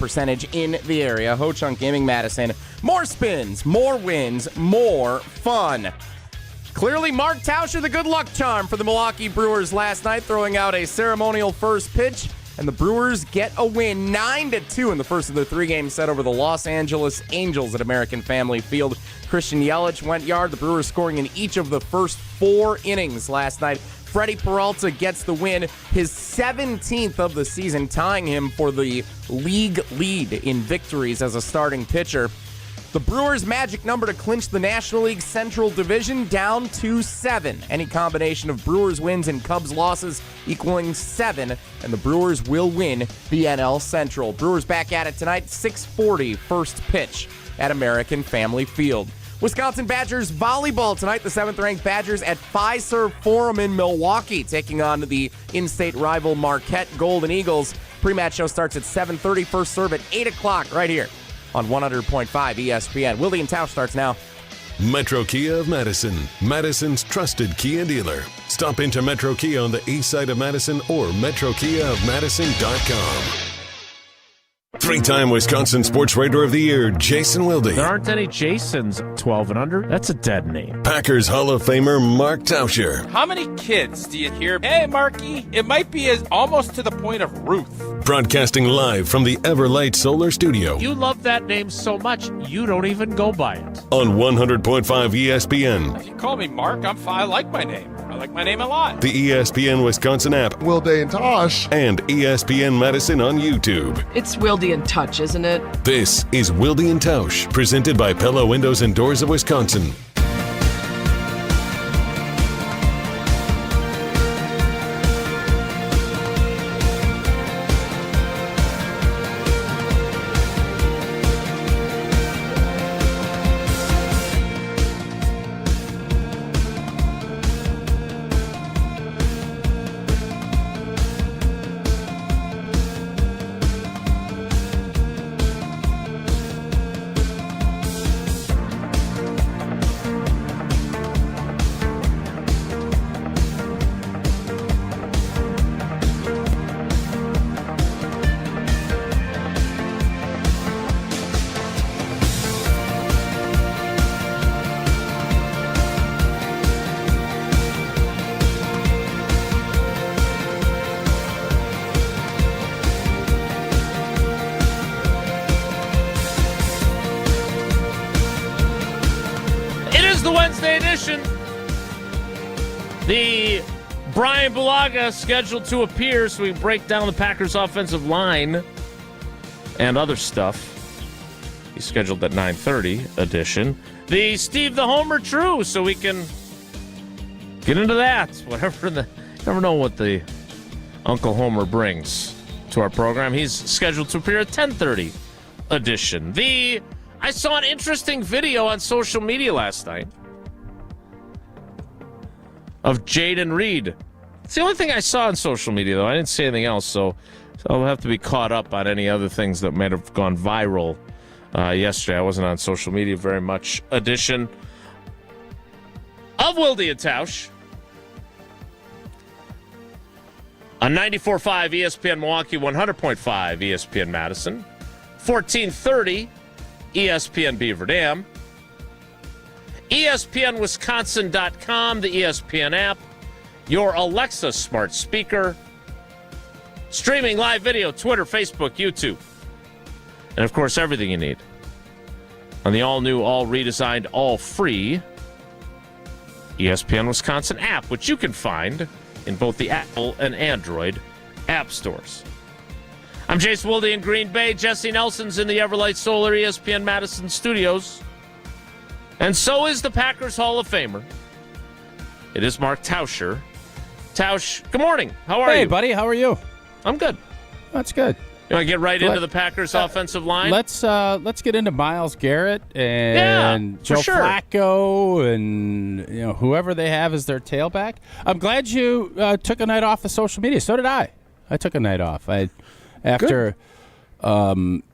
percentage in the area. Ho-Chunk Gaming Madison. More spins, more wins, more fun. Clearly, Mark Tauscher, the good luck charm for the Milwaukee Brewers last night, throwing out a ceremonial first pitch. And the Brewers get a win 9-2 in the first of their 3-game set over the Los Angeles Angels at American Family Field. Christian Yelich went yard. The Brewers scoring in each of the first 4 innings last night. Freddie Peralta gets the win, his 17th of the season, tying him for the league lead in victories as a starting pitcher. The Brewers' magic number to clinch the National League Central Division down to 7. Any combination of Brewers wins and Cubs losses equaling 7, and the Brewers will win the NL Central. Brewers back at it tonight, 6:40 first pitch at American Family Field. Wisconsin Badgers volleyball tonight. The 7th-ranked Badgers at Fiserv Forum in Milwaukee, taking on the in-state rival Marquette Golden Eagles. Pre-match show starts at 7:30. First serve at 8 o'clock right here on 100.5 ESPN. Wilde and Tausch starts now. Metro Kia of Madison, Madison's trusted Kia dealer. Stop into Metro Kia on the east side of Madison or metrokiaofmadison.com. 3-time Wisconsin Sports Writer of the Year, Jason Wilde. There aren't any Jasons 12 and under. That's a dead name. Packers Hall of Famer, Mark Tauscher. How many kids do you hear, hey, Marky, it might be as almost to the point of Ruth? Broadcasting live from the Everlight Solar Studio. You love that name so much, you don't even go by it. On 100.5 ESPN. If you call me Mark, I like my name. I like my name a lot. The ESPN Wisconsin app. Wilde and Tausch. And ESPN Madison on YouTube. It's Wilde and Tausch, isn't it? This is Wilde and Tausch, presented by Pella Windows and Doors of Wisconsin. Wednesday edition. The Bryan Bulaga scheduled to appear so we can break down the Packers' offensive line and other stuff. He's scheduled at 9:30 edition. The Steve the Homer True, so we can get into that. Never know what the Uncle Homer brings to our program. He's scheduled to appear at 10:30 edition. I saw an interesting video on social media last night of Jaden Reed. It's the only thing I saw on social media, though. I didn't see anything else, so I'll have to be caught up on any other things that might have gone viral yesterday. I wasn't on social media very much. Edition of Wilde and Tausch on 94.5 ESPN Milwaukee, 100.5 ESPN Madison, 1430 ESPN Beaver Dam, ESPNWisconsin.com, the ESPN app, your Alexa smart speaker, streaming live video, Twitter, Facebook, YouTube, and, of course, everything you need on the all-new, all-redesigned, all-free ESPN Wisconsin app, which you can find in both the Apple and Android app stores. I'm Jason Wilde in Green Bay. Jesse Nelson's in the Everlight Solar ESPN Madison studios. And so is the Packers Hall of Famer. It is Mark Tauscher. Tausch, good morning. How are you? Hey, buddy. How are you? I'm good. That's good. You want to get right into the Packers offensive line? Let's get into Myles Garrett and Joe Flacco and whoever they have as their tailback. I'm glad you took a night off of social media. So did I. I took a night off. After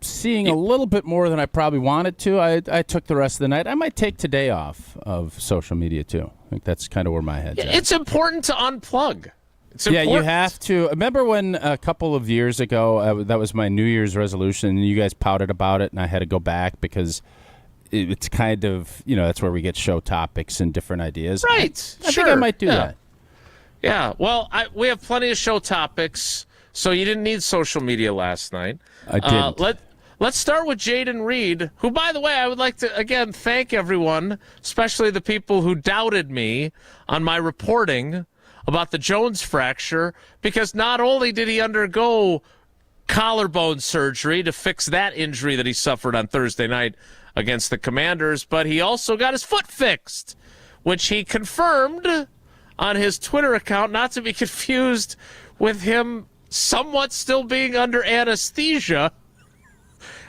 seeing a little bit more than I probably wanted to, I took the rest of the night. I might take today off of social media, too. I think that's kind of where my head's at. It's important to unplug. It's important. you have to. Remember when a couple of years ago, that was my New Year's resolution, and you guys pouted about it, and I had to go back because it's kind of, that's where we get show topics and different ideas. Right. I think I might do that. Yeah. Well, we have plenty of show topics, so you didn't need social media last night. I didn't. Let's start with Jaden Reed, who, by the way, I would like to, again, thank everyone, especially the people who doubted me on my reporting about the Jones fracture, because not only did he undergo collarbone surgery to fix that injury that he suffered on Thursday night against the Commanders, but he also got his foot fixed, which he confirmed on his Twitter account, not to be confused with him somewhat still being under anesthesia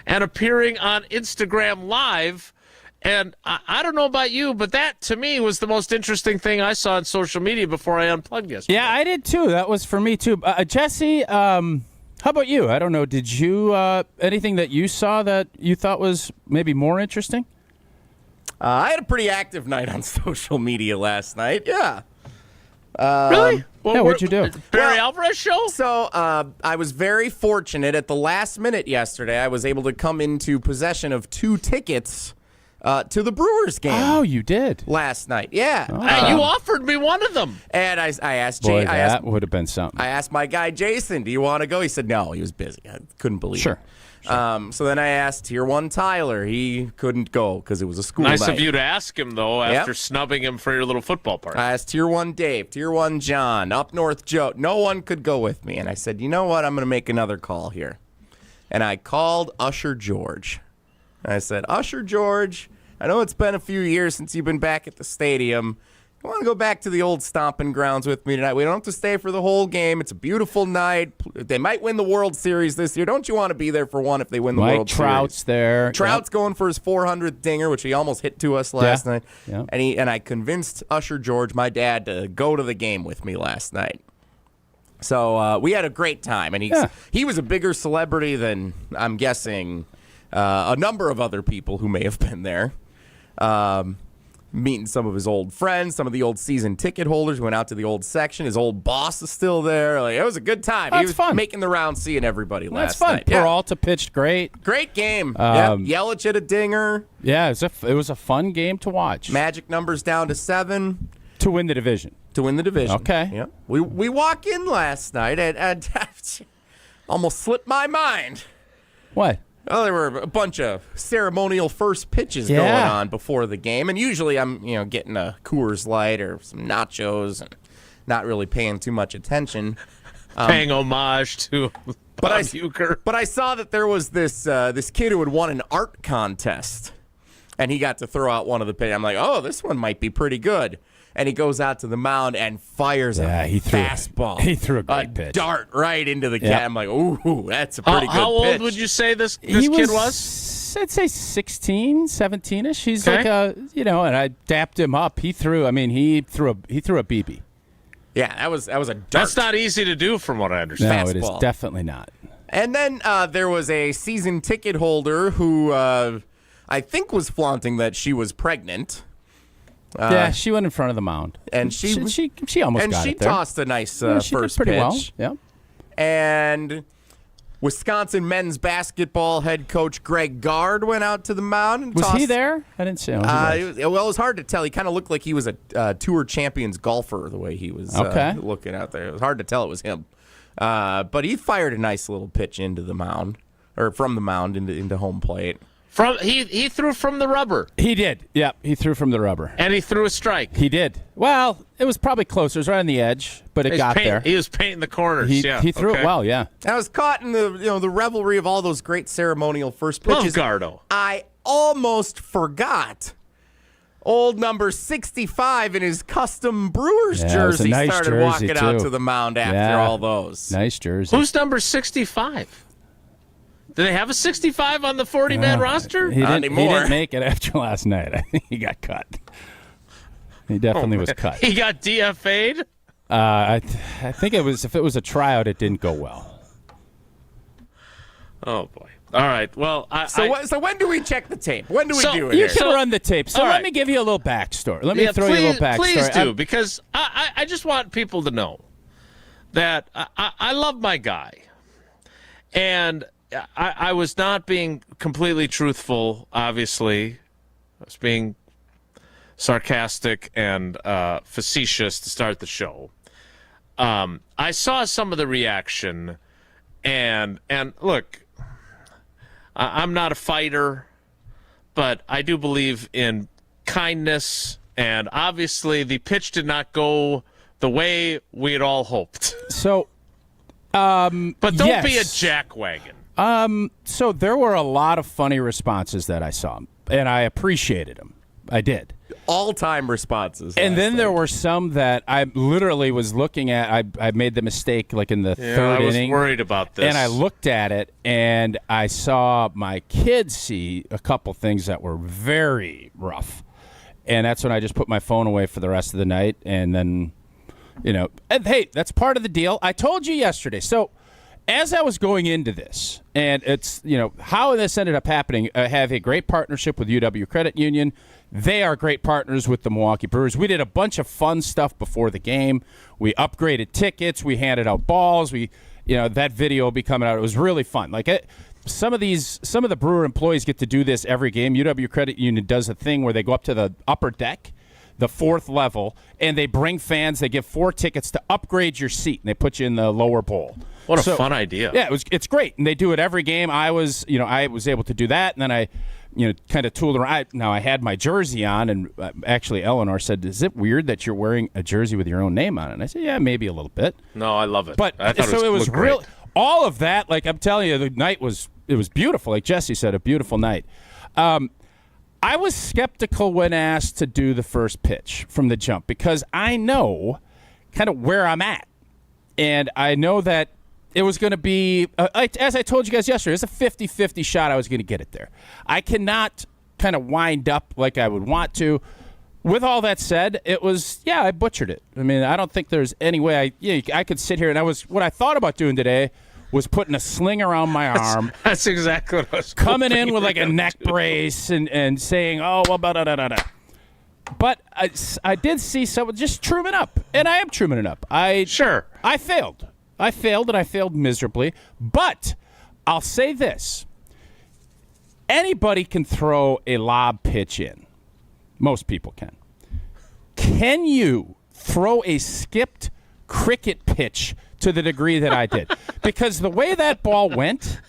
and appearing on Instagram Live. And I don't know about you, but that, to me, was the most interesting thing I saw on social media before I unplugged yesterday. Yeah, I did, too. That was for me, too. Jesse, how about you? I don't know. Did you, anything that you saw that you thought was maybe more interesting? I had a pretty active night on social media last night. Yeah. Really? Well, what'd you do? Barry Alvarez show? So I was very fortunate at the last minute yesterday. I was able to come into possession of 2 tickets to the Brewers game. Oh, you did? Last night, yeah. You offered me one of them. And I asked Boy, Jay. that would have been something. I asked my guy Jason, "Do you want to go?" He said no. He was busy. I couldn't believe Sure. it. So then I asked Tier 1 Tyler. He couldn't go because it was a school Nice night. of you to ask him, though, after snubbing him for your little football party. I asked Tier 1 Dave, Tier 1 John, Up North Joe. No one could go with me. And I said, you know what? I'm going to make another call here. And I called Usher George. And I said, Usher George, I know it's been a few years since you've been back at the stadium. You want to go back to the old stomping grounds with me tonight? We don't have to stay for the whole game. It's a beautiful night. They might win the World Series this year. Don't you want to be there for one if they win the World Series? Trout's there. Trout's going for his 400th dinger, which he almost hit to us last night. Yeah. And I convinced Usher George, my dad, to go to the game with me last night. So we had a great time. And he was a bigger celebrity than, I'm guessing, a number of other people who may have been there. Meeting some of his old friends, some of the old season ticket holders who went out to the old section. His old boss is still there. Like, it was a good time. That's he was fun. making the rounds, seeing everybody That's last fun. night. Yeah. Peralta pitched great. Great game. Yelich hit a dinger. Yeah, it was a fun game to watch. Magic numbers down to 7. To win the division. Okay. Yeah. We walk in last night and almost slipped my mind. What? Well, there were a bunch of ceremonial first pitches going on before the game, and usually I'm, getting a Coors Light or some nachos and not really paying too much attention. Paying homage to Bob Uecker. But I saw that there was this kid who had won an art contest, and he got to throw out one of the pitches. I'm like, oh, this one might be pretty good. And he goes out to the mound and fires a fastball. He threw a great pitch. Dart right into the cat. I'm like, ooh, that's a pretty good pitch. How old would you say this kid was? I'd say 16, 17-ish. He's okay. and I dapped him up. He threw a BB. Yeah, that was a dart. That's not easy to do from what I understand. No, it is definitely not. And then there was a season ticket holder who I think was flaunting that she was pregnant. Yeah, she went in front of the mound, and she almost and got it there. And she tossed a nice she first did pretty pitch. well. Yeah. And Wisconsin men's basketball head coach Greg Gard went out to the mound. And was he there? I didn't see him. It was hard to tell. He kind of looked like he was a Tour Champions golfer the way he was looking out there. It was hard to tell it was him. But he fired a nice little pitch into the mound, or from the mound into home plate. He threw from the rubber. He did. Yeah, he threw from the rubber. And he threw a strike. He did. Well, it was probably closer. It was right on the edge, but it got there. He was painting the corners. He threw it well, yeah. I was caught in the revelry of all those great ceremonial first pitches. Love Gardo. I almost forgot. Old number 65 in his custom Brewers jersey started walking out to the mound after all those. Nice jersey. Who's number 65? Do they have a 65 on the 40-man roster? He Not anymore. He didn't make it after last night. I think he got cut. He definitely was cut. He got DFA'd? I think if it was a tryout, it didn't go well. Oh, boy. All right. Well, So when do we check the tape? When do we do it? You here? can run the tape. So All let right. me give you a little backstory. Let me throw you a little backstory. Please do, because I just want people to know that I love my guy, and I was not being completely truthful. Obviously, I was being sarcastic and facetious to start the show. I saw some of the reaction, and look, I'm not a fighter, but I do believe in kindness, and obviously the pitch did not go the way we had all hoped. So, but don't yes. be a jackwagon. So there were a lot of funny responses that I saw, and I appreciated them. I did. All-time responses. And then there were some that I literally was looking at. I made the mistake like in the third inning. I was worried about this. And I looked at it, and I saw my kids see a couple things that were very rough. And that's when I just put my phone away for the rest of the night. And then, and hey, that's part of the deal. I told you yesterday. So as I was going into this, and it's, how this ended up happening, I have a great partnership with UW Credit Union. They are great partners with the Milwaukee Brewers. We did a bunch of fun stuff before the game. We upgraded tickets. We handed out balls. That video will be coming out. It was really fun. Some of the Brewer employees get to do this every game. UW Credit Union does a thing where they go up to the upper deck, the fourth level, and they bring fans. They give 4 tickets to upgrade your seat, and they put you in the lower bowl. What a fun idea! Yeah, it's great, and they do it every game. I was able to do that, and then I kind of tooled around. Now I had my jersey on, and actually Eleanor said, "Is it weird that you're wearing a jersey with your own name on it?" And I said, "Yeah, maybe a little bit." No, I love it. But I thought it was real. Great. All of that, like I'm telling you, the night was beautiful. Like Jesse said, a beautiful night. I was skeptical when asked to do the first pitch from the jump because I know kind of where I'm at, and I know that it was going to be, as I told you guys yesterday, it's a 50-50 shot I was going to get it there. I cannot kind of wind up like I would want to. With all that said, it was, I butchered it. I mean, I don't think there's any way I could sit here, and what I thought about doing today was putting a sling around my arm. That's exactly what I was coming in with like a neck brace and saying, oh, well, da-da-da-da-da. But I did see someone just trumming up, and I am trumming up. Sure. I failed. And I failed miserably. But I'll say this. Anybody can throw a lob pitch in. Most people can. Can you throw a skipped cricket pitch to the degree that I did? Because the way that ball went,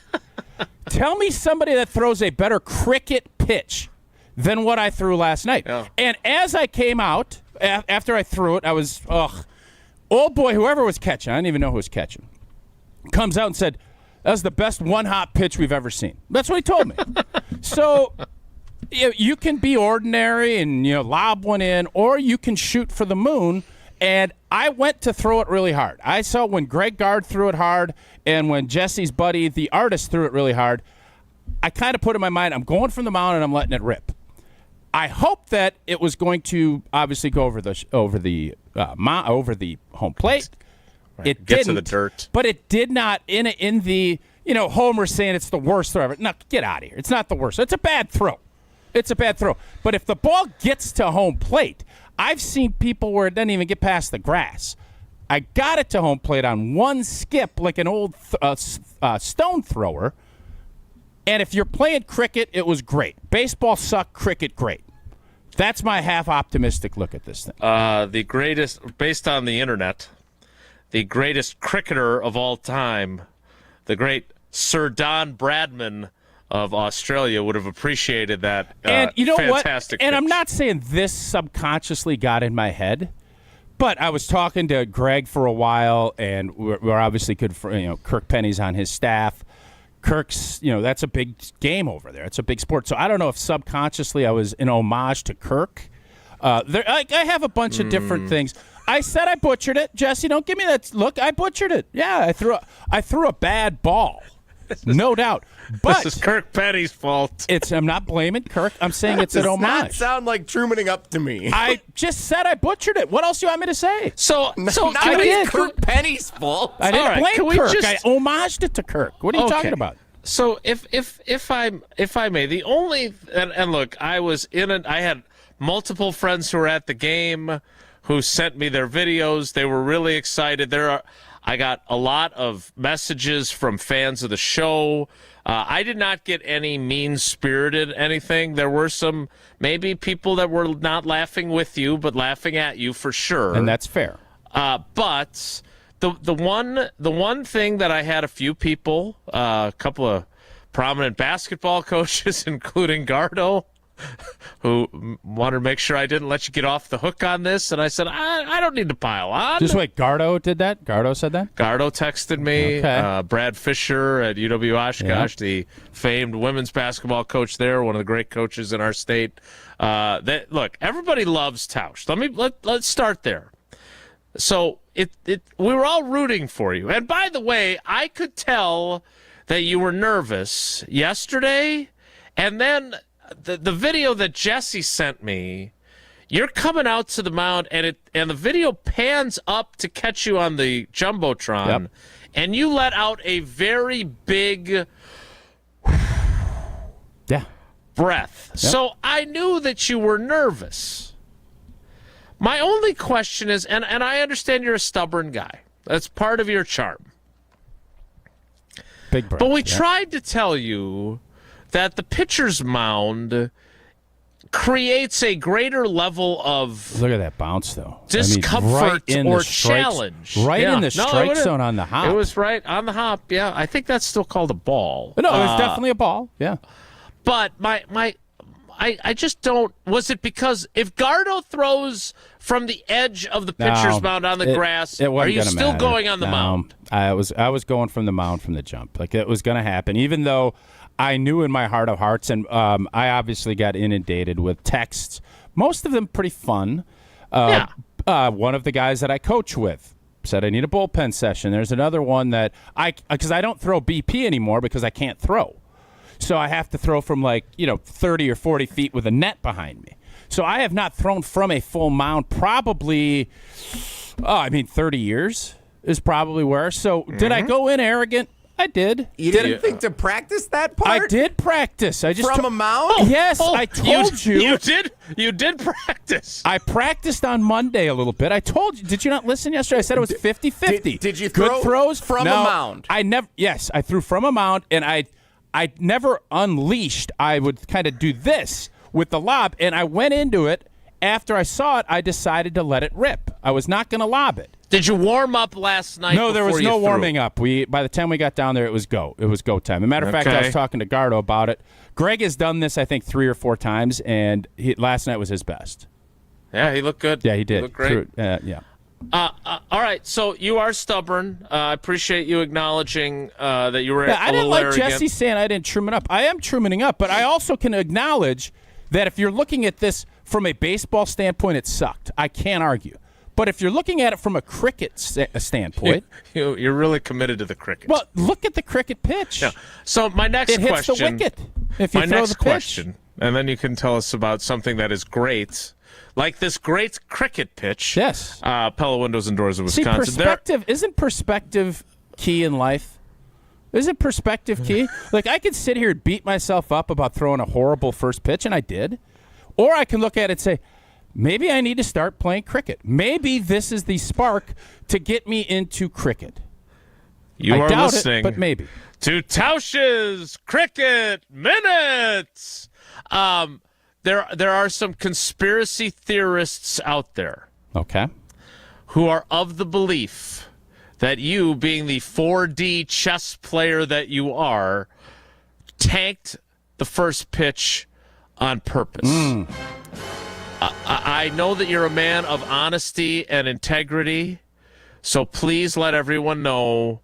tell me somebody that throws a better cricket pitch than what I threw last night. Yeah. And as I came out, after I threw it, I was, old boy, whoever was catching, I didn't even know who was catching, comes out and said, that was the best one-hop pitch we've ever seen. That's what he told me. So you can be ordinary and lob one in, or you can shoot for the moon. And I went to throw it really hard. I saw when Greg Gard threw it hard and when Jesse's buddy, the artist, threw it really hard. I kind of put in my mind, I'm going from the mound and I'm letting it rip. I hoped that it was going to obviously go over the home plate. Right. It Get didn't, to the dirt, but it did not. In the Homer saying it's the worst throw ever. No, get out of here. It's not the worst. It's a bad throw. But if the ball gets to home plate, I've seen people where it doesn't even get past the grass. I got it to home plate on one skip like an old stone thrower. And if you're playing cricket, it was great. Baseball sucked, cricket great. That's my half-optimistic look at this thing. The greatest, based on the internet, the greatest cricketer of all time, the great Sir Don Bradman of Australia would have appreciated that. And you know fantastic what? And pitch. I'm not saying this subconsciously got in my head, but I was talking to Greg for a while, and we're obviously good for, Kirk Penny's on his staff. Kirk's, that's a big game over there. It's a big sport. So I don't know if subconsciously I was in homage to Kirk. I have a bunch of different things. I said I butchered it. Jesse, don't give me that look. I butchered it. Yeah, I threw a bad ball. No doubt. But this is Kirk Penny's fault. I'm not blaming Kirk. I'm saying it's an homage. Does not sound like Trumaning up to me. I just said I butchered it. What else do you want me to say? So I did. Kirk Penny's fault. I didn't blame Kirk. Just... I homaged it to Kirk. What are you talking about? So if I may, the only and look, I had multiple friends who were at the game who sent me their videos. They were really excited. I got a lot of messages from fans of the show. I did not get any mean-spirited anything. There were some maybe people that were not laughing with you, but laughing at you for sure. And that's fair. But the one thing that I had a few people, a couple of prominent basketball coaches, including Gardo, who wanted to make sure I didn't let you get off the hook on this. And I said, I don't need to pile on. Just wait, Gardo did that? Gardo said that? Gardo texted me. Okay. Brad Fisher at UW Oshkosh, the famed women's basketball coach there, one of the great coaches in our state. Look, everybody loves Tausch. Let's start there. So we were all rooting for you. And by the way, I could tell that you were nervous yesterday, and then the video that Jesse sent me, you're coming out to the mound, and the video pans up to catch you on the Jumbotron, and you let out a very big breath. Yep. So I knew that you were nervous. My only question is, and I understand you're a stubborn guy. That's part of your charm. Big breath. But we tried to tell you that the pitcher's mound creates a greater level of look at that bounce, though. Discomfort or challenge. Right in the strike zone on the hop. It was right on the hop, yeah. I think that's still called a ball. No, it was definitely a ball, yeah. But I just don't. Was it because if Gardo throws from the edge of the pitcher's mound on the grass, are you still going on the mound? I was going from the mound from the jump. Like it was going to happen, even though I knew in my heart of hearts, and I obviously got inundated with texts. Most of them pretty fun. One of the guys that I coach with said I need a bullpen session. There's another one that because I don't throw BP anymore because I can't throw. So I have to throw from 30 or 40 feet with a net behind me. So I have not thrown from a full mound probably, 30 years is probably where. So did I go in arrogant? I did. You didn't think to practice that part? I did practice. I just from a mound? Yes, I told you. You did practice. I practiced on Monday a little bit. I told you. Did you not listen yesterday? I said it was 50-50. Did you throw good throws from a mound? Yes, I threw from a mound, and I never unleashed. I would kind of do this with the lob, and I went into it. After I saw it, I decided to let it rip. I was not going to lob it. Did you warm up last night? No, there was no warming up. By the time we got down there, it was go. It was go time. As a matter of fact, I was talking to Gardo about it. Greg has done this, I think, 3 or 4 times, and last night was his best. Yeah, he looked good. Yeah, he did. He looked great. All right, so you are stubborn. I appreciate you acknowledging that you were I didn't like arrogant. Jesse saying I didn't trim it up. I am trimming up, but I also can acknowledge that if you're looking at this from a baseball standpoint, it sucked. I can't argue. But if you're looking at it from a cricket standpoint... You're really committed to the cricket. Well, look at the cricket pitch. Yeah. So my next question... It hits the wicket if you throw the pitch. Question, and then you can tell us about something that is great, like this great cricket pitch. Yes. Pella Windows and Doors of Wisconsin. See, isn't perspective key in life? Isn't perspective key? Like, I could sit here and beat myself up about throwing a horrible first pitch, and I did. Or I can look at it and say, maybe I need to start playing cricket. Maybe this is the spark to get me into cricket. You are listening, but maybe. To Tausch's Cricket Minutes. There are some conspiracy theorists out there. Okay. Who are of the belief that you, being the 4D chess player that you are, tanked the first pitch on purpose. I know that you're a man of honesty and integrity, so please let everyone know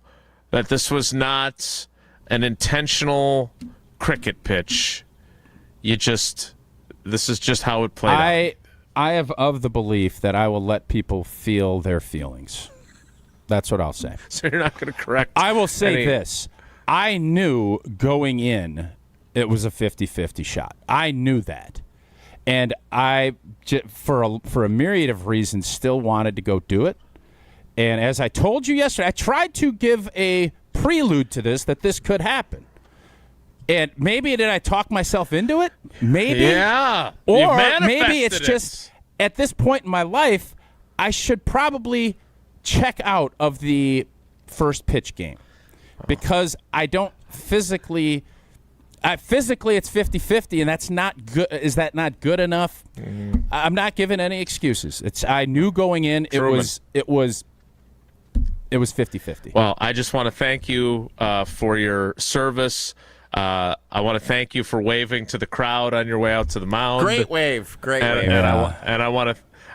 that this was not an intentional cricket pitch. This is just how it played out. I have of the belief that I will let people feel their feelings. That's what I'll say. So you're not going to correct I will say this. I knew going in it was a 50-50 shot. I knew that. And I, for a myriad of reasons, still wanted to go do it. And as I told you yesterday, I tried to give a prelude to this, that this could happen. And maybe did I talk myself into it? Maybe. Yeah. Or maybe it's just, at this point in my life, I should probably check out of the first pitch game because I don't physically it's 50-50, and that's not good. Is that not good enough? I'm not giving any excuses. I knew going in it was 50-50. Well, I just want to thank you for your service. I want to thank you for waving to the crowd on your way out to the mound. Great wave.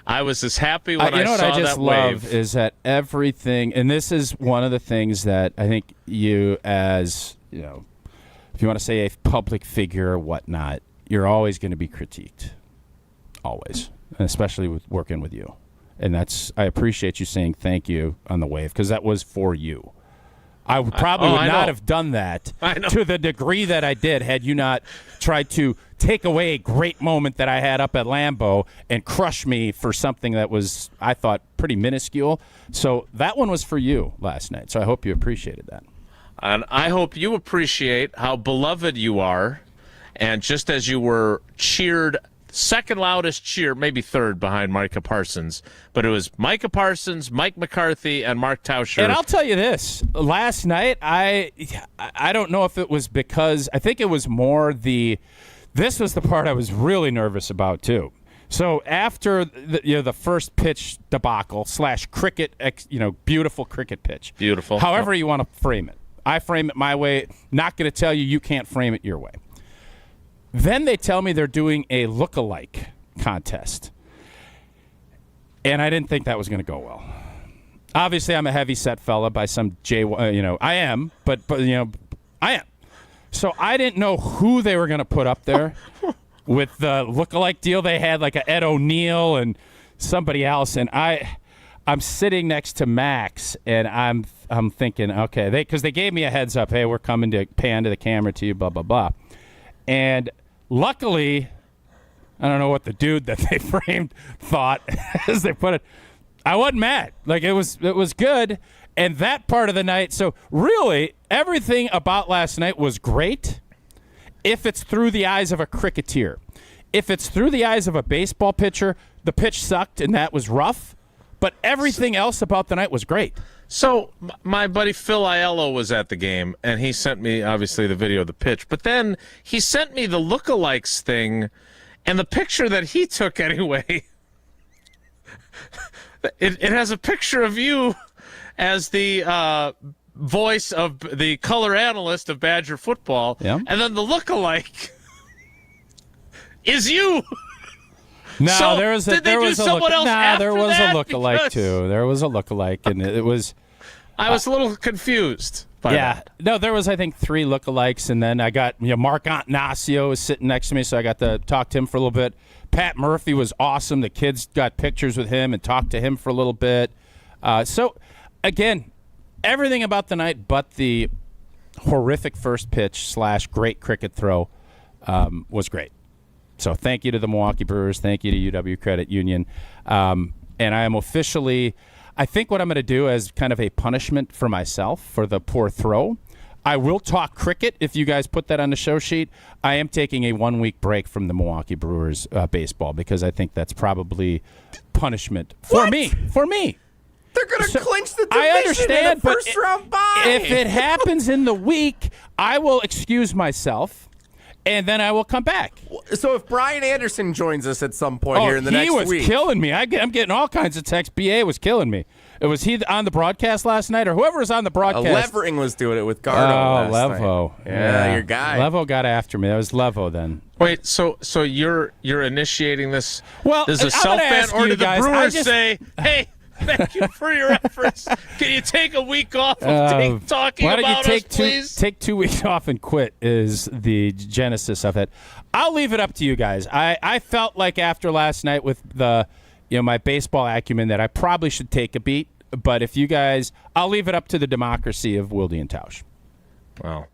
I was as happy when I saw that wave. You know what I just love is that everything, and this is one of the things that I think you, as if you want to say a public figure or whatnot, you're always going to be critiqued, always, and especially with working with you. And I appreciate you saying thank you on the wave because that was for you. I would not have done that to the degree that I did had you not tried to take away a great moment that I had up at Lambeau and crush me for something that was, I thought, pretty minuscule. So that one was for you last night. So I hope you appreciated that. And I hope you appreciate how beloved you are. And just as you were cheered, second loudest cheer, maybe third behind Micah Parsons, but it was Micah Parsons, Mike McCarthy, and Mark Tauscher. And I'll tell you this, last night, I don't know if it was because, I think it was more this was the part I was really nervous about too. So after the first pitch debacle / cricket, beautiful cricket pitch. Beautiful. However you want to frame it. I frame it my way, not going to tell you can't frame it your way. Then they tell me they're doing a look-alike contest. And I didn't think that was going to go well. Obviously, I'm a heavy-set fella by some I am, but I am. So I didn't know who they were going to put up there with the look-alike deal. They had like a Ed O'Neill and somebody else, and I'm sitting next to Max, and I'm thinking, okay, because they gave me a heads up, hey, we're coming to pan to the camera to you, blah, blah, blah. And luckily, I don't know what the dude that they framed thought as they put it. I wasn't mad. Like it was good. And that part of the night, so really everything about last night was great if it's through the eyes of a cricketer. If it's through the eyes of a baseball pitcher, the pitch sucked and that was rough. But everything else about the night was great. So my buddy Phil Aiello was at the game, and he sent me, obviously, the video of the pitch. But then he sent me the lookalikes thing, and the picture that he took anyway, it has a picture of you as the voice of the color analyst of Badger football, and then the lookalike is you. No, so there was a lookalike too. There was a lookalike, and it was. I was a little confused. By that. No, there was I think 3 lookalikes, and then I got Mark Antanasio was sitting next to me, so I got to talk to him for a little bit. Pat Murphy was awesome. The kids got pictures with him and talked to him for a little bit. So again, everything about the night, but the horrific first pitch / great cricket throw was great. So thank you to the Milwaukee Brewers. Thank you to UW Credit Union. And I am officially, I think what I'm going to do as kind of a punishment for myself for the poor throw, I will talk cricket if you guys put that on the show sheet. I am taking a 1-week break from the Milwaukee Brewers baseball because I think that's probably punishment for me. For me. They're going to clinch the division I understand, in the first round bye. If it happens in the week, I will excuse myself. And then I will come back. So if Brian Anderson joins us at some point here in the next week. He was killing me. I'm getting all kinds of texts. BA was killing me. Was he on the broadcast last night or whoever was on the broadcast? Levering was doing it with Gardo last Levo. night. Yeah, your guy. Levo got after me. That was Levo then. Wait, so you're initiating this? Well, does a self-ban or did the Brewers say, hey, thank you for your efforts. Can you take a week off of talking about us, please? Take 2 weeks off and quit is the genesis of it. I'll leave it up to you guys. I felt like after last night with the my baseball acumen that I probably should take a beat. But if you guys, I'll leave it up to the democracy of Wilde and Tausch. Well,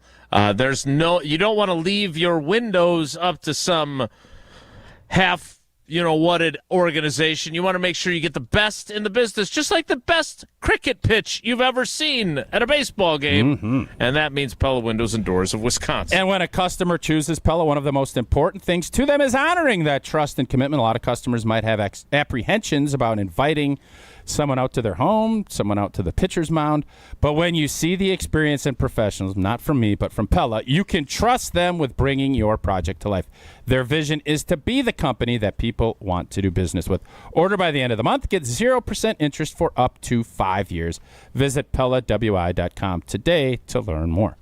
you don't want to leave your windows up to some whatted organization. You want to make sure you get the best in the business, just like the best cricket pitch you've ever seen at a baseball game. Mm-hmm. And that means Pella Windows and Doors of Wisconsin. And when a customer chooses Pella, one of the most important things to them is honoring that trust and commitment. A lot of customers might have apprehensions about inviting someone out to their home, someone out to the pitcher's mound. But when you see the experience and professionalism, not from me, but from Pella, you can trust them with bringing your project to life. Their vision is to be the company that people want to do business with. Order by the end of the month. Get 0% interest for up to 5 years. Visit PellaWI.com today to learn more.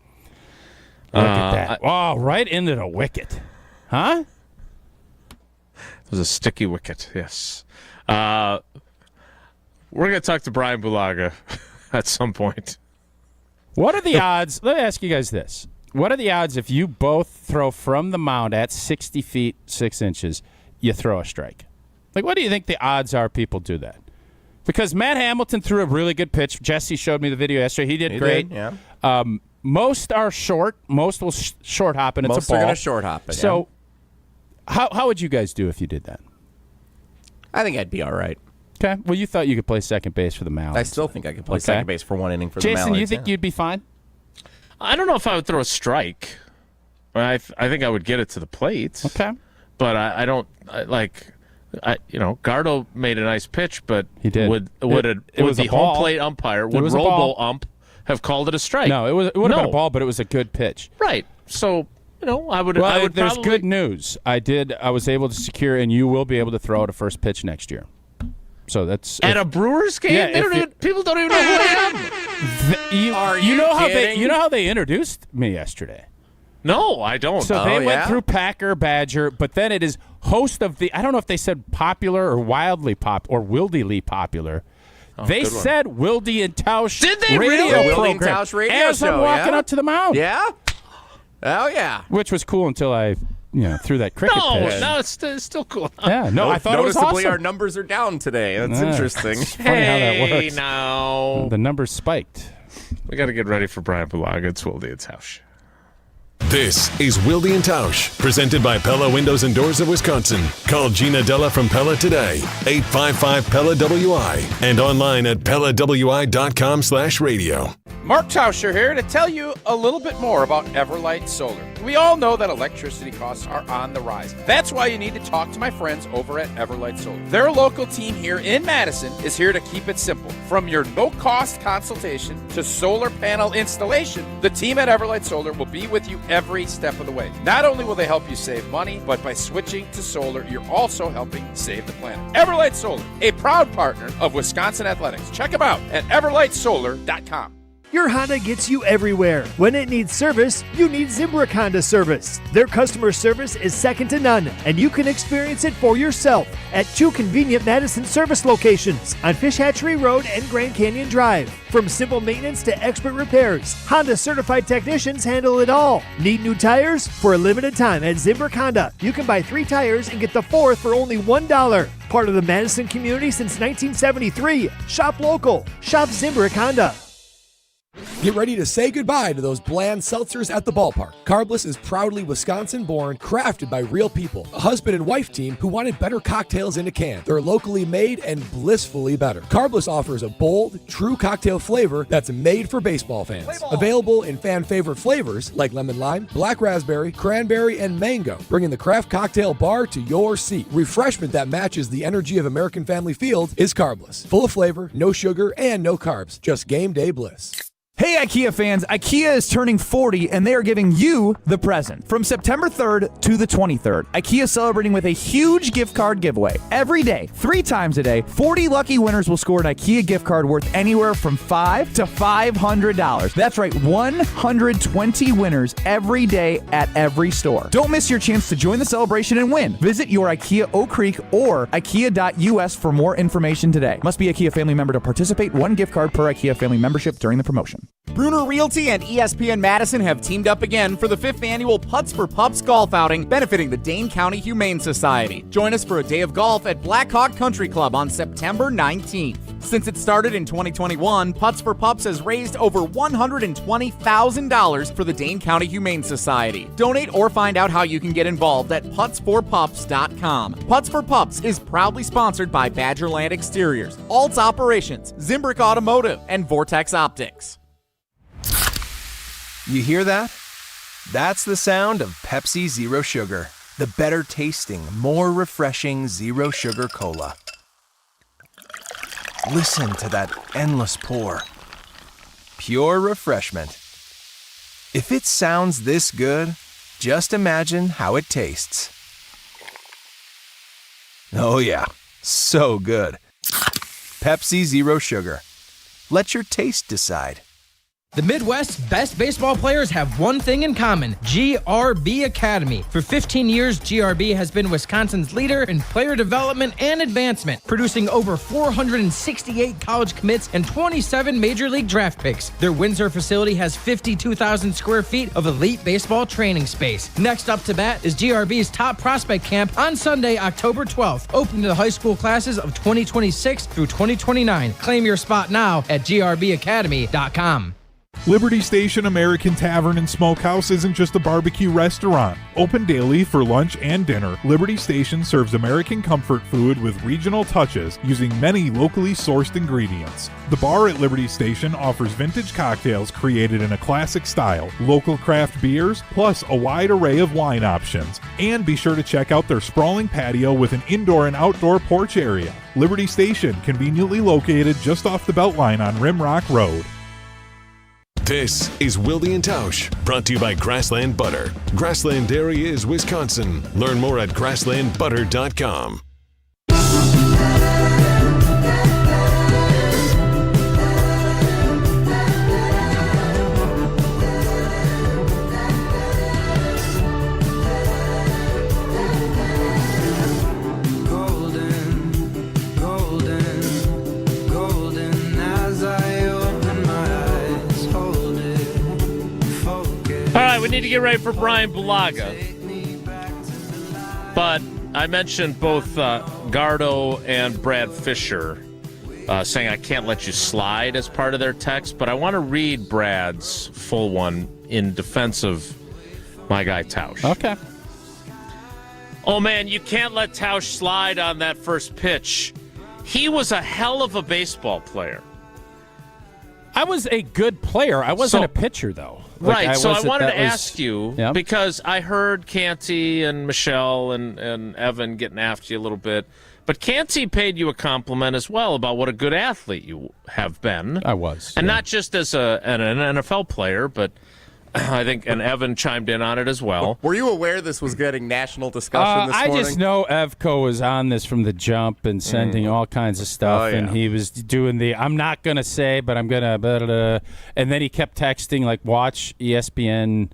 Look at that. Oh, right into the wicket. Huh? It was a sticky wicket, yes. We're going to talk to Bryan Bulaga at some point. What are the odds? Let me ask you guys this. What are the odds if you both throw from the mound at 60 feet, 6 inches, you throw a strike? Like, what do you think the odds are people do that? Because Matt Hamilton threw a really good pitch. Jesse showed me the video yesterday. He did great. Yeah. Most are short. Most will short hop, and it's a ball. Most are going to short hop it. So how would you guys do if you did that? I think I'd be all right. Okay. Well, you thought you could play second base for the Mound. I still think I could play second base for one inning for the Mallards. Jason, you think you'd be fine? I don't know if I would throw a strike. I think I would get it to the plate. Okay. But I don't Gardo made a nice pitch, but he did. Would the home plate umpire, would Robo ump have called it a strike? No, it would have been a ball, but it was a good pitch. Right. So, I would. Well, there's good news. I was able to secure, and you will be able to throw at a first pitch next year. So that's at a Brewers game. Yeah, people don't even know who I am. You know how they introduced me yesterday? No, I don't. So they went through Packer, Badger, but then it is host of the. I don't know if they said popular or wildly pop or wildly popular. They said Wilde and Tausch. Did they radio really? Wilde and Tausch radio as show. I'm walking out to the mound. Yeah. Oh yeah. Which was cool until I. Threw that cricket pitch. No, it's still cool. Yeah, no, I thought it was noticeably awesome. Our numbers are down today. That's interesting. It's funny how that works. Now the numbers spiked. We got to get ready for Bryan Bulaga. It's Wilde and Tausch. This is Wilde and Tausch, presented by Pella Windows and Doors of Wisconsin. Call Gina Della from Pella today, 855-PELLA-WI, and online at PellaWI.com/radio. Mark Tauscher here to tell you a little bit more about Everlight Solar. We all know that electricity costs are on the rise. That's why you need to talk to my friends over at Everlight Solar. Their local team here in Madison is here to keep it simple. From your no-cost consultation to solar panel installation, the team at Everlight Solar will be with you every step of the way. Not only will they help you save money, but by switching to solar, you're also helping save the planet. Everlight Solar, a proud partner of Wisconsin Athletics. Check them out at everlightsolar.com. Your Honda gets you everywhere. When it needs service, you need Zimbrick Honda service. Their customer service is second to none, and you can experience it for yourself at 2 convenient Madison service locations on Fish Hatchery Road and Grand Canyon Drive. From simple maintenance to expert repairs, Honda certified technicians handle it all. Need new tires? For a limited time at Zimbrick Honda, you can buy 3 tires and get the 4th for only $1. Part of the Madison community since 1973. Shop local. Shop Zimbrick Honda. Get ready to say goodbye to those bland seltzers at the ballpark. Carbless is proudly Wisconsin-born, crafted by real people. A husband and wife team who wanted better cocktails in a can. They're locally made and blissfully better. Carbless offers a bold, true cocktail flavor that's made for baseball fans. Available in fan-favorite flavors like lemon lime, black raspberry, cranberry, and mango, bringing the craft cocktail bar to your seat. Refreshment that matches the energy of American Family Field is Carbless. Full of flavor, no sugar, and no carbs. Just game day bliss. Hey IKEA fans, IKEA is turning 40 and they are giving you the present. From September 3rd to the 23rd, IKEA is celebrating with a huge gift card giveaway. Every day, 3 times a day, 40 lucky winners will score an IKEA gift card worth anywhere from $5 to $500. That's right, 120 winners every day at every store. Don't miss your chance to join the celebration and win. Visit your IKEA Oak Creek or IKEA.us for more information today. Must be a IKEA family member to participate. 1 gift card per IKEA family membership during the promotion. Bruner Realty and ESPN Madison have teamed up again for the 5th annual Putts for Pups golf outing benefiting the Dane County Humane Society. Join us for a day of golf at Blackhawk Country Club on September 19th. Since it started in 2021, Putts for Pups has raised over $120,000 for the Dane County Humane Society. Donate or find out how you can get involved at putsforpups.com. Putts for Pups is proudly sponsored by Badgerland Exteriors, Alts Operations, Zimbrick Automotive, and Vortex Optics. You hear that? That's the sound of Pepsi Zero Sugar, the better tasting, more refreshing Zero Sugar Cola. Listen to that endless pour. Pure refreshment. If it sounds this good, just imagine how it tastes. Oh yeah, so good. Pepsi Zero Sugar. Let your taste decide. The Midwest's best baseball players have one thing in common: GRB Academy. For 15 years, GRB has been Wisconsin's leader in player development and advancement, producing over 468 college commits and 27 major league draft picks. Their Windsor facility has 52,000 square feet of elite baseball training space. Next up to bat is GRB's Top Prospect Camp on Sunday, October 12th, open to the high school classes of 2026 through 2029. Claim your spot now at grbacademy.com. Liberty Station American Tavern and Smokehouse isn't just a barbecue restaurant. Open daily for lunch and dinner, Liberty Station serves American comfort food with regional touches using many locally sourced ingredients. The bar at Liberty Station offers vintage cocktails created in a classic style, local craft beers, plus a wide array of wine options. And be sure to check out their sprawling patio with an indoor and outdoor porch area. Liberty Station, conveniently located just off the Beltline on Rimrock Road. This is Wilde and Tausch, brought to you by Grassland Butter. Grassland Dairy is Wisconsin. Learn more at grasslandbutter.com. We need to get ready for Bryan Bulaga. But I mentioned both Gardo and Brad Fisher saying I can't let you slide as part of their text, but I want to read Brad's full one in defense of my guy Tausch. Okay. Oh, man, you can't let Tausch slide on that first pitch. He was a hell of a baseball player. I was a good player. I wasn't a pitcher, thoh. Right, so I wanted to ask you, because I heard Canty and Michelle and Evan getting after you a little bit, but Canty paid you a compliment as well about what a good athlete you have been. I was. And not just as an NFL player, but I think, and Evan chimed in on it as well. Were you aware this was getting national discussion this morning? I just know Evco was on this from the jump and sending all kinds of stuff, and he was doing I'm not going to say, but I'm going to, and then he kept texting, like, watch ESPN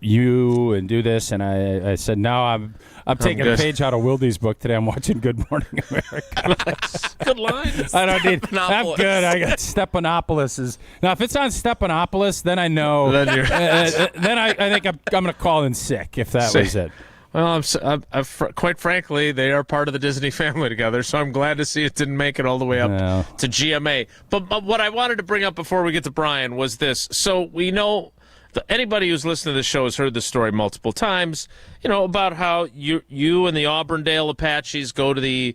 you and do this, and I said, no, I'm taking a page out of Wilde's book today. I'm watching Good Morning America. Good lines. I don't need. I'm good. I got Stephanopoulos. Now, if it's on Stephanopoulos, then I know. Then I think I'm going to call in sick if that was it. Well, quite frankly, they are part of the Disney family together, so I'm glad to see it didn't make it all the way up to GMA. But what I wanted to bring up before we get to Bryan was this. So we know. Anybody who's listened to the show has heard the story multiple times, about how you and the Auburndale Apaches go to the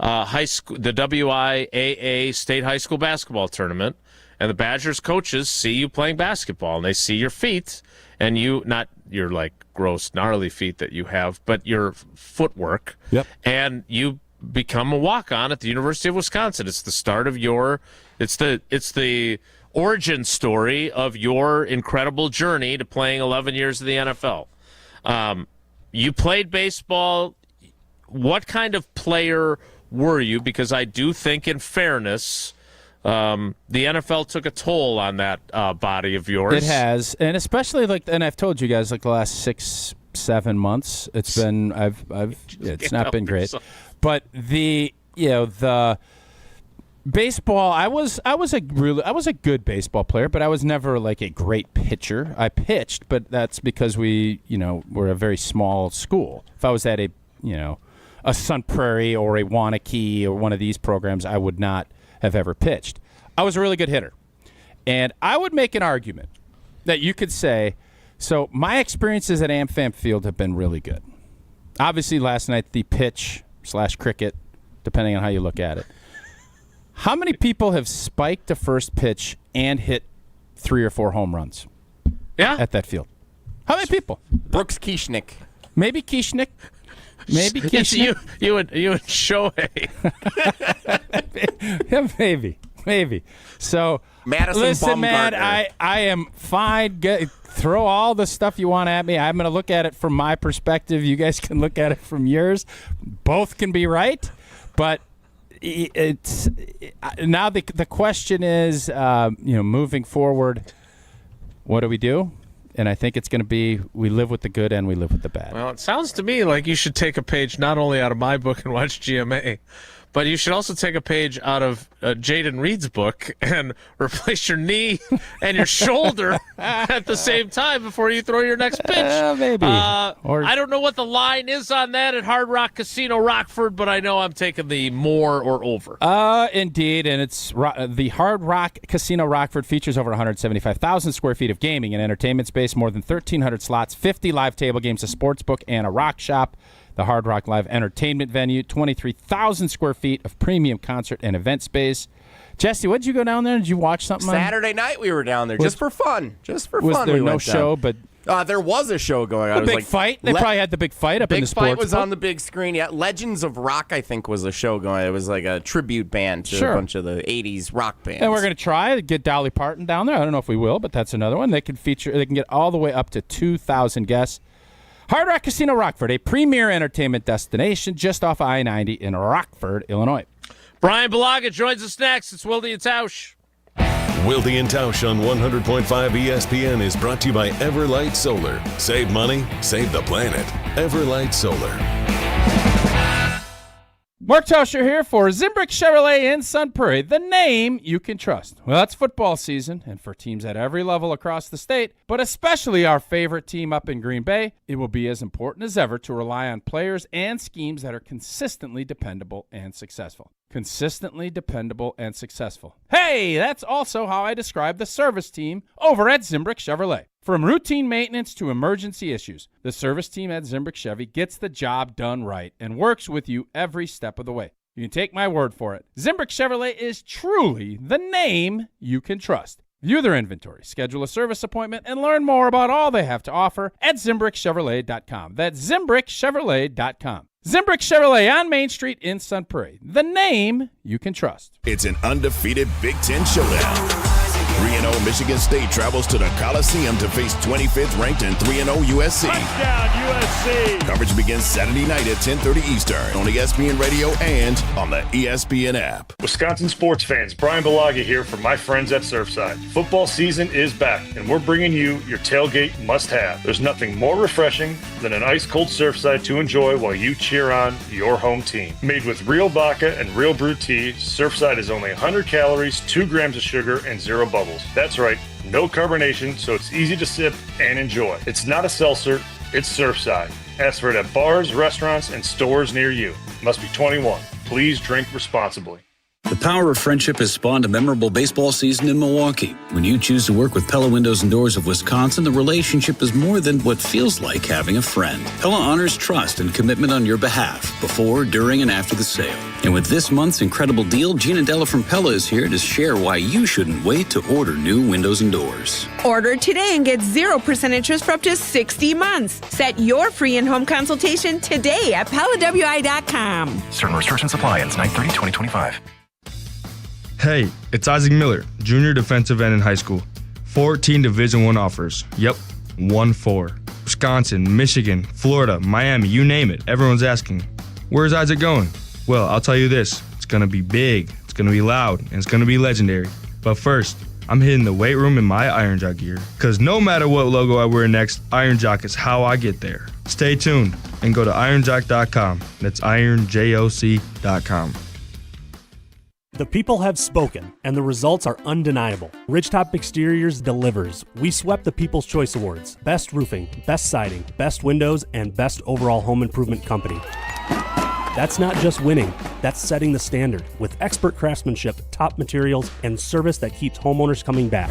high school, the WIAA state high school basketball tournament, and the Badgers coaches see you playing basketball, and they see your feet, and not your like gross gnarly feet that you have, but your footwork, and you become a walk-on at the University of Wisconsin. It's the start of it's the origin story of your incredible journey to playing 11 years of the NFL. You played baseball. What kind of player were you? Because I do think, in fairness, the NFL took a toll on that body of yours. It has, and especially and I've told you guys, like the last 6-7 months, it's been it's not been great. But the baseball, I was a good baseball player, but I was never like a great pitcher. I pitched, but that's because we're a very small school. If I was at a Sun Prairie or a Wanakee or one of these programs, I would not have ever pitched. I was a really good hitter. And I would make an argument that you could say, so my experiences at AmFam Field have been really good. Obviously, last night, the pitch/cricket, depending on how you look at it. How many people have spiked a first pitch and hit 3 or 4 home runs at that field? How many people? Brooks Kieschnick. Maybe Kieschnick. Maybe It's you and Shohei. Yeah, maybe. So, Madison listen, man, Bumgarner. I am fine. Throw all the stuff you want at me. I'm going to look at it from my perspective. You guys can look at it from yours. Both can be right, but it's now the question is, moving forward, what do we do? And I think it's going to be we live with the good and we live with the bad. Well, it sounds to me like you should take a page not only out of my book and watch GMA, but you should also take a page out of Jaden Reed's book and replace your knee and your shoulder at the same time before you throw your next pitch. Maybe. I don't know what the line is on that at Hard Rock Casino Rockford, but I know I'm taking the more or over. Indeed, and it's the Hard Rock Casino Rockford features over 175,000 square feet of gaming and entertainment space, more than 1,300 slots, 50 live table games, a sports book, and a rock shop. The Hard Rock Live entertainment venue, 23,000 square feet of premium concert and event space. Jesse, what did you go down there? Did you watch something? Saturday night we were down there just for fun. Was there no show? But there was a show going on. A big fight? They probably had the big fight up in the sports Big fight was book. on the big screen. Yeah, Legends of Rock, I think, was a show going. It was like a tribute band to a bunch of the 80s rock bands. And we're going to try to get Dolly Parton down there. I don't know if we will, but that's another one. They can get all the way up to 2,000 guests. Hard Rock Casino Rockford, a premier entertainment destination just off I-90 in Rockford, Illinois. Bryan Bulaga joins us next. It's Wilde and Tausch. Wilde and Tausch on 100.5 ESPN is brought to you by Everlight Solar. Save money, save the planet. Everlight Solar. Mark Tauscher here for Zimbrick Chevrolet in Sun Prairie, the name you can trust. Well, it's football season, and for teams at every level across the state, but especially our favorite team up in Green Bay, it will be as important as ever to rely on players and schemes that are consistently dependable and successful. Consistently dependable and successful. Hey, that's also how I describe the service team over at Zimbrick Chevrolet. From routine maintenance to emergency issues, the service team at Zimbrick Chevy gets the job done right and works with you every step of the way. You can take my word for it. Zimbrick Chevrolet is truly the name you can trust. View their inventory, schedule a service appointment, and learn more about all they have to offer at ZimbrickChevrolet.com. That's ZimbrickChevrolet.com. Zimbrick Chevrolet on Main Street in Sun Prairie. The name you can trust. It's an undefeated Big Ten showdown. 3-0 Michigan State travels to the Coliseum to face 25th ranked and 3-0 USC. Touchdown USC. Coverage begins Saturday night at 10:30 Eastern on ESPN Radio and on the ESPN app. Wisconsin sports fans, Bryan Bulaga here for my friends at Surfside. Football season is back, and we're bringing you your tailgate must-have. There's nothing more refreshing than an ice-cold Surfside to enjoy while you cheer on your home team. Made with real vodka and real brewed tea, Surfside is only 100 calories, 2 grams of sugar, and 0 bubbles. That's right, no carbonation, so it's easy to sip and enjoy. It's not a seltzer, it's Surfside. Ask for it at bars, restaurants, and stores near you. Must be 21. Please drink responsibly. The power of friendship has spawned a memorable baseball season in Milwaukee. When you choose to work with Pella Windows and Doors of Wisconsin, the relationship is more than what feels like having a friend. Pella honors trust and commitment on your behalf, before, during, and after the sale. And with this month's incredible deal, Gina Della from Pella is here to share why you shouldn't wait to order new windows and doors. Order today and get 0% interest for up to 60 months. Set your free in-home consultation today at PellaWI.com. Certain restrictions apply. Ends 9/30/2025. Hey, it's Isaac Miller, junior defensive end in high school. 14 Division I offers. Yep, 1-4. Wisconsin, Michigan, Florida, Miami, you name it. Everyone's asking, where's Isaac going? Well, I'll tell you this. It's going to be big, it's going to be loud, and it's going to be legendary. But first, I'm hitting the weight room in my Iron Jock gear. Because no matter what logo I wear next, Iron Jock is how I get there. Stay tuned and go to ironjock.com. That's ironjoc.com. The people have spoken, and the results are undeniable. Ridgetop Exteriors delivers. We swept the People's Choice Awards. Best roofing, best siding, best windows, and best overall home improvement company. That's not just winning, that's setting the standard with expert craftsmanship, top materials, and service that keeps homeowners coming back.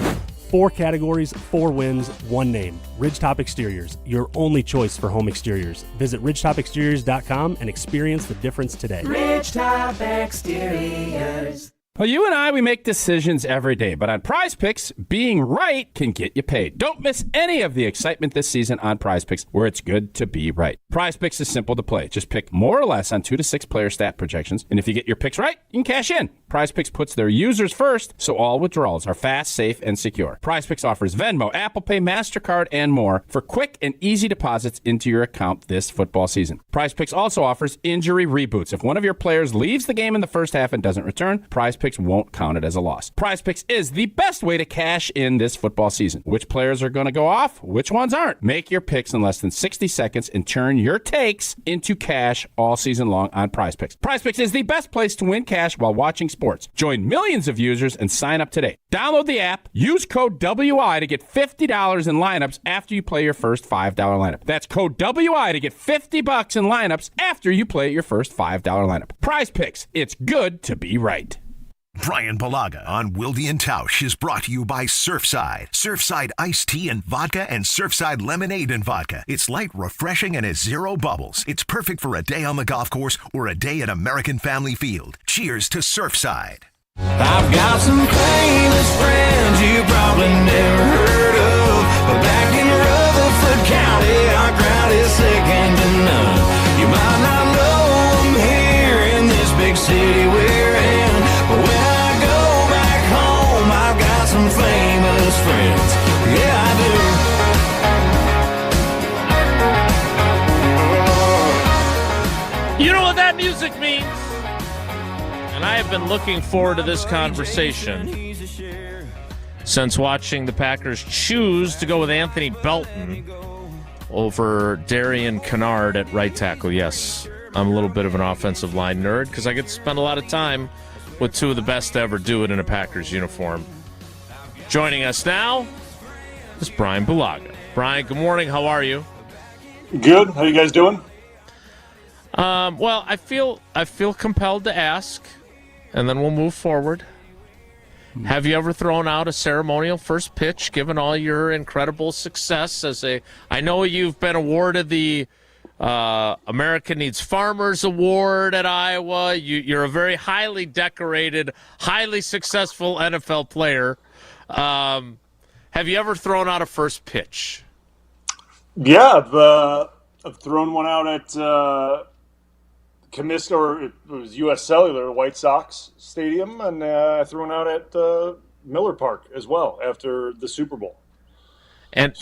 4 categories, 4 wins, 1 name. Ridgetop Exteriors, your only choice for home exteriors. Visit ridgetopexteriors.com and experience the difference today. Ridgetop Exteriors. Well, you and I, we make decisions every day, but on Prize Picks, being right can get you paid. Don't miss any of the excitement this season on Prize Picks, where it's good to be right. Prize Picks is simple to play. Just pick more or less on 2 to 6 player stat projections, and if you get your picks right, you can cash in. Prize Picks puts their users first, so all withdrawals are fast, safe, and secure. Prize Picks offers Venmo, Apple Pay, MasterCard, and more for quick and easy deposits into your account this football season. Prize Picks also offers injury reboots. If one of your players leaves the game in the first half and doesn't return, Prize Picks won't count it as a loss. Prize Picks is the best way to cash in this football season. Which players are going to go off? Which ones aren't? Make your picks in less than 60 seconds and turn your takes into cash all season long on Prize Picks. Prize Picks is the best place to win cash while watching sports. Join millions of users and sign up today. Download the app, use code WI to get $50 in lineups after you play your first $5 lineup. That's code WI to get $50 in lineups after you play your first $5 lineup. Prize Picks. It's good to be right. Bryan Bulaga on Wilde and Tausch is brought to you by Surfside. Surfside iced tea and vodka and Surfside lemonade and vodka. It's light, refreshing, and has 0 bubbles. It's perfect for a day on the golf course or a day at American Family Field. Cheers to Surfside. I've got some famous friends you probably never heard of, but back in Rutherford County, our crowd is second to none. You might not know them here in this big city we're in, but when I go back home, I've got some famous friends. Yeah, I do. You know what that music means? And I have been looking forward to this conversation since watching the Packers choose to go with Anthony Belton over Darian Kennard at right tackle. Yes, I'm a little bit of an offensive line nerd because I get to spend a lot of time with 2 of the best to ever do it in a Packers uniform. Joining us now is Bryan Bulaga. Bryan, good morning. How are you? Good. How you guys doing? Well, I feel compelled to ask, and then we'll move forward. Have you ever thrown out a ceremonial first pitch, given all your incredible success I know you've been awarded the America Needs Farmers Award at Iowa. You're a very highly decorated, highly successful NFL player. Have you ever thrown out a first pitch? Yeah, I've thrown one out at Comiskey, or it was U.S. Cellular, White Sox Stadium, and I threw one out at Miller Park as well after the Super Bowl. And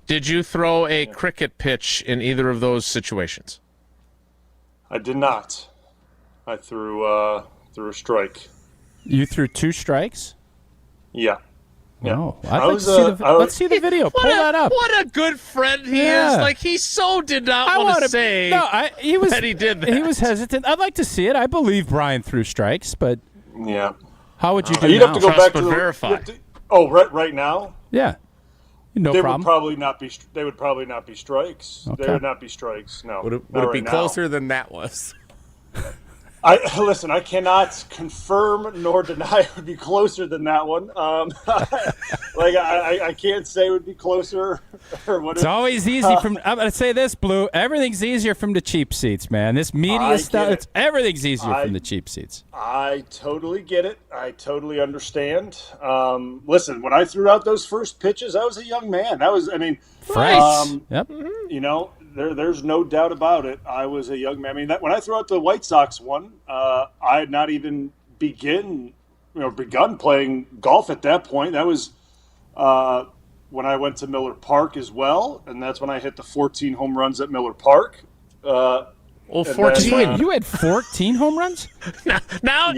did you throw a cricket pitch in either of those situations? I did not. I threw a strike. You threw 2 strikes? Yeah. No, let's see the video. Pull that up. What a good friend he is! Like, he so did not want to say that he did that. He was hesitant. I'd like to see it. I believe Bryan threw strikes, but yeah, how would you do you'd now? have to go back to verify. Right now. Yeah, no problem. Would probably not be. They would probably not be strikes. Okay. They would not be strikes. No. Would it be closer than that was? Listen, I cannot confirm nor deny it would be closer than that one. I can't say it would be closer or whatever. It's always easy I'm going to say this, Blue. Everything's easier from the cheap seats, man. This media stuff, everything's easier from the cheap seats. I totally get it. I totally understand. Listen, when I threw out those first pitches, I was a young man. Fresh. Yep. You know, there's no doubt about it. I was a young man. When I threw out the White Sox one, I had not even begun playing golf at that point. That was when I went to Miller Park as well, and that's when I hit the 14 home runs at Miller Park. 14. You had 14 home runs? Now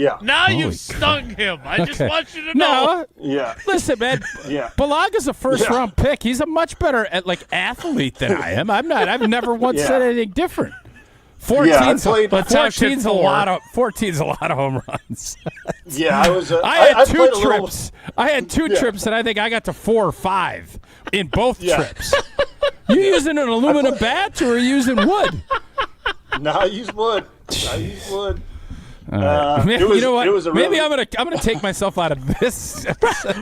you've stung him. I just want you to know. Yeah. Listen, man. Yeah. Balaga's a first-round pick. He's a much better athlete than I am. I'm not. I've never once said anything different. 14's a lot of home runs. Yeah, I had 2 trips. I had 2 trips, and I think I got to 4 or 5 in both trips. You using an aluminum bat or are you using wood? No, I use wood. You know what? Maybe I'm gonna take myself out of this.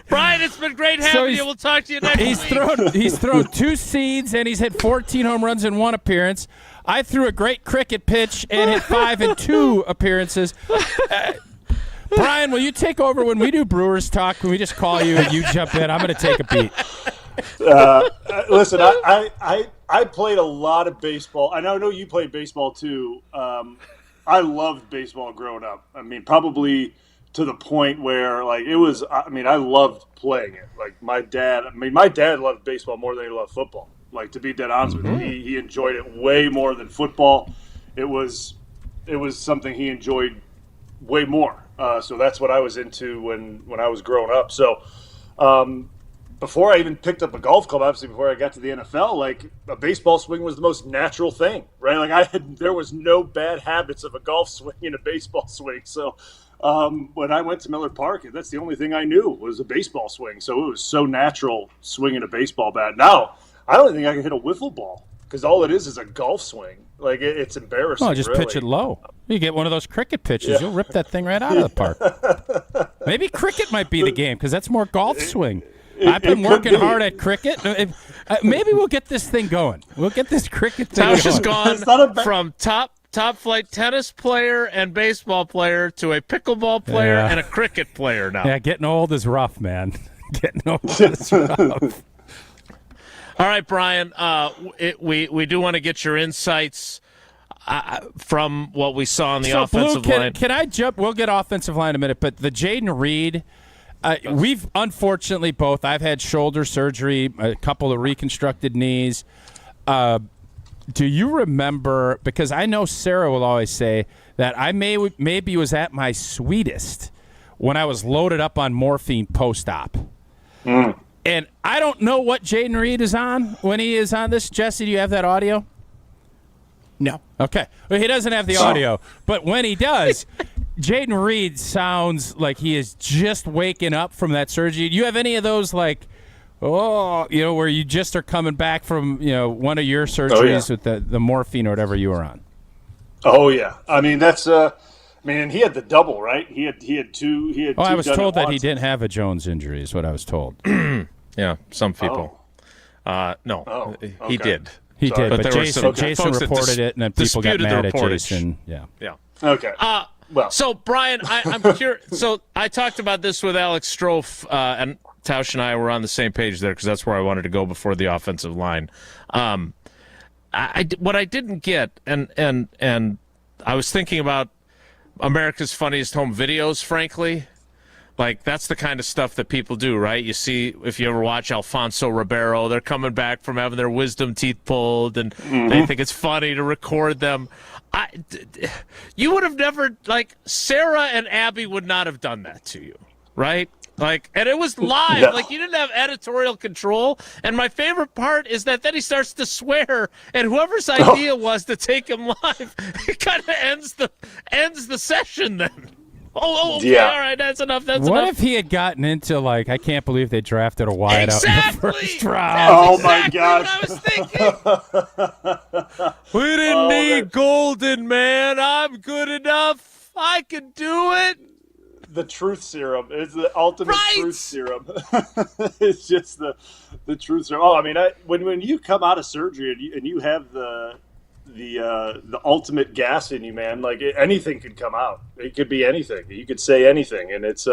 Bryan, it's been great having you. We'll talk to you next week. He's thrown 2 seeds and he's hit 14 home runs in 1 appearance. I threw a great cricket pitch and hit 5 in 2 appearances. Brian, will you take over when we do Brewers talk? Can we just call you and you jump in? I'm going to take a beat. Listen, I played a lot of baseball. I know you played baseball too. I loved baseball growing up. I mean, probably to the point where like it was. I mean, I loved playing it. Like my dad. I mean, my dad loved baseball more than he loved football. Like to be dead honest with you, he enjoyed it way more than football. It was something he enjoyed way more. So that's what I was into when I was growing up. So. Before I even picked up a golf club, obviously before I got to the NFL, like a baseball swing was the most natural thing, right? Like there was no bad habits of a golf swing and a baseball swing. So when I went to Miller Park, that's the only thing I knew was a baseball swing. So it was so natural swinging a baseball bat. Now I don't think I can hit a wiffle ball because all it is a golf swing. Like it's embarrassing. Oh, just really. pitch it low. You get one of those cricket pitches, you'll rip that thing right out of the park. Maybe cricket might be the game because that's more golf swing. I've been working hard at cricket. Maybe we'll get this thing going. We'll get this cricket thing going. Tausch has gone from top flight tennis player and baseball player to a pickleball player and a cricket player now. Yeah, getting old is rough, man. Getting old is rough. All right, Brian, we do want to get your insights from what we saw on the offensive line. Can I jump? We'll get offensive line in a minute, but the Jaden Reed – we've unfortunately both. I've had shoulder surgery, a couple of reconstructed knees. Do you remember? Because I know Sarah will always say that I maybe was at my sweetest when I was loaded up on morphine post-op. And I don't know what Jaden Reed is on when he is on this. Jesse, do you have that audio? No. Okay. Well, he doesn't have the audio, but when he does. Jaden Reed sounds like he is just waking up from that surgery. Do you have any of those, like, where you just are coming back from, one of your surgeries with the morphine or whatever you were on? Oh yeah, I mean that's he had the double, right? He had two. He had. Oh, two I was told that once. he didn't have a Jones injury. Is what I was told. Yeah, some people. No, okay. he did. He Sorry. did, but Jason folks that reported it, and then people got mad at Jason. Yeah. Okay. Well, so Brian, I'm curious. So I talked about this with Alex Strofe, and Tausch and I were on the same page there because that's where I wanted to go before the offensive line. What I didn't get, and I was thinking about America's Funniest Home Videos, frankly. Like, that's the kind of stuff that people do, right? You see, if you ever watch Alfonso Ribeiro, they're coming back from having their wisdom teeth pulled, and they think it's funny to record them. You would have never, like, Sarah and Abby would not have done that to you, right? Like, and it was live. No. Like, you didn't have editorial control. And my favorite part is that then he starts to swear, and whoever's idea was to take him live, it kind of ends the session then. Okay, yeah. All right, that's enough. That's what enough. if he had gotten into, like, I can't believe they drafted a wide out in the first round? Oh my gosh! I was thinking. We didn't need Golden, man. I'm good enough. I can do it. The truth serum is the ultimate truth serum. It's just the truth serum. Oh, I mean, when you come out of surgery and you have the ultimate gas in you, man, like anything could come out. It could be anything. You could say anything, and it's.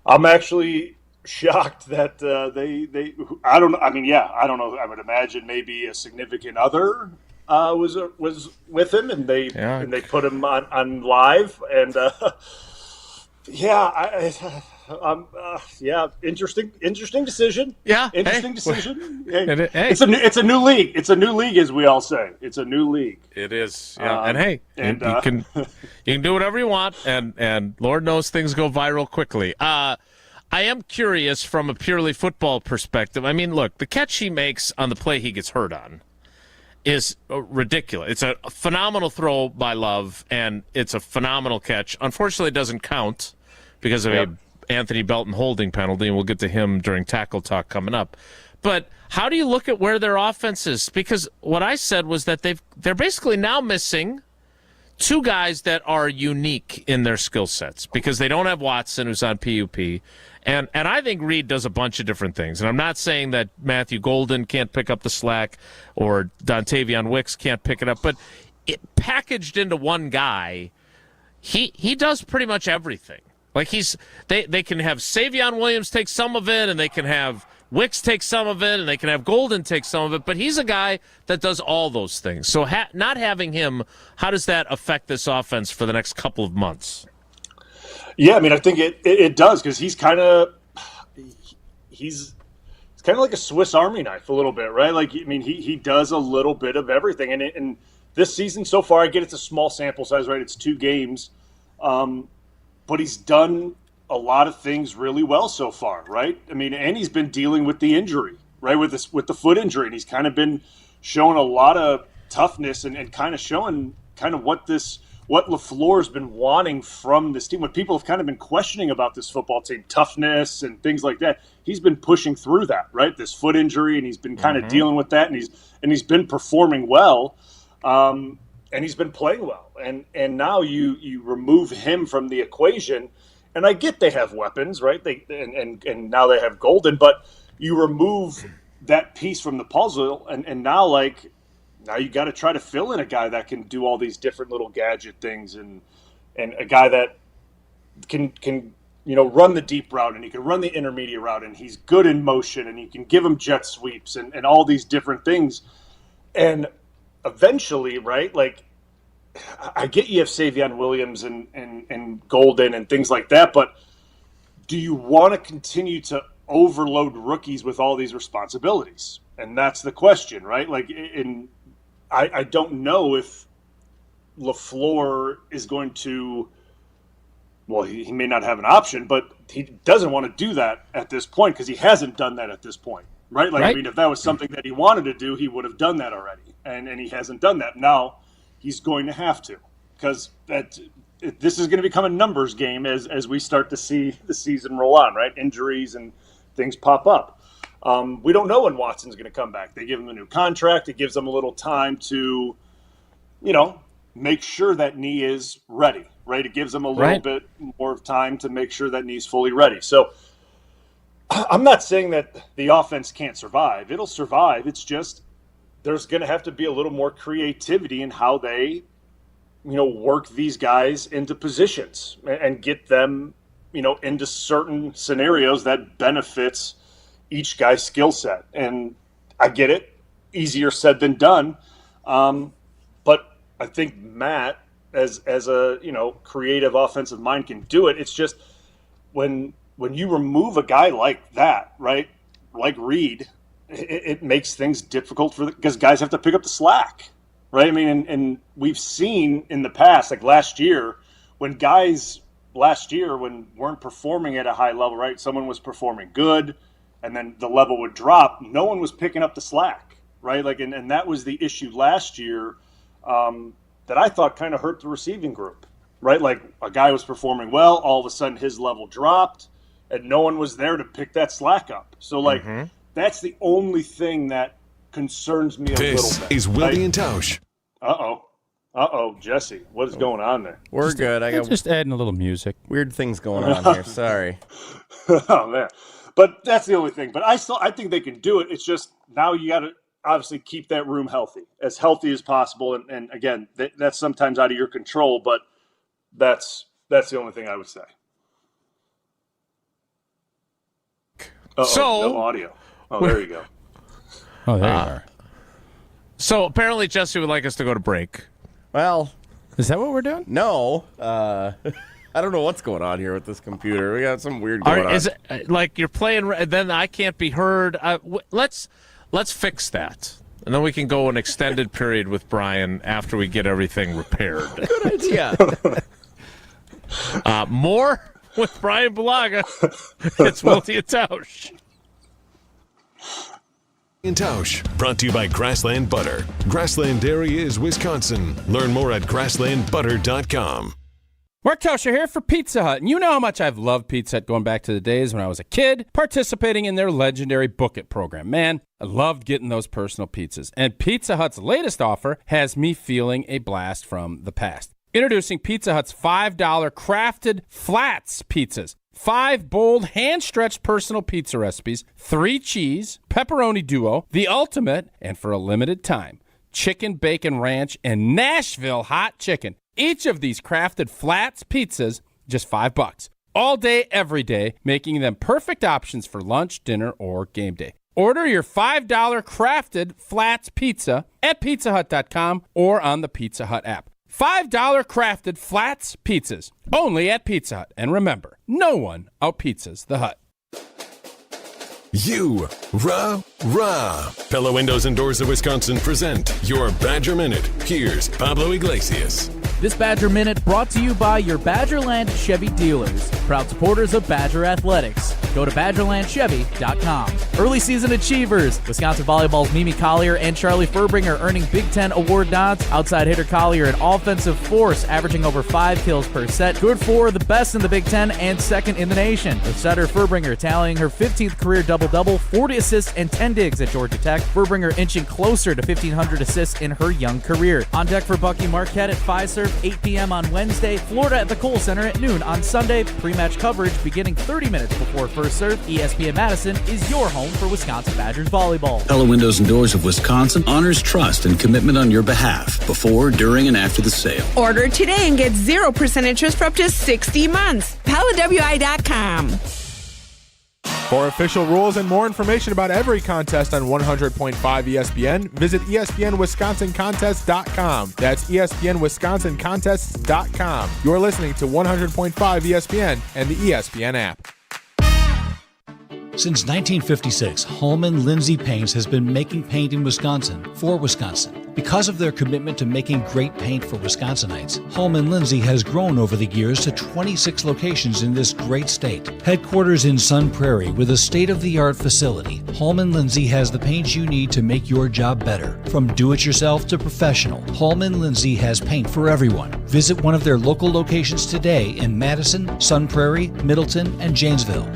I'm actually shocked that they. I don't know. I mean, yeah, I don't know. I would imagine maybe a significant other was with him, and they put him on live, and interesting decision. Yeah, interesting decision. Hey. It's a new league. It's a new league, as we all say. It's a new league. It is. Yeah. You can do whatever you want, and Lord knows things go viral quickly. I am curious from a purely football perspective. I mean, look, the catch he makes on the play he gets hurt on is ridiculous. It's a phenomenal throw by Love, and it's a phenomenal catch. Unfortunately, it doesn't count because of a Anthony Belton holding penalty, and we'll get to him during tackle talk coming up. But how do you look at where their offense is? Because what I said was that they're basically now missing two guys that are unique in their skill sets because they don't have Watson, who's on PUP. And I think Reed does a bunch of different things. And I'm not saying that Matthew Golden can't pick up the slack or Dontavion Wicks can't pick it up, but it packaged into one guy, he does pretty much everything. Like they can have Savion Williams take some of it, and they can have Wicks take some of it, and they can have Golden take some of it. But he's a guy that does all those things. So not having him, how does that affect this offense for the next couple of months? Yeah, I mean, I think it does, because he's kind of like a Swiss Army knife a little bit, right? Like, I mean, he does a little bit of everything, and this season so far, I get it's a small sample size, right? It's 2 games. But he's done a lot of things really well so far, right? I mean, and he's been dealing with the injury, right? With the foot injury, and he's kind of been showing a lot of toughness and kind of showing kind of what LaFleur's been wanting from this team. What people have kind of been questioning about this football team, toughness and things like that. He's been pushing through that, right? This foot injury, and he's been kind of dealing with that, and he's been performing well. And he's been playing well, and now you remove him from the equation, and I get they have weapons, right? And now they have Golden, but you remove that piece from the puzzle, and now you got to try to fill in a guy that can do all these different little gadget things, and a guy that can run the deep route, and he can run the intermediate route, and he's good in motion, and you can give him jet sweeps and all these different things, and eventually, right, like, I get you have Savion Williams and Golden and things like that, but do you want to continue to overload rookies with all these responsibilities? And that's the question, right? Like, I don't know if LaFleur is going to, well, he may not have an option, but he doesn't want to do that at this point, because he hasn't done that at this point. Right? Like, right. I mean, if that was something that he wanted to do, he would have done that already. And he hasn't done that. Now he's going to have to, because this is going to become a numbers game as we start to see the season roll on, right? Injuries and things pop up. We don't know when Watson's going to come back. They give him a new contract. It gives him a little time to, make sure that knee is ready, right? It gives him a little bit more time to make sure that knee's fully ready. So I'm not saying that the offense can't survive. It'll survive. It's just there's going to have to be a little more creativity in how they, work these guys into positions and get them, into certain scenarios that benefits each guy's skill set. And I get it. Easier said than done. But I think Matt, as a, creative offensive mind, can do it. It's just when you remove a guy like that, right, like Reed, it makes things difficult because guys have to pick up the slack, right? I mean, and we've seen in the past, like last year, when weren't performing at a high level, right? Someone was performing good, and then the level would drop. No one was picking up the slack, right? Like, and that was the issue last year that I thought kind of hurt the receiving group, right? Like, a guy was performing well, all of a sudden his level dropped, and no one was there to pick that slack up. So, like, that's the only thing that concerns me a little bit. This is Wilde and Tausch. Uh-oh, Jesse, what is going on there? We're good. I got just adding a little music. Weird things going on here. Sorry. Oh, man. But that's the only thing. But I think they can do it. It's just now you got to obviously keep that room healthy as possible. And again, that's sometimes out of your control, but that's the only thing I would say. So no audio. Oh, there you go. Oh, there you are. So apparently Jesse would like us to go to break. Well, is that what we're doing? No. I don't know what's going on here with this computer. We got some weird going on. Is it like you're playing, then I can't be heard? Let's fix that. And then we can go an extended period with Bryan after we get everything repaired. Good idea. More with Bryan Bulaga. It's Wilde and Tausch. And Tausch, brought to you by Grassland Butter. Grassland Dairy is Wisconsin. Learn more at grasslandbutter.com. Mark Tauscher here for Pizza Hut, and you know how much I've loved Pizza Hut going back to the days when I was a kid, participating in their legendary Book It program. Man, I loved getting those personal pizzas, and Pizza Hut's latest offer has me feeling a blast from the past. Introducing Pizza Hut's $5 crafted flats pizzas. 5 bold, hand-stretched personal pizza recipes, 3 cheese, pepperoni duo, the ultimate, and for a limited time, chicken bacon ranch and Nashville hot chicken. Each of these crafted flats pizzas, just $5. All day, every day, making them perfect options for lunch, dinner, or game day. Order your $5 crafted flats pizza at pizzahut.com or on the Pizza Hut app. $5 crafted flats pizzas, only at Pizza Hut. And remember, no one out-pizzas the Hut. Rah. Pella Windows and Doors of Wisconsin present your Badger Minute. Here's Pablo Iglesias. This Badger Minute brought to you by your Badgerland Chevy dealers, proud supporters of Badger Athletics. Go to BadgerlandChevy.com. Early season achievers. Wisconsin Volleyball's Mimi Collier and Charlie Furbringer earning Big Ten award nods. Outside hitter Collier an offensive force, averaging over 5 kills per set. Good for the best in the Big Ten and second in the nation. With setter Furbringer tallying her 15th career double-double, 40 assists and 10 digs at Georgia Tech. Furbringer inching closer to 1,500 assists in her young career. On deck for Bucky Marquette at Fiserv, 8 p.m. on Wednesday. Florida at the Kohl Center at noon on Sunday. Pre-match coverage beginning 30 minutes before first serve. ESPN Madison is your home for Wisconsin Badgers volleyball. Pella Windows and Doors of Wisconsin honors trust and commitment on your behalf before, during, and after the sale. Order today and get 0% interest for up to 60 months. PellaWI.com. For official rules and more information about every contest on 100.5 ESPN, visit ESPNWisconsinContests.com. That's ESPNWisconsinContests.com. You're listening to 100.5 ESPN and the ESPN app. Since 1956, Holman Lindsay Paints has been making paint in Wisconsin for Wisconsin. Because of their commitment to making great paint for Wisconsinites, Holman Lindsay has grown over the years to 26 locations in this great state. Headquarters in Sun Prairie with a state-of-the-art facility, Holman Lindsay has the paint you need to make your job better. From do-it-yourself to professional, Holman Lindsay has paint for everyone. Visit one of their local locations today in Madison, Sun Prairie, Middleton, and Janesville.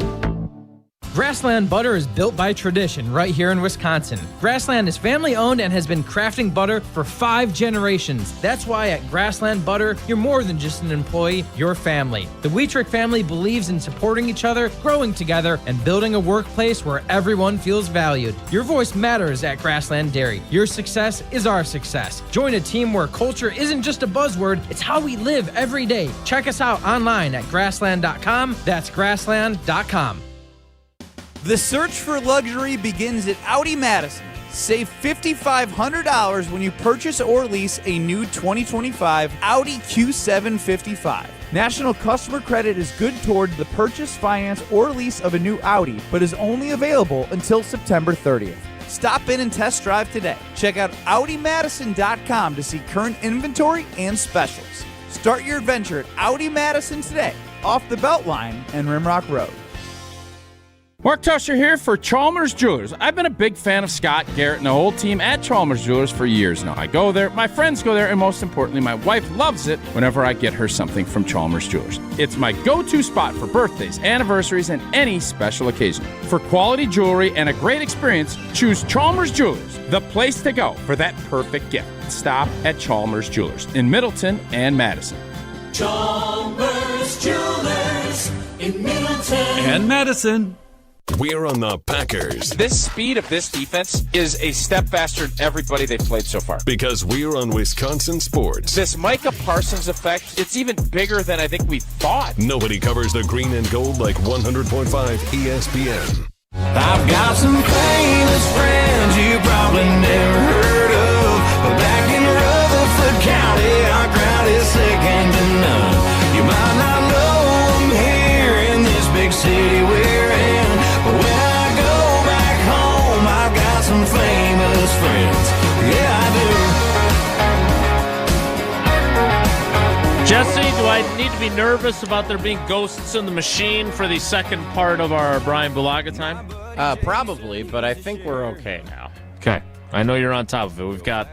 Grassland Butter is built by tradition right here in Wisconsin. Grassland is family owned and has been crafting butter for 5 generations. That's why at Grassland Butter, you're more than just an employee, you're family. The Wietrich family believes in supporting each other, growing together, and building a workplace where everyone feels valued. Your voice matters at Grassland Dairy. Your success is our success. Join a team where culture isn't just a buzzword, it's how we live every day. Check us out online at grassland.com. That's grassland.com. The search for luxury begins at Audi Madison. Save $5,500 when you purchase or lease a new 2025 Audi Q7 55. National customer credit is good toward the purchase, finance, or lease of a new Audi, but is only available until September 30th. Stop in and test drive today. Check out AudiMadison.com to see current inventory and specials. Start your adventure at Audi Madison today, off the Beltline and Rimrock Road. Mark Tusher here for Chalmers Jewelers. I've been a big fan of Scott Garrett and the whole team at Chalmers Jewelers for years now. I go there, my friends go there, and most importantly, my wife loves it whenever I get her something from Chalmers Jewelers. It's my go-to spot for birthdays, anniversaries, and any special occasion. For quality jewelry and a great experience, choose Chalmers Jewelers, the place to go for that perfect gift. Stop at Chalmers Jewelers in Middleton and Madison. Chalmers Jewelers in Middleton And Madison. We're on the Packers. This speed of this defense is a step faster than everybody they've played so far. Because we're on Wisconsin sports. This Micah Parsons effect, it's even bigger than I think we thought. Nobody covers the green and gold like 100.5 ESPN. I've got some famous friends you probably never heard of, but back in Rutherford County, our crowd is second to none. You might not know them here in this big city we're in, but when I go back home, I've got some famous friends. Yeah, I do. Jesse, do I need to be nervous about there being ghosts in the machine for the second part of our Bryan Bulaga time? Probably, but I think we're okay now. Okay. I know you're on top of it. We've got,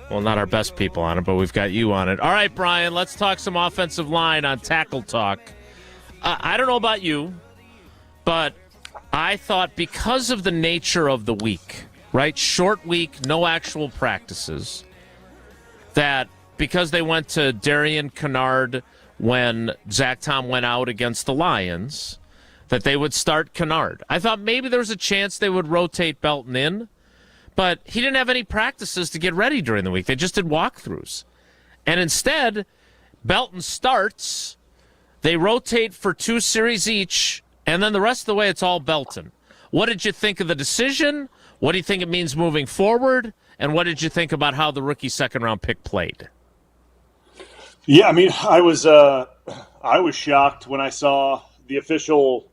well, not our best people on it, but we've got you on it. All right, Brian, let's talk some offensive line on Tackle Talk. I don't know about you, but I thought because of the nature of the week, right? Short week, no actual practices, that because they went to Darian Kennard when Zach Tom went out against the Lions, that they would start Kennard. I thought maybe there was a chance they would rotate Belton in, but he didn't have any practices to get ready during the week. They just did walkthroughs. And instead, Belton starts, they rotate for 2 series each, and then the rest of the way it's all Belton. What did you think of the decision? What do you think it means moving forward? And what did you think about how the rookie second-round pick played? Yeah, I mean, I was shocked when I saw the official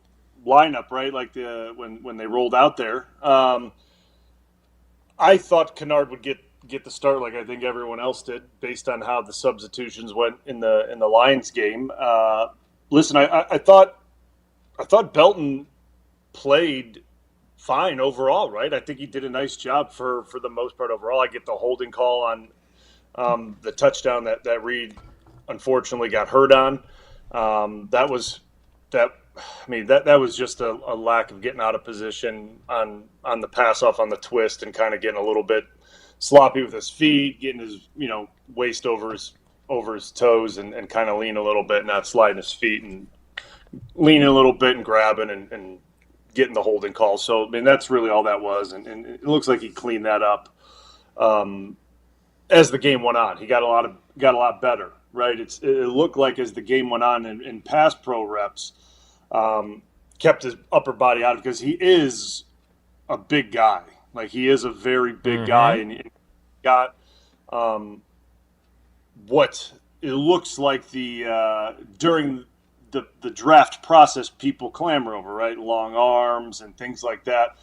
lineup, right? Like when they rolled out there. I thought Kennard would get the start, like I think everyone else did, based on how the substitutions went in the Lions game. Listen, I thought Belton played fine overall, right? I think he did a nice job for the most part overall. I get the holding call on the touchdown that Reed unfortunately got hurt on. That was just a lack of getting out of position on the pass off on the twist and kind of getting a little bit sloppy with his feet, getting his waist over his toes and kind of lean a little bit, not sliding his feet and leaning a little bit and grabbing and getting the holding call. So I mean that's really all that was, and it looks like he cleaned that up as the game went on. He got a lot better, right? It looked like as the game went on in pass pro reps, kept his upper body out because he is a big guy. Like he is a very big guy, and he got what it looks like during the draft process people clamor over, right? Long arms and things like that.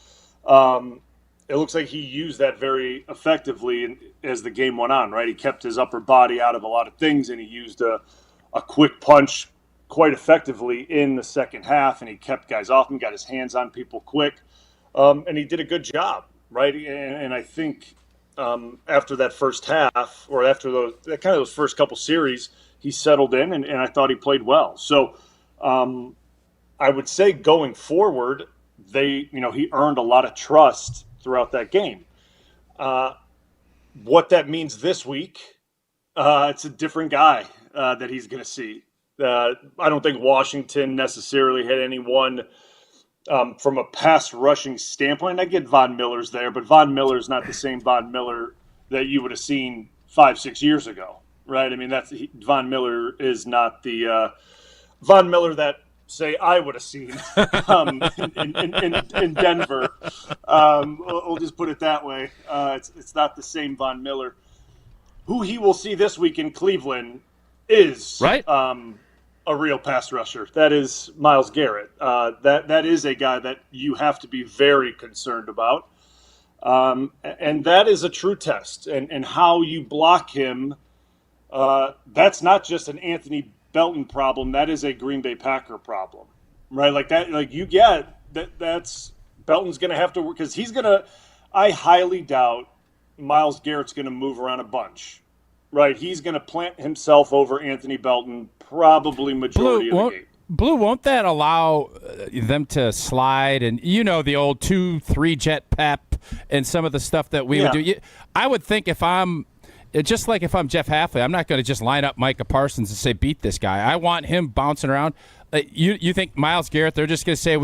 It looks like he used that very effectively as the game went on, right? He kept his upper body out of a lot of things, and he used a quick punch quite effectively in the second half, and he kept guys off him, got his hands on people quick, and he did a good job, right? And I think after that first half, or after those first couple series, he settled in, and I thought he played well. So I would say going forward, he earned a lot of trust throughout that game. What that means this week, it's a different guy that he's going to see. I don't think Washington necessarily had anyone from a pass rushing standpoint. I get Von Miller's there, but Von Miller's not the same Von Miller that you would have seen 5-6 years ago, right? I mean, Von Miller is not the Von Miller that, say, I would have seen in Denver. We'll just put it that way. It's not the same Von Miller. Who he will see this week in Cleveland is right. A real pass rusher. That is Myles Garrett. That is a guy that you have to be very concerned about. And that is a true test. And how you block him, that's not just an Anthony Belton problem. That is a Green Bay Packer problem, right? Like that, like you get that's Belton's going to have to work because I highly doubt Myles Garrett's going to move around a bunch, right? He's going to plant himself over Anthony Belton probably majority of the game. Blue, won't that allow them to slide and, the old 2-3 jet pep and some of the stuff that we would do? I would think if I'm Jeff Halfley, I'm not going to just line up Micah Parsons and say, beat this guy. I want him bouncing around. You think Myles Garrett, they're just going to say,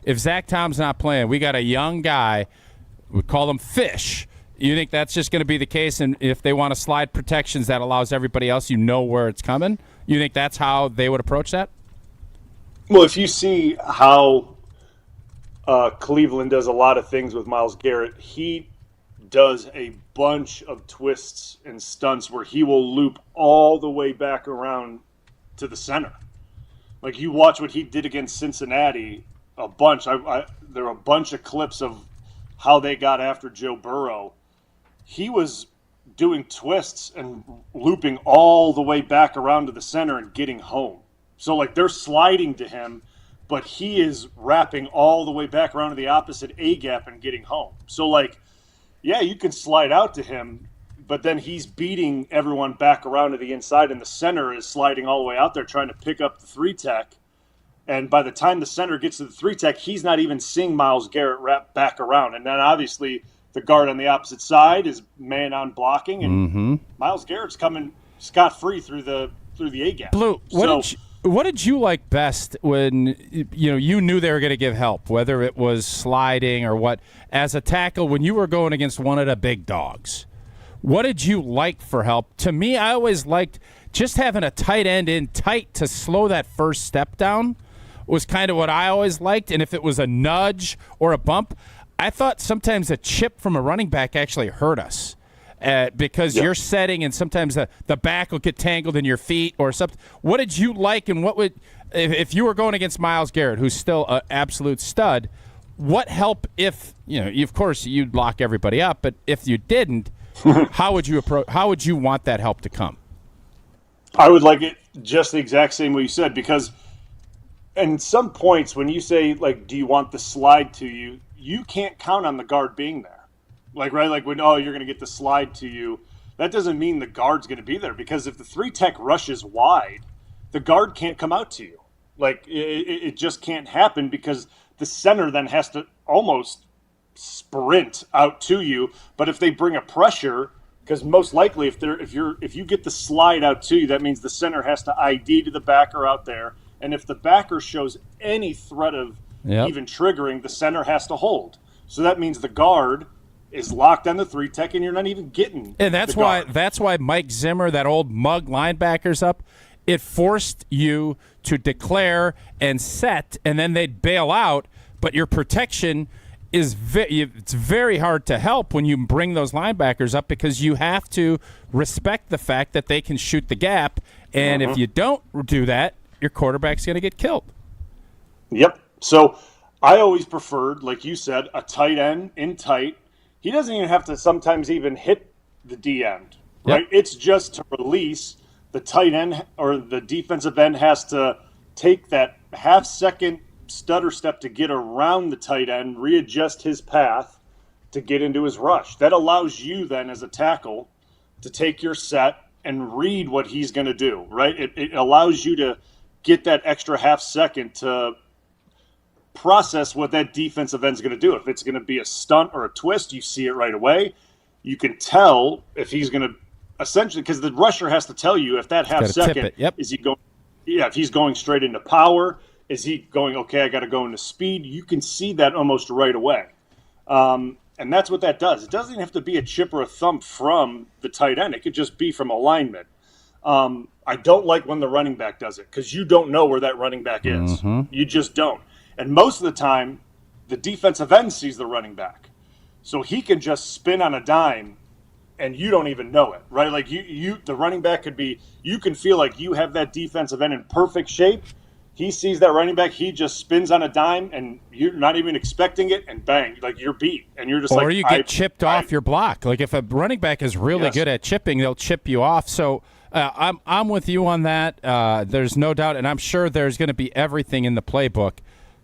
if Zach Tom's not playing, we got a young guy, we call him Fish. You think that's just going to be the case? And if they want to slide protections that allows everybody else, where it's coming? You think that's how they would approach that? Well, if you see how Cleveland does a lot of things with Myles Garrett, he does a bunch of twists and stunts where he will loop all the way back around to the center. Like you watch what he did against Cincinnati a bunch. There are a bunch of clips of how they got after Joe Burrow. He was doing twists and looping all the way back around to the center and getting home. So like they're sliding to him, but he is wrapping all the way back around to the opposite A-gap and getting home. So like, yeah, you can slide out to him, but then he's beating everyone back around to the inside, and the center is sliding all the way out there trying to pick up the 3-tech. And by the time the center gets to the 3-tech, he's not even seeing Myles Garrett wrap back around. And then obviously the guard on the opposite side is man on blocking, and Myles Garrett's coming scot-free through the A-gap. Blue, what did you like best when you knew they were going to give help, whether it was sliding or what, as a tackle when you were going against one of the big dogs? What did you like for help? To me, I always liked just having a tight end in tight to slow that first step down was kind of what I always liked. And if it was a nudge or a bump, I thought sometimes a chip from a running back actually hurt us because you're setting and sometimes the back will get tangled in your feet or something. What did you like, and what would if you were going against Myles Garrett, who's still an absolute stud, what help if, of course you'd lock everybody up, but if you didn't, how would you want that help to come? I would like it just the exact same way you said, because in some points when you say, like, do you want the slide to you, you can't count on the guard being there. Like, right, like when, you're going to get the slide to you, that doesn't mean the guard's going to be there, because if the 3-tech rushes wide, the guard can't come out to you. Like, it just can't happen, because the center then has to almost sprint out to you. But if they bring a pressure, because most likely if you get the slide out to you, that means the center has to ID to the backer out there. And if the backer shows any threat of even triggering, the center has to hold. So that means the guard is locked on the 3-tech, and you're not even getting. And that's why Mike Zimmer, that old mug linebacker's up. It forced you to declare and set, and then they'd bail out. But your protection is it's very hard to help when you bring those linebackers up, because you have to respect the fact that they can shoot the gap. And if you don't do that, your quarterback's going to get killed. Yep. So I always preferred, like you said, a tight end in tight. He doesn't even have to sometimes even hit the D end, right? Yep. It's just to release. The tight end or the defensive end has to take that half-second stutter step to get around the tight end, readjust his path to get into his rush. That allows you then as a tackle to take your set and read what he's going to do, right? It allows you to get that extra half-second to process what that defensive end's going to do. If it's going to be a stunt or a twist, you see it right away. You can tell if he's going to essentially, because the rusher has to tell you if that half second is he going, if he's going straight into power, is he going, okay, I got to go into speed. You can see that almost right away. And that's what that does. It doesn't even have to be a chip or a thump from the tight end. It could just be from alignment. I don't like when the running back does it, because you don't know where that running back is. You just don't. And most of the time, the defensive end sees the running back. So he can just spin on a dime and you don't even know it, right? Like the running back could be, you can feel like you have that defensive end in perfect shape. He sees that running back, he just spins on a dime, and you're not even expecting it, and bang, like you're beat, and you're just or you get chipped off your block. Like if a running back is really good at chipping, they'll chip you off. So I'm with you on that. There's no doubt, and I'm sure there's going to be everything in the playbook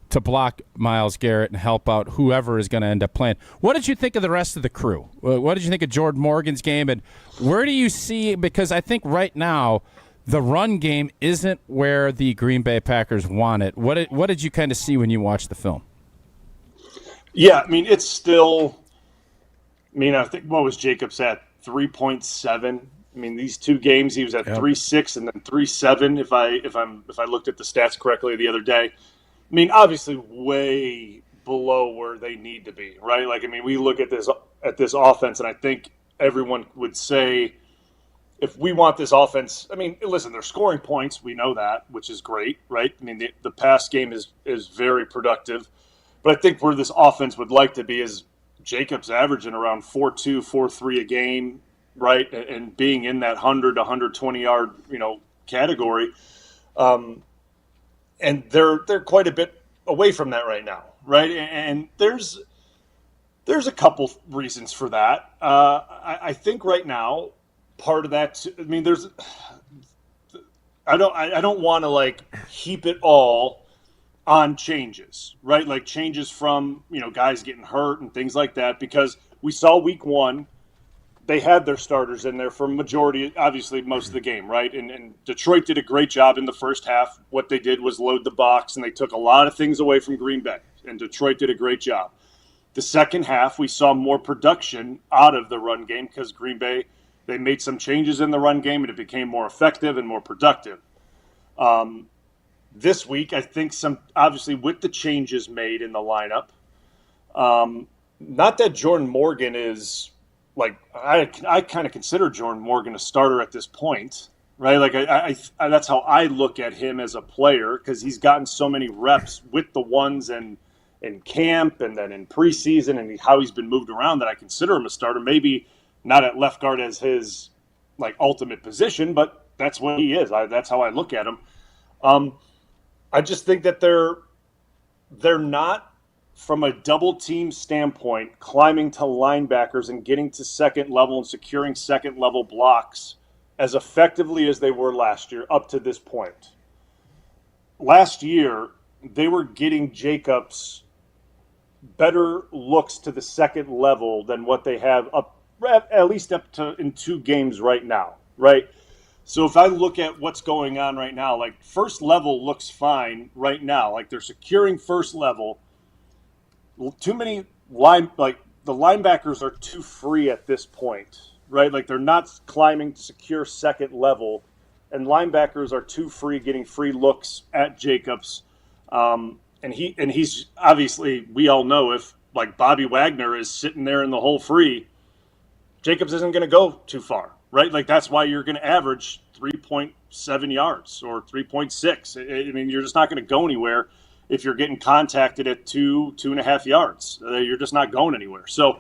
to block Myles Garrett and help out whoever is going to end up playing. What did you think of the rest of the crew? What did you think of Jordan Morgan's game? And where do you see, because I think right now the run game isn't where the Green Bay Packers want it. What did you kind of see when you watched the film? Yeah, I mean, it's still, I think, what was Jacobs at? 3.7. I mean, these two games he was at 3.6 and then 3.7 if I looked at the stats correctly the other day. I mean, obviously way below where they need to be, right? Like, I mean, we look at this offense, and I think everyone would say, if we want this offense, I mean, listen, they're scoring points. We know that, which is great, right? I mean, the pass game is very productive. But I think where this offense would like to be is Jacobs averaging around 4.2, 4.3 a game, right? And being in that 100 to 120-yard, category. And they're quite a bit away from that right now, right? And there's a couple reasons for that. I think right now, part of that, I mean, I don't want to like heap it all on changes, right? Like changes from, guys getting hurt and things like that, because we saw week one, they had their starters in there for majority, obviously most of the game, right? And Detroit did a great job in the first half. What they did was load the box, and they took a lot of things away from Green Bay, and Detroit did a great job. The second half, we saw more production out of the run game because Green Bay, they made some changes in the run game, and it became more effective and more productive. This week, I think obviously with the changes made in the lineup, not that Jordan Morgan is like I kind of consider Jordan Morgan a starter at this point, right? Like I that's how I look at him as a player, because he's gotten so many reps with the ones and in camp and then in preseason and how he's been moved around, that I consider him a starter. Maybe not at left guard as his like ultimate position, but that's what he is. That's how I look at him. I just think that they're not, from a double team standpoint, climbing to linebackers and getting to second level and securing second level blocks as effectively as they were last year up to this point. Last year, they were getting Jacobs better looks to the second level than what they have up, at least up to in 2 games right now, right? So if I look at what's going on right now, like first level looks fine right now. Like they're securing first level. Too many the linebackers are too free at this point, right? Like they're not climbing to secure second level, and linebackers are too free, getting free looks at Jacobs. And he's obviously, we all know, if like Bobby Wagner is sitting there in the hole free, Jacobs isn't going to go too far, right? Like that's why you're going to average 3.7 yards or 3.6. I mean, you're just not going to go anywhere if you're getting contacted at 2.5 yards. You're just not going anywhere. So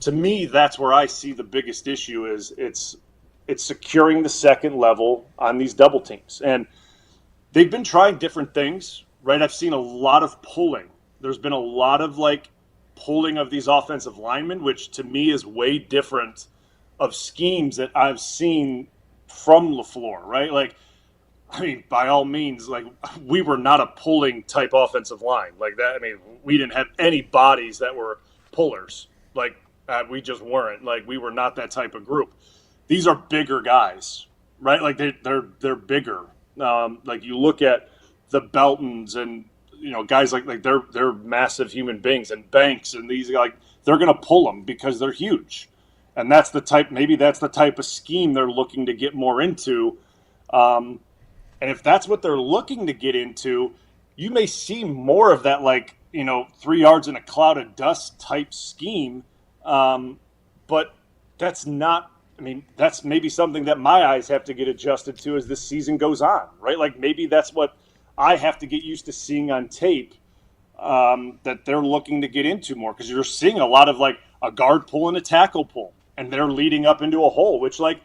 to me, that's where I see the biggest issue is it's securing the second level on these double teams. And they've been trying different things, right? I've seen a lot of pulling. There's been a lot of like pulling of these offensive linemen, which to me is way different of schemes that I've seen from LaFleur, right? Like, I mean, by all means, like we were not a pulling type offensive line like that. I mean, we didn't have any bodies that were pullers. Like we just weren't. Like we were not that type of group. These are bigger guys, right? Like they're bigger. Like you look at the Beltons and guys like they're massive human beings, and Banks and these, like they're gonna pull them because they're huge, and that's the type of scheme they're looking to get more into. And if that's what they're looking to get into, you may see more of that, like 3 yards in a cloud of dust type scheme. But that's not. I mean, that's maybe something that my eyes have to get adjusted to as this season goes on, right? Like maybe that's what I have to get used to seeing on tape, that they're looking to get into more, because you're seeing a lot of like a guard pull and a tackle pull, and they're leading up into a hole, which, like,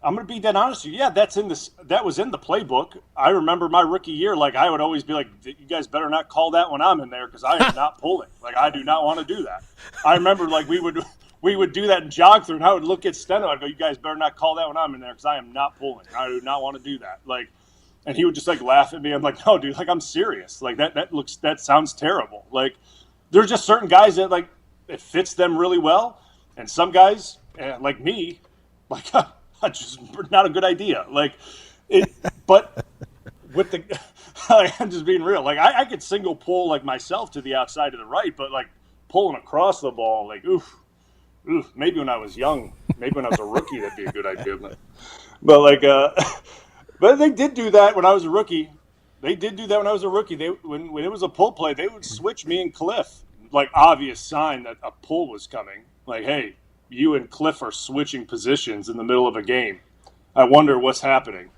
I'm going to be dead honest with you. Yeah, that was in the playbook. I remember my rookie year, like I would always be like, you guys better not call that when I'm in there, because I am not pulling. Like I do not want to do that. I remember like we would do that and jog through, and I would look at Steno. I'd go, you guys better not call that when I'm in there, because I am not pulling. I do not want to do that. Like, and he would just like laugh at me. I'm like, no, dude, like I'm serious. Like that sounds terrible. Like there's just certain guys that like it fits them really well, and some guys like me, like just not a good idea. Like it, but with the, I'm just being real. Like I could single pull like myself to the outside of the right, but like pulling across the ball, like oof. Maybe when I was young, maybe when I was a rookie, that'd be a good idea. But like, but they did do that when I was a rookie. They when it was a pull play, they would switch me and Cliff. Like obvious sign that a pull was coming. Like, hey, you and Cliff are switching positions in the middle of a game. I wonder what's happening.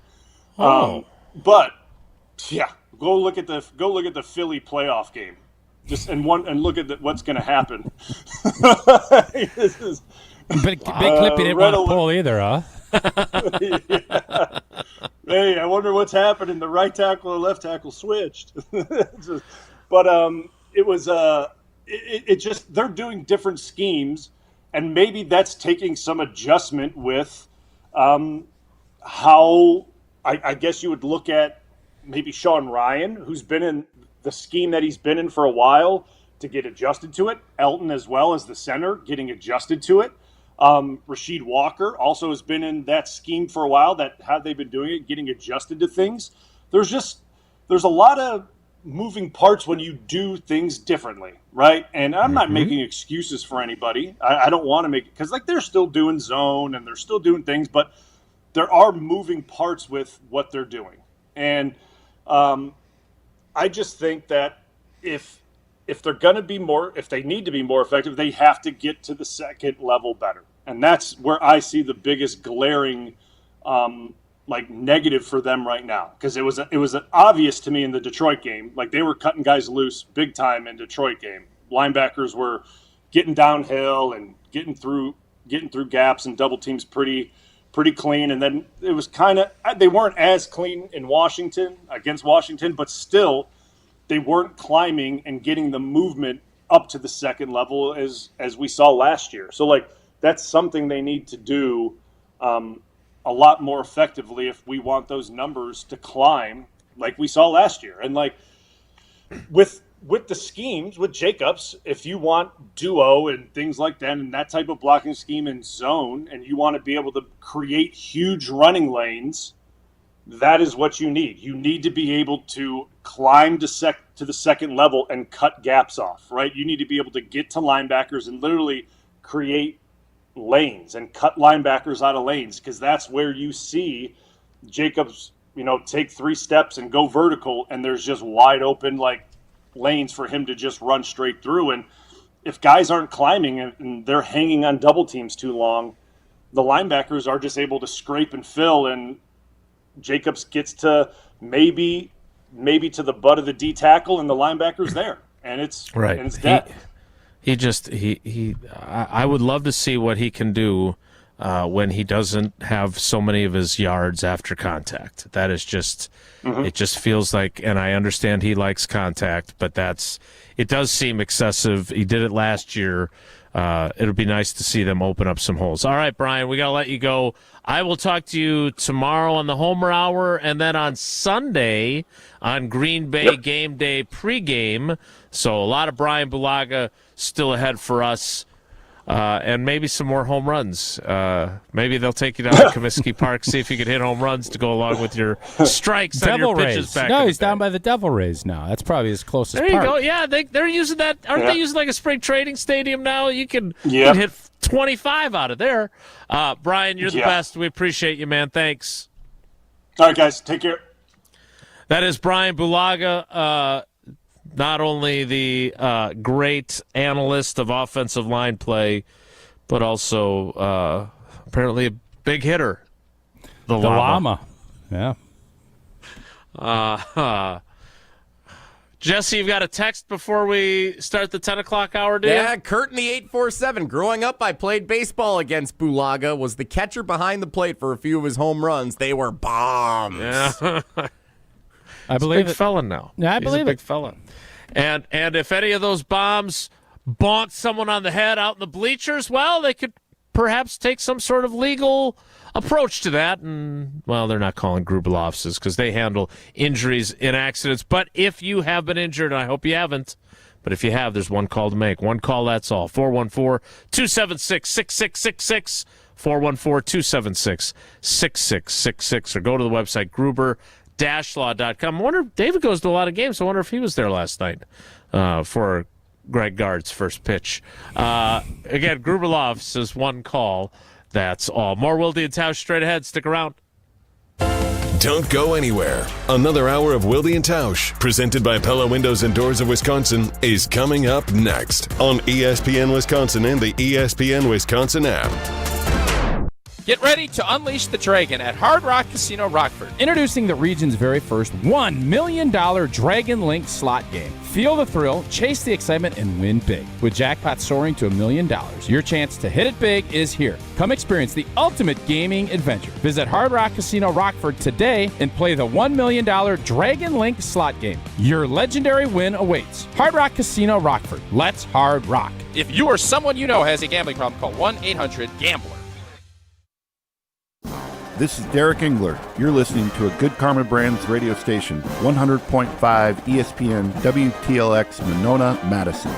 But yeah, go look at the Philly playoff game. Just and look at what's going to happen. This is, Big Clippy didn't want to pull either, huh? Yeah. Hey, I wonder what's happening. The right tackle or left tackle switched. But it was it just, they're doing different schemes, and maybe that's taking some adjustment with how I guess you would look at maybe Sean Ryan, who's been in the scheme that he's been in for a while, to get adjusted to it. Elton as well as the center getting adjusted to it. Rasheed Walker also has been in that scheme for a while, that how they've been doing it, getting adjusted to things. There's a lot of moving parts when you do things differently, right? And I'm not making excuses for anybody. I don't want to make, because like they're still doing zone and they're still doing things, but there are moving parts with what they're doing. And I just think that if they're going to be more, if they need to be more effective, they have to get to the second level better. And that's where I see the biggest glaring negative for them right now, because it was obvious to me in the Detroit game. Like, they were cutting guys loose big time in Detroit game. Linebackers were getting downhill and getting through gaps and double teams pretty clean. And then it was they weren't as clean in against Washington, but still they weren't climbing and getting the movement up to the second level as we saw last year. So, like, that's something they need to do a lot more effectively if we want those numbers to climb like we saw last year. And, like, with the schemes, with Jacobs, if you want duo and things like that and that type of blocking scheme and zone, and you want to be able to create huge running lanes, that is what you need. You need to be able to climb to the second level and cut gaps off, right? You need to be able to get to linebackers and literally create lanes and cut linebackers out of lanes, because that's where you see Jacobs, take 3 steps and go vertical, and there's just wide open, like, lanes for him to just run straight through. And if guys aren't climbing and they're hanging on double teams too long, the linebackers are just able to scrape and fill, and Jacobs gets to maybe to the butt of the D tackle, and the linebackers there, and it's right. And it's dead. I would love to see what he can do when he doesn't have so many of his yards after contact. That is just, it just feels like, and I understand he likes contact, but it does seem excessive. He did it last year. It'll be nice to see them open up some holes. All right, Brian, we got to let you go. I will talk to you tomorrow on the Homer Hour, and then on Sunday on Green Bay Game Day pregame. So a lot of Bryan Bulaga still ahead for us, and maybe some more home runs. Maybe they'll take you down to Comiskey Park, see if you can hit home runs to go along with your strikes on your pitches back. No, he's down by the Devil Rays now. That's probably his closest There you park. go. Yeah, they're using that. Aren't they using like a spring training stadium now? You can hit 25 out of there. Brian, you're the best. We appreciate you, man. Thanks. All right, guys. Take care. That is Bryan Bulaga, not only the great analyst of offensive line play, but also apparently a big hitter. The llama. Yeah. Jesse, you've got a text before we start the 10 o'clock hour, do you? Yeah, Kurt in the 847. Growing up, I played baseball against Bulaga, was the catcher behind the plate for a few of his home runs. They were bombs. Yeah. I believe He's a big fella now. Yeah, I believe He's a big fella. And if any of those bombs bonk someone on the head out in the bleachers, well, they could perhaps take some sort of legal approach to that. And, well, they're not calling Grubel offices because they handle injuries in accidents. But if you have been injured, and I hope you haven't, but if you have, there's one call to make. One call, that's all. 414-276-6666. 414-276-6666. Or go to the website, gruber-law.com. I wonder if David goes to a lot of games. I wonder if he was there last night for Greg Gard's first pitch. Again, Gruber Law Offices, one call. That's all. More Wilde and Tausch straight ahead. Stick around. Don't go anywhere. Another hour of Wilde and Tausch, presented by Pella Windows and Doors of Wisconsin, is coming up next on ESPN Wisconsin and the ESPN Wisconsin app. Get ready to unleash the dragon at Hard Rock Casino Rockford. Introducing the region's very first $1 million Dragon Link slot game. Feel the thrill, chase the excitement, and win big. With jackpots soaring to $1 million, your chance to hit it big is here. Come experience the ultimate gaming adventure. Visit Hard Rock Casino Rockford today and play the $1 million Dragon Link slot game. Your legendary win awaits. Hard Rock Casino Rockford. Let's hard rock. If you or someone you know has a gambling problem, call 1-800-GAMBLER. This is Derek Engler. You're listening to a Good Karma Brands radio station, 100.5 ESPN WTLX Monona, Madison.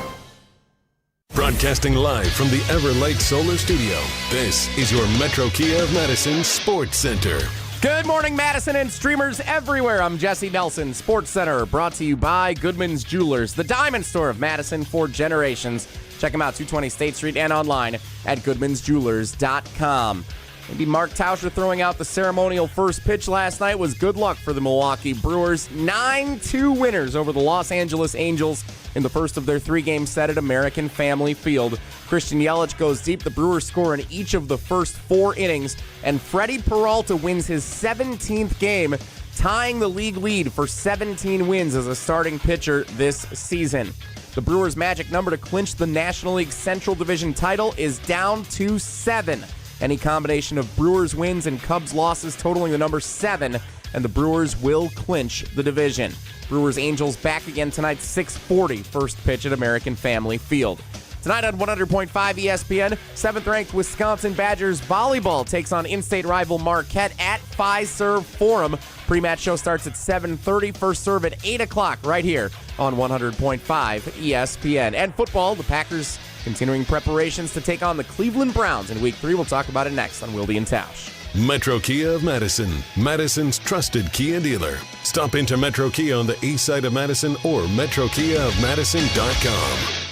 Broadcasting live from the Everlight Solar Studio, this is your Metro Kia of Madison Sports Center. Good morning, Madison and streamers everywhere. I'm Jesse Nelson, Sports Center, brought to you by Goodman's Jewelers, the diamond store of Madison for generations. Check them out, 220 State Street and online at goodmansjewelers.com. Maybe Mark Tauscher throwing out the ceremonial first pitch last night was good luck for the Milwaukee Brewers. 9-2 winners over the Los Angeles Angels in the first of their 3-game set at American Family Field. Christian Yelich goes deep. The Brewers score in each of the first 4 innings, and Freddie Peralta wins his 17th game, tying the league lead for 17 wins as a starting pitcher this season. The Brewers' magic number to clinch the National League Central Division title is down to 7. Any combination of Brewers wins and Cubs losses totaling the number 7, and the Brewers will clinch the division. Brewers-Angels back again tonight, 6:40, first pitch at American Family Field. Tonight on 100.5 ESPN, 7th-ranked Wisconsin Badgers volleyball takes on in-state rival Marquette at Fiserv Forum. Pre-match show starts at 7:30, first serve at 8 o'clock right here on 100.5 ESPN. And football, the Packers continuing preparations to take on the Cleveland Browns in Week 3. We'll talk about it next on Wilde and Tausch. Metro Kia of Madison, Madison's trusted Kia dealer. Stop into Metro Kia on the east side of Madison or metrokiaofmadison.com.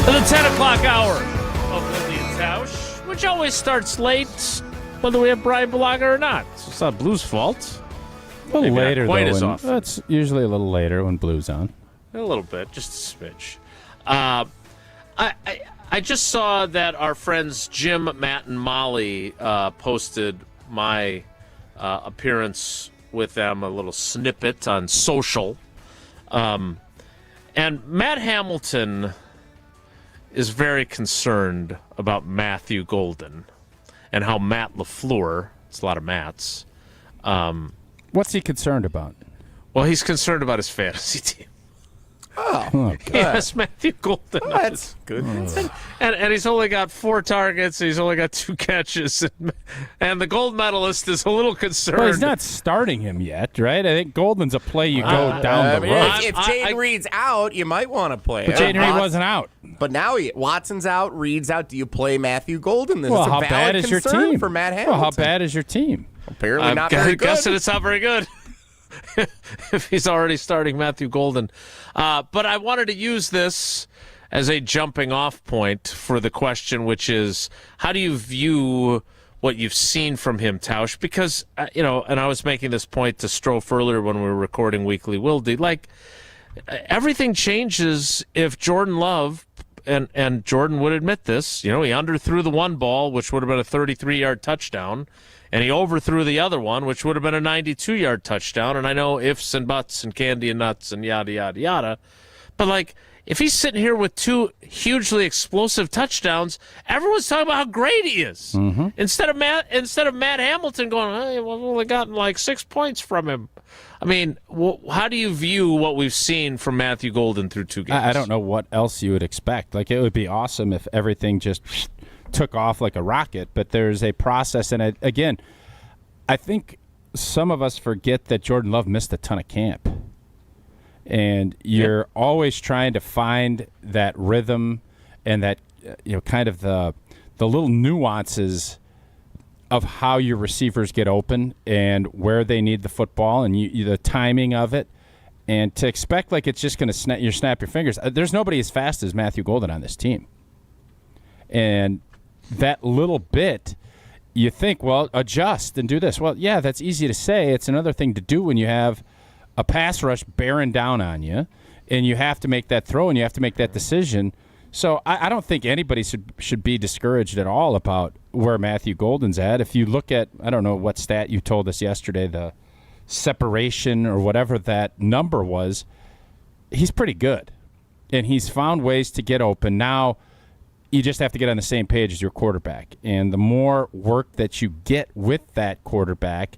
The 10 o'clock hour of Wilde and Tausch, which always starts late, whether we have Bryan Bulaga or not. So it's not Blue's fault. A little later, quite as though. often. It's usually a little later when Blue's on. A little bit, just a smidge. I just saw that our friends Jim, Matt, and Molly posted my appearance with them, a little snippet on social. And Matt Hamilton is very concerned about Matthew Golden and how Matt LaFleur, it's a lot of Matts. What's he concerned about? Well, he's concerned about his fantasy team. Oh, yes, Matthew Golden. That's good. And he's only got 4 targets. He's only got 2 catches. And the gold medalist is a little concerned. Well, he's not starting him yet, right? I think Golden's a play you go down the road. If Jaden Reed's out, you might want to play But Jaden Reed wasn't out. But now Watson's out, Reed's out. Do you play Matthew Golden? This is Well, a how valid bad is your concern team? for Matt Hamilton. Well, how bad is your team? Apparently not very good. I'm guessing it's not very good. If he's already starting Matthew Golden. But I wanted to use this as a jumping off point for the question, which is, how do you view what you've seen from him, Tausch? Because, and I was making this point to Strofe earlier when we were recording Weekly Wilde, like, everything changes if Jordan Love, and Jordan would admit this, he underthrew the one ball, which would have been a 33-yard touchdown, and he overthrew the other one, which would have been a 92-yard touchdown. And I know ifs and buts and candy and nuts and yada, yada, yada. But, like, if he's sitting here with 2 hugely explosive touchdowns, everyone's talking about how great he is. Mm-hmm. Instead of Matt Hamilton going, hey, we've only gotten, like, 6 points from him. I mean, how do you view what we've seen from Matthew Golden through 2 games? I don't know what else you would expect. Like, it would be awesome if everything just took off like a rocket, but there's a process. And again, I think some of us forget that Jordan Love missed a ton of camp. And you're always trying to find that rhythm and that, kind of the little nuances of how your receivers get open and where they need the football and the timing of it. And to expect like it's just going to snap your fingers. There's nobody as fast as Matthew Golden on this team. And that little bit, you think, well, adjust and do this. Well, yeah, that's easy to say. It's another thing to do when you have a pass rush bearing down on you and you have to make that throw and you have to make that decision. So I don't think anybody should be discouraged at all about where Matthew Golden's at. If you look at, I don't know what stat you told us yesterday, the separation or whatever that number was, he's pretty good. And he's found ways to get open. Now, you just have to get on the same page as your quarterback. And the more work that you get with that quarterback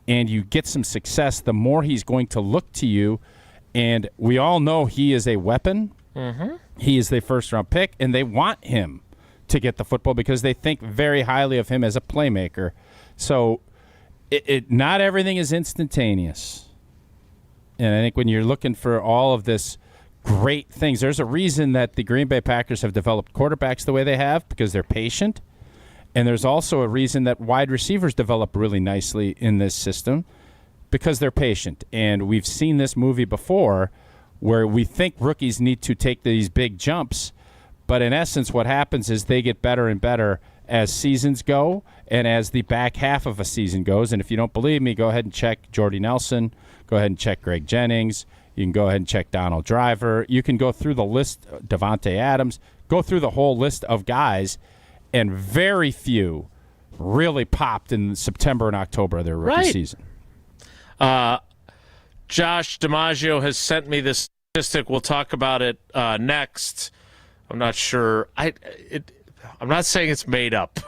and you get some success, the more he's going to look to you. And we all know he is a weapon. Mm-hmm. He is the first-round pick, and they want him to get the football because they think very highly of him as a playmaker. So not everything is instantaneous. And I think when you're looking for all of this great things, there's a reason that the Green Bay Packers have developed quarterbacks the way they have, because they're patient. And there's also a reason that wide receivers develop really nicely in this system, because they're patient. And we've seen this movie before where we think rookies need to take these big jumps, but in essence what happens is they get better and better as seasons go and as the back half of a season goes. And if you don't believe me, go ahead and check Jordy Nelson. Go ahead and check Greg Jennings. You can go ahead and check Donald Driver. You can go through the list, Davante Adams. Go through the whole list of guys, and very few really popped in September and October of their rookie season. Josh DiMaggio has sent me this statistic. We'll talk about it next. I'm not sure. I'm not saying it's made up.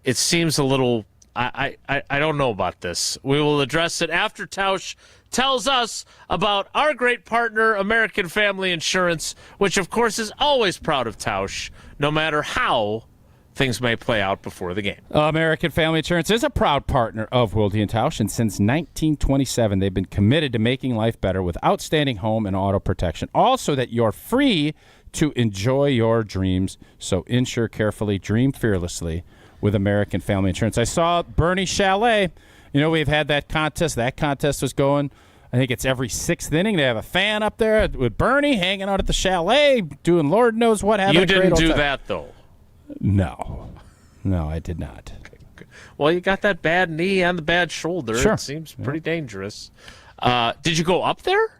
It seems a little. I don't know about this. We will address it after Tausch tells us about our great partner, American Family Insurance, which, of course, is always proud of Tausch, no matter how things may play out before the game. American Family Insurance is a proud partner of Wilde and Tausch, and since 1927, they've been committed to making life better with outstanding home and auto protection, also that you're free to enjoy your dreams. So insure carefully, dream fearlessly with American Family Insurance. I saw Bernie Chalet. You know, we've had that contest. That contest was going, I think it's every 6th inning. They have a fan up there with Bernie hanging out at the chalet, doing Lord knows what. You didn't do that, though. No, I did not. Okay. Well, you got that bad knee and the bad shoulder. Sure. It seems pretty dangerous. Did you go up there?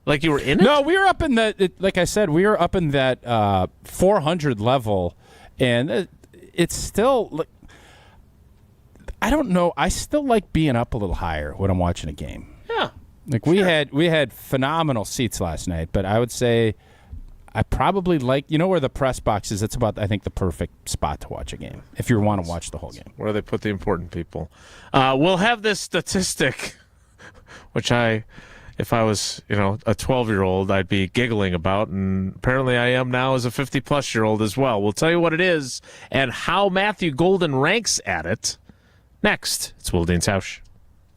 Like you were in it? No, we were up in like I said, we were up in that 400 level, and it's still, I don't know. I still like being up a little higher when I'm watching a game. Yeah. Like we had phenomenal seats last night, but I would say I probably like, you know where the press box is? It's about, I think, the perfect spot to watch a game if you want to watch the whole game. Where they put the important people. We'll have this statistic, which if I was, a 12-year-old, I'd be giggling about, and apparently I am now as a 50-plus-year-old as well. We'll tell you what it is and how Matthew Golden ranks at it next. It's Wilde and Tausch.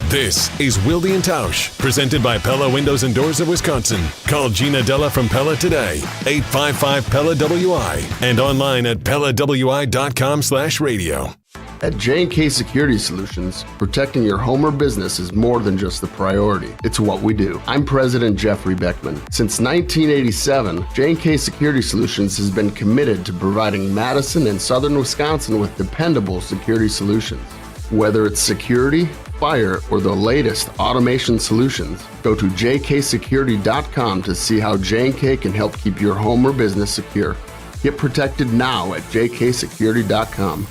This is Wilde and Tausch, presented by Pella Windows and Doors of Wisconsin. Call Gina Della from Pella today, 855-PELLA-WI, and online at PellaWI.com/radio. At J&K Security Solutions, protecting your home or business is more than just the priority. It's what we do. I'm President Jeffrey Beckman. Since 1987, J&K Security Solutions has been committed to providing Madison and Southern Wisconsin with dependable security solutions. Whether it's security, fire, or the latest automation solutions, go to jksecurity.com to see how J&K can help keep your home or business secure. Get protected now at jksecurity.com.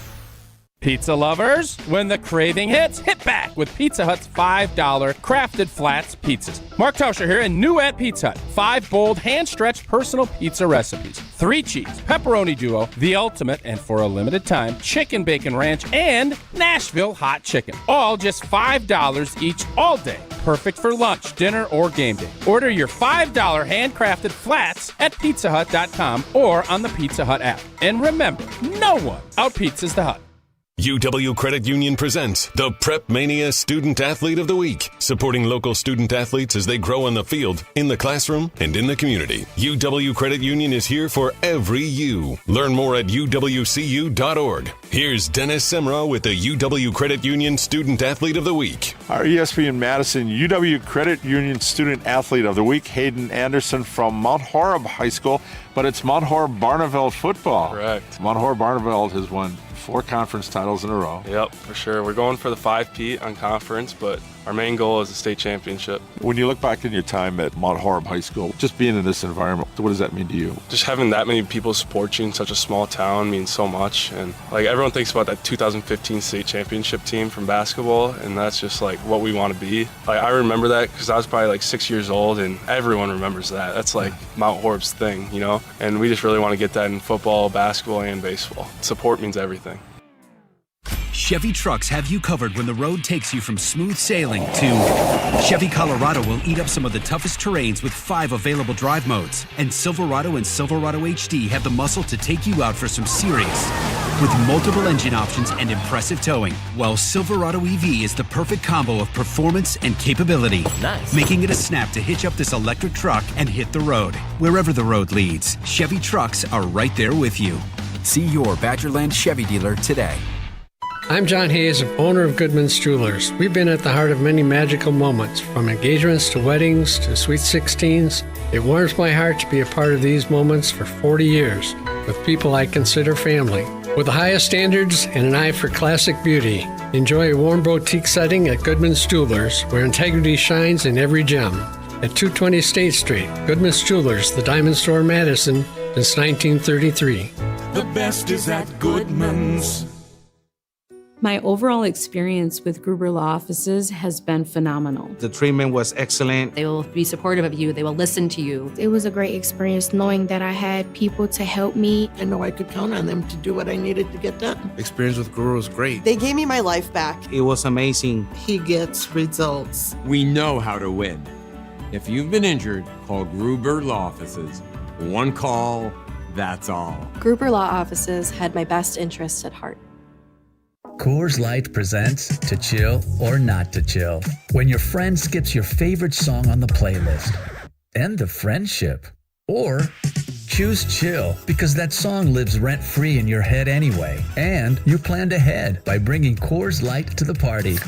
Pizza lovers, when the craving hits, hit back with Pizza Hut's $5 Crafted Flats pizzas. Mark Tauscher here, and new at Pizza Hut, 5 bold, hand-stretched personal pizza recipes. 3 cheese, pepperoni duo, the ultimate, and for a limited time, chicken bacon ranch, and Nashville hot chicken. All just $5 each all day. Perfect for lunch, dinner, or game day. Order your $5 handcrafted flats at pizzahut.com or on the Pizza Hut app. And remember, no one out-pizzas the Hut. UW Credit Union presents the Prep Mania Student Athlete of the Week, supporting local student athletes as they grow on the field, in the classroom, and in the community. UW Credit Union is here for every you. Learn more at uwcu.org. Here's Dennis Semrau with the UW Credit Union Student Athlete of the Week. Our ESPN Madison UW Credit Union Student Athlete of the Week, Hayden Anderson from Mount Horeb High School, but it's Mount Horeb Barneveld football. Correct. Mount Horeb Barneveld has won 4 conference titles in a row. Yep, for sure. We're going for the 5-peat on conference, but our main goal is the state championship. When you look back in your time at Mount Horeb High School, just being in this environment, what does that mean to you? Just having that many people support you in such a small town means so much. And everyone thinks about that 2015 state championship team from basketball, and that's just what we want to be. I remember that because I was probably 6 years old, and everyone remembers that. That's Mount Horeb's thing, And we just really want to get that in football, basketball, and baseball. Support means everything. Chevy trucks have you covered when the road takes you from smooth sailing to Chevy Colorado will eat up some of the toughest terrains with 5 available drive modes. And Silverado and Silverado HD have the muscle to take you out for some serious with multiple engine options and impressive towing, while Silverado EV is the perfect combo of performance and capability. Nice. Making it a snap to hitch up this electric truck and hit the road. Wherever the road leads, Chevy trucks are right there with you. See your Badgerland Chevy dealer today. I'm John Hayes, owner of Goodman's Jewelers. We've been at the heart of many magical moments, from engagements to weddings to sweet 16s. It warms my heart to be a part of these moments for 40 years with people I consider family. With the highest standards and an eye for classic beauty, enjoy a warm boutique setting at Goodman's Jewelers, where integrity shines in every gem. At 220 State Street, Goodman's Jewelers, the Diamond Store, Madison, since 1933. The best is at Goodman's. My overall experience with Gruber Law Offices has been phenomenal. The treatment was excellent. They will be supportive of you. They will listen to you. It was a great experience knowing that I had people to help me. I know I could count on them to do what I needed to get done. Experience with Gruber was great. They gave me my life back. It was amazing. He gets results. We know how to win. If you've been injured, call Gruber Law Offices. One call, that's all. Gruber Law Offices had my best interests at heart. Coors Light presents To Chill or Not to Chill. When your friend skips your favorite song on the playlist. End the friendship. Or choose chill because that song lives rent-free in your head anyway. And you planned ahead by bringing Coors Light to the party.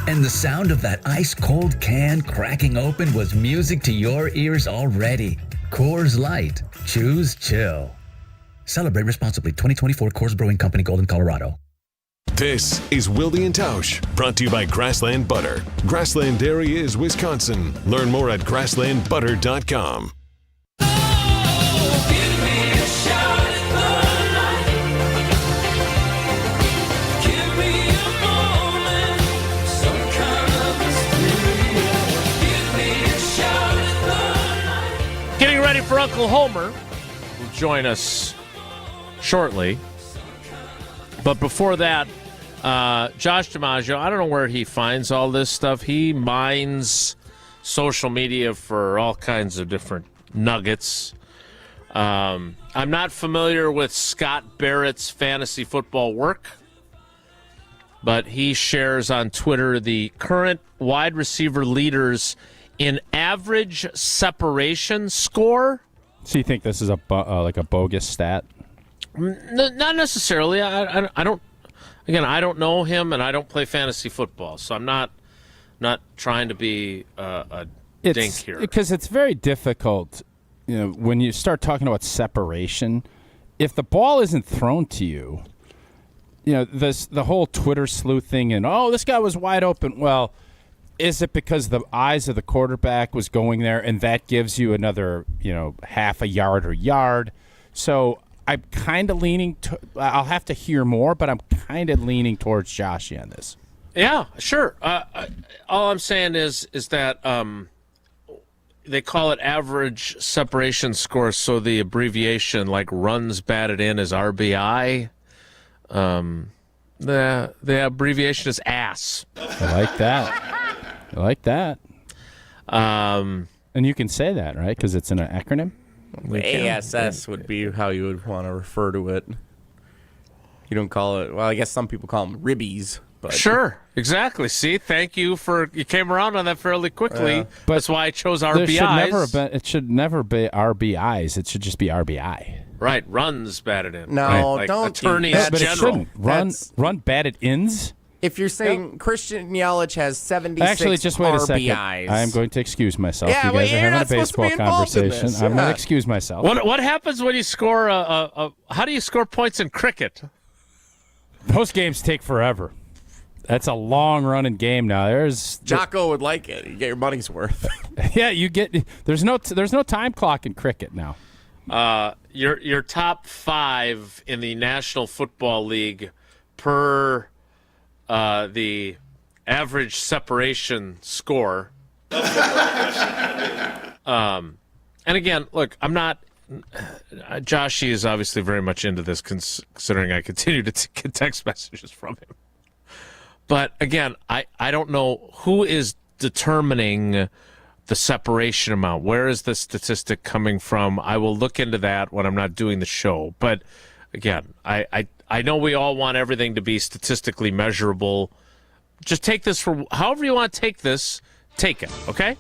And the sound of that ice-cold can cracking open was music to your ears already. Coors Light. Choose chill. Celebrate responsibly. 2024 Coors Brewing Company, Golden, Colorado. This is Wilde and Tausch, brought to you by Grassland Butter. Grassland Dairy is Wisconsin. Learn more at grasslandbutter.com. Getting ready for Uncle Homer, who will join us shortly. But before that, Josh DiMaggio, I don't know where he finds all this stuff. He mines social media for all kinds of different nuggets. I'm not familiar with Scott Barrett's fantasy football work, but he shares on Twitter the current wide receiver leaders in average separation score. So you think this is like a bogus stat? Not necessarily. I don't. Again, I don't know him, and I don't play fantasy football, so I'm not trying to be a dink here. Because it's very difficult, when you start talking about separation. If the ball isn't thrown to you, the whole Twitter sleuthing and this guy was wide open. Well, is it because the eyes of the quarterback was going there, and that gives you another half a yard or yard? So I'm kind of leaning I'll have to hear more, but I'm kind of leaning towards Joshy on this. Yeah, sure. All I'm saying is that they call it average separation score, so the abbreviation, like runs batted in, is RBI. The abbreviation is ASS. I like that. And you can say that, right? Because it's in an acronym? ASS would be how you would want to refer to it. You don't call it, well, I guess some people call them ribbies. But. Sure, exactly. See, thank you you came around on that fairly quickly. But that's why I chose RBIs. It should never be RBIs. It should just be RBI. Right, runs batted in. No, right? Like don't. Attorneys but general. Run batted ins? If you're saying Christian Yelich has 76 Actually, just wait RBIs. a second. I am going to excuse myself. Yeah, you guys are having a baseball conversation. Yeah. I'm going to excuse myself. What happens when you score how do you score points in cricket? Those games take forever. That's a long-running game now. Jocko would like it. You get your money's worth. Yeah, you get. There's no time clock in cricket now. Your top 5 in the National Football League per the average separation score. And again, look, I'm not. Joshy is obviously very much into this, considering I continue to get text messages from him. But again, I don't know who is determining the separation amount. Where is the statistic coming from? I will look into that when I'm not doing the show. But again, I know we all want everything to be statistically measurable. Just take this for however you want to take this. Take it, okay?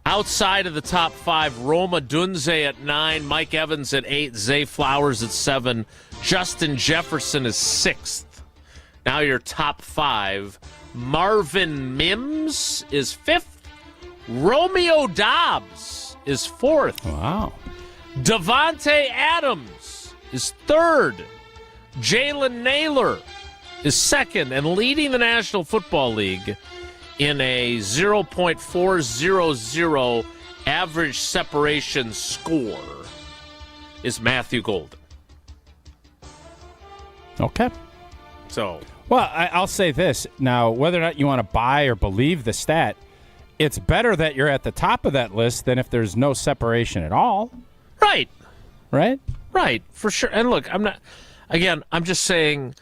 Outside of the top 5, Roma Dunze at 9, Mike Evans at 8, Zay Flowers at 7, Justin Jefferson is 6th. Now your top 5. Marvin Mims is 5th. Romeo Dobbs is 4th. Wow. Devontae Adams is 3rd. Jalen Naylor is 2nd and leading the National Football League in a 0.400 average separation score is Matthew Golden. Okay. So, well, I'll say this. Now, whether or not you want to buy or believe the stat, it's better that you're at the top of that list than if there's no separation at all. Right. Right? Right, for sure. And look, I'm just saying,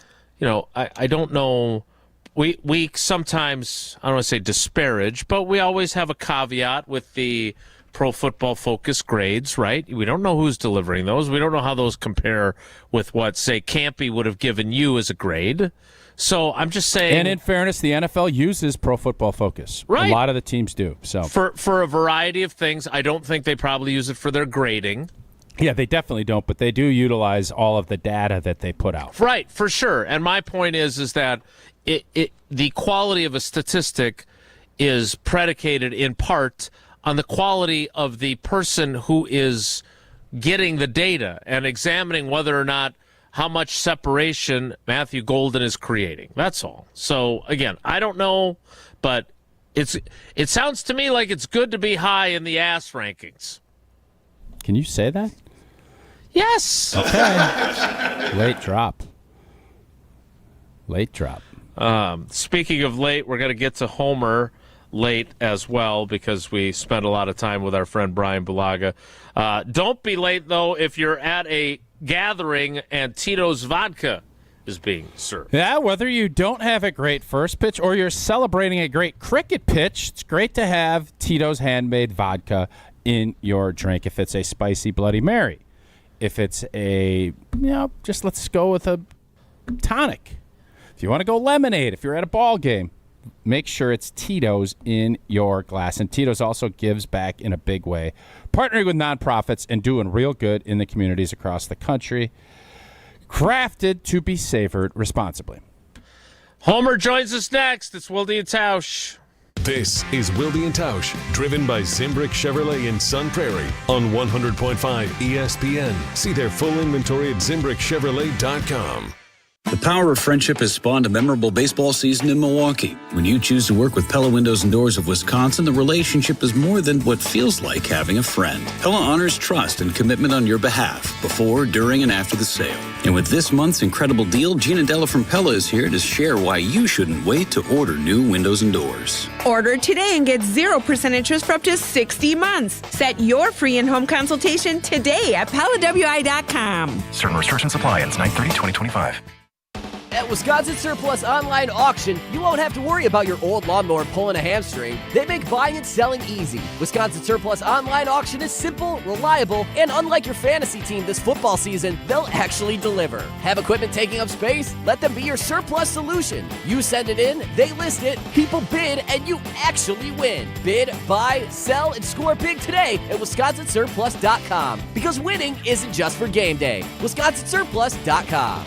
I don't know. We sometimes, I don't want to say disparage, but we always have a caveat with the Pro Football Focus grades, right? We don't know who's delivering those. We don't know how those compare with what, say, Campy would have given you as a grade. So I'm just saying. And in fairness, the NFL uses Pro Football Focus. Right. A lot of the teams do. So for a variety of things, I don't think they probably use it for their grading. Yeah, they definitely don't, but they do utilize all of the data that they put out. Right, for sure. And my point is that the quality of a statistic is predicated in part on the quality of the person who is getting the data and examining whether or not how much separation Matthew Golden is creating. That's all. So, again, I don't know, but it sounds to me like it's good to be high in the ass rankings. Can you say that? Yes. Okay. Late drop. Speaking of late, we're going to get to Homer late as well because we spent a lot of time with our friend Bryan Bulaga. Don't be late, though, if you're at a gathering and Tito's vodka is being served. Yeah, whether you don't have a great first pitch or you're celebrating a great cricket pitch, it's great to have Tito's handmade vodka in your drink. If it's a spicy Bloody Mary, if it's just let's go with a tonic. If you want to go lemonade, if you're at a ball game, make sure it's Tito's in your glass. And Tito's also gives back in a big way, partnering with nonprofits and doing real good in the communities across the country. Crafted to be savored responsibly. Homer joins us next. It's Wilde and Tausch. This is Wilde and Tausch, driven by Zimbrick Chevrolet in Sun Prairie on 100.5 ESPN. See their full inventory at ZimbrickChevrolet.com. The power of friendship has spawned a memorable baseball season in Milwaukee. When you choose to work with Pella Windows and Doors of Wisconsin, the relationship is more than what feels like having a friend. Pella honors trust and commitment on your behalf, before, during, and after the sale. And with this month's incredible deal, Gina Della from Pella is here to share why you shouldn't wait to order new windows and doors. Order today and get 0% interest for up to 60 months. Set your free in-home consultation today at PellaWI.com. Certain restrictions apply. Ends 9/30/2025. At Wisconsin Surplus Online Auction, you won't have to worry about your old lawnmower pulling a hamstring. They make buying and selling easy. Wisconsin Surplus Online Auction is simple, reliable, and unlike your fantasy team this football season, they'll actually deliver. Have equipment taking up space? Let them be your surplus solution. You send it in, they list it, people bid, and you actually win. Bid, buy, sell, and score big today at WisconsinSurplus.com. Because winning isn't just for game day. WisconsinSurplus.com.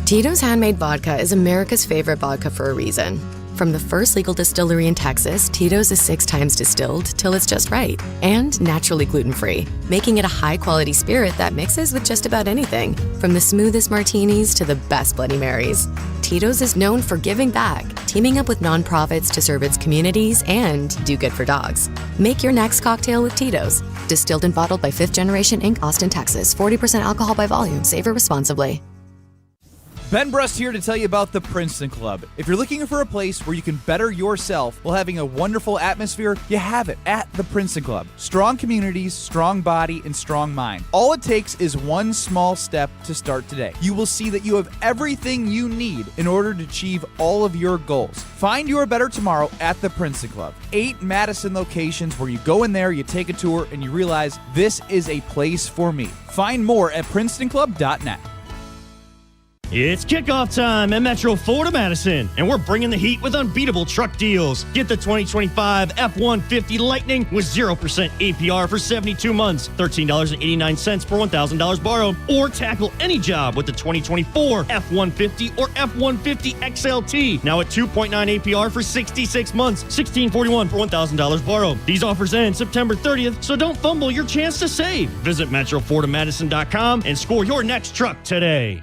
Tito's Handmade Vodka is America's favorite vodka for a reason. From the first legal distillery in Texas, Tito's is 6 times distilled till it's just right, and naturally gluten-free, making it a high-quality spirit that mixes with just about anything, from the smoothest martinis to the best Bloody Marys. Tito's is known for giving back, teaming up with nonprofits to serve its communities and do good for dogs. Make your next cocktail with Tito's. Distilled and bottled by 5th Generation Inc., Austin, Texas. 40% alcohol by volume. Savor responsibly. Ben Brust here to tell you about the Princeton Club. If you're looking for a place where you can better yourself while having a wonderful atmosphere, you have it at the Princeton Club. Strong communities, strong body, and strong mind. All it takes is one small step to start today. You will see that you have everything you need in order to achieve all of your goals. Find your better tomorrow at the Princeton Club. 8 Madison locations where you go in there, you take a tour, and you realize this is a place for me. Find more at PrincetonClub.net. It's kickoff time at Metro Ford of Madison, and we're bringing the heat with unbeatable truck deals. Get the 2025 F-150 Lightning with 0% APR for 72 months, $13.89 per $1,000 borrowed, or tackle any job with the 2024 F-150 or F-150 XLT, now at 2.9 APR for 66 months, $16.41 per $1,000 borrowed. These offers end September 30th, so don't fumble your chance to save. Visit MetroFordofMadison.com and score your next truck today.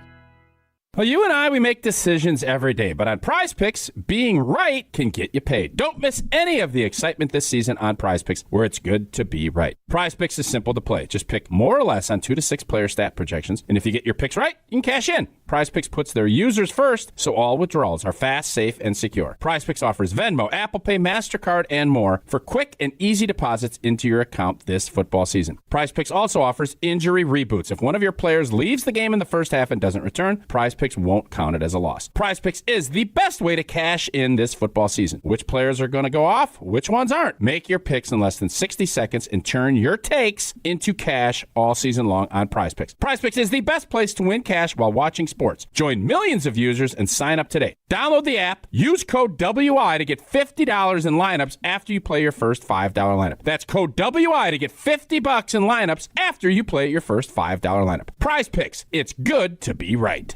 Well, you and I, we make decisions every day, but on Prize Picks, being right can get you paid. Don't miss any of the excitement this season on Prize Picks, where it's good to be right. Prize Picks is simple to play. Just pick more or less on 2 to 6 player stat projections, and if you get your picks right, you can cash in. Prize Picks puts their users first, so all withdrawals are fast, safe, and secure. Prize Picks offers Venmo, Apple Pay, MasterCard, and more for quick and easy deposits into your account this football season. Prize Picks also offers injury reboots. If one of your players leaves the game in the first half and doesn't return, Prize Picks won't count it as a loss. Prize Picks is the best way to cash in this football season. Which players are going to go off? Which ones aren't? Make your picks in less than 60 seconds and turn your takes into cash all season long on Prize Picks. Prize Picks is the best place to win cash while watching sports. Join millions of users and sign up today. Download the app, use code WI to get $50 in lineups after you play your first $5 lineup. That's code WI to get $50 in lineups after you play your first $5 lineup. Prize Picks. It's good to be right.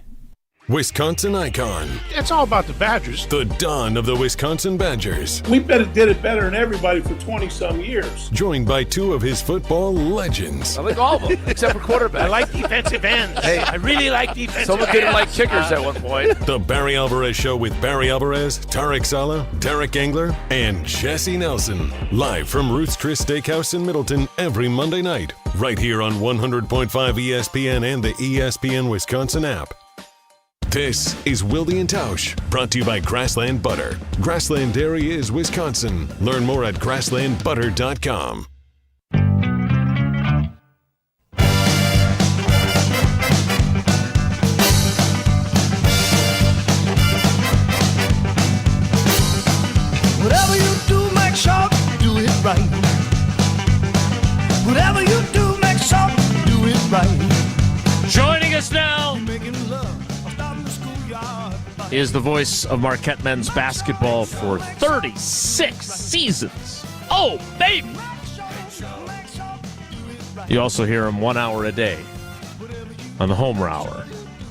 Wisconsin icon. It's all about the Badgers. The Don of the Wisconsin Badgers. We did it better than everybody for 20-some years. Joined by 2 of his football legends. I like all of them, except for quarterback. I like defensive ends. Hey, I really like defensive someone ends. didn't like kickers at one point. The Barry Alvarez Show with Barry Alvarez, Tarek Sala, Derek Engler, and Jesse Nelson. Live from Ruth's Chris Steakhouse in Middleton every Monday night. Right here on 100.5 ESPN and the ESPN Wisconsin app. This is Wilde and Tausch, brought to you by Grassland Butter. Grassland Dairy is Wisconsin. Learn more at grasslandbutter.com. Whatever you do, make sure you do it right. Whatever you do, make sure you do it right. Joining us now is the voice of Marquette men's basketball for 36 seasons. Oh, baby! You also hear him 1 hour a day on the Homer Hour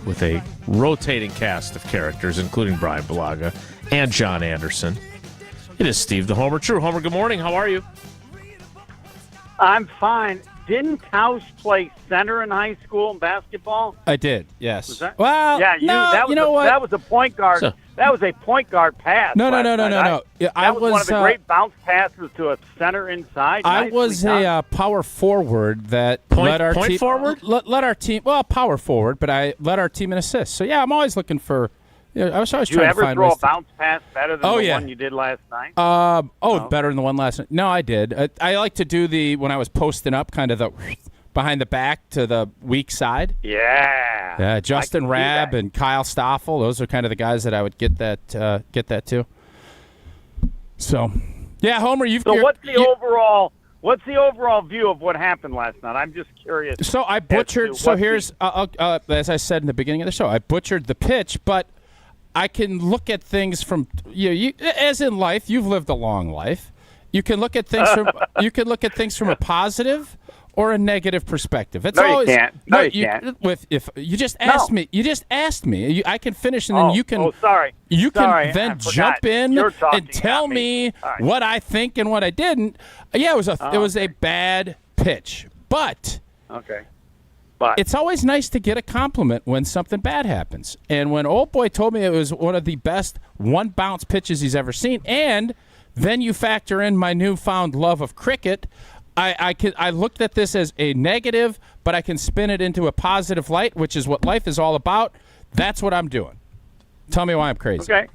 with a rotating cast of characters, including Bryan Bulaga and John Anderson. It is Steve the Homer. True Homer, good morning. How are you? I'm fine. Didn't Tausch play center in high school in basketball? I did, yes. Was that? Well, yeah, that was a point guard. So, that was a point guard pass. No. Yeah, that was one of the great bounce passes to a center inside. I was a power forward that led our team. Forward? Led our team. Well, power forward, but I led our team in assists. So yeah, I'm always looking for. I was always trying to find. Did you ever throw a bounce pass better than the one you did last night? Better than the one last night. No, I did. I like to do when I was posting up, kind of the behind the back to the weak side. Yeah. Justin Rabb and Kyle Stoffel. Those are kind of the guys that I would get that to. So, yeah, Homer, what's the overall view of what happened last night? I'm just curious. So I butchered. So here's, as I said in the beginning of the show, I butchered the pitch, but I can look at things from as in life. You've lived a long life. You can look at things from a positive or a negative perspective. It's always, you can't. No, you can't. If you just asked me, I can finish, and then you can. Oh, sorry. You sorry, can then jump in and tell me what I think and what I didn't. Yeah, it was a bad pitch, but okay. But it's always nice to get a compliment when something bad happens. And when old boy told me it was one of the best one bounce pitches he's ever seen, and then you factor in my newfound love of cricket, I looked at this as a negative, but I can spin it into a positive light, which is what life is all about. That's what I'm doing. Tell me why I'm crazy. Okay.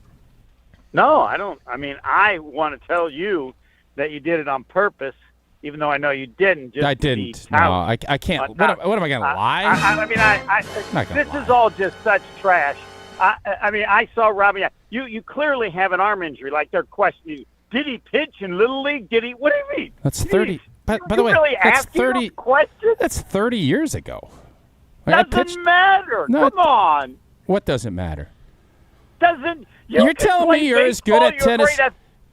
No, I don't. I mean, I want to tell you that you did it on purpose, even though I know you didn't. I didn't. No, I can't. What am I going to lie? I mean, this is all just such trash. I mean, I saw Robbie. You clearly have an arm injury. Like they're questioning, did he pitch in Little League? Did he? What do you mean? That's 30. By the way, really that's 30 questions? That's 30 years ago. Doesn't matter. No, Come on. What doesn't matter? You're telling me you're as good at tennis.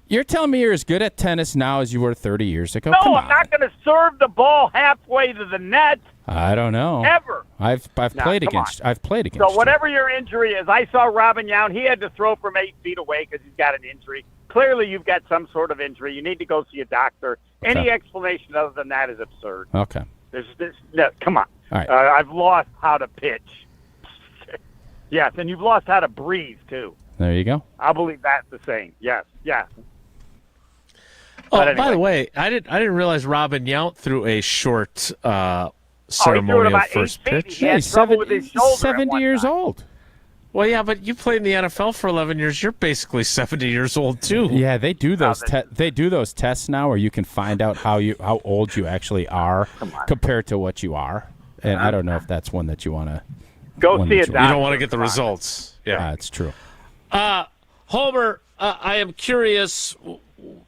You're telling me you're as good at tennis now as you were 30 years ago? No, I'm not going to serve the ball halfway to the net. I don't know. Ever. I've played against. I've played against. So whatever your injury is, I saw Robin Yount. He had to throw from 8 feet away because he's got an injury. Clearly, you've got some sort of injury. You need to go see a doctor. Okay. Any explanation other than that is absurd. Okay. No, come on. All right. I've lost how to pitch. Yes, and you've lost how to breathe too. There you go. I believe that's the same. Yes. Oh, Anyway. by the way, I didn't realize Robin Yount threw a short ceremonial first pitch. He had trouble with his shoulder 70 years old. Well, yeah, but you played in the NFL for 11 years. You're basically 70 years old too. Yeah, they do those. They do those tests now, where you can find out how old you actually are compared to what you are. And I don't know if that's one that you want to go see it. You don't want to get the results. Yeah, it's true. Homer, I am curious.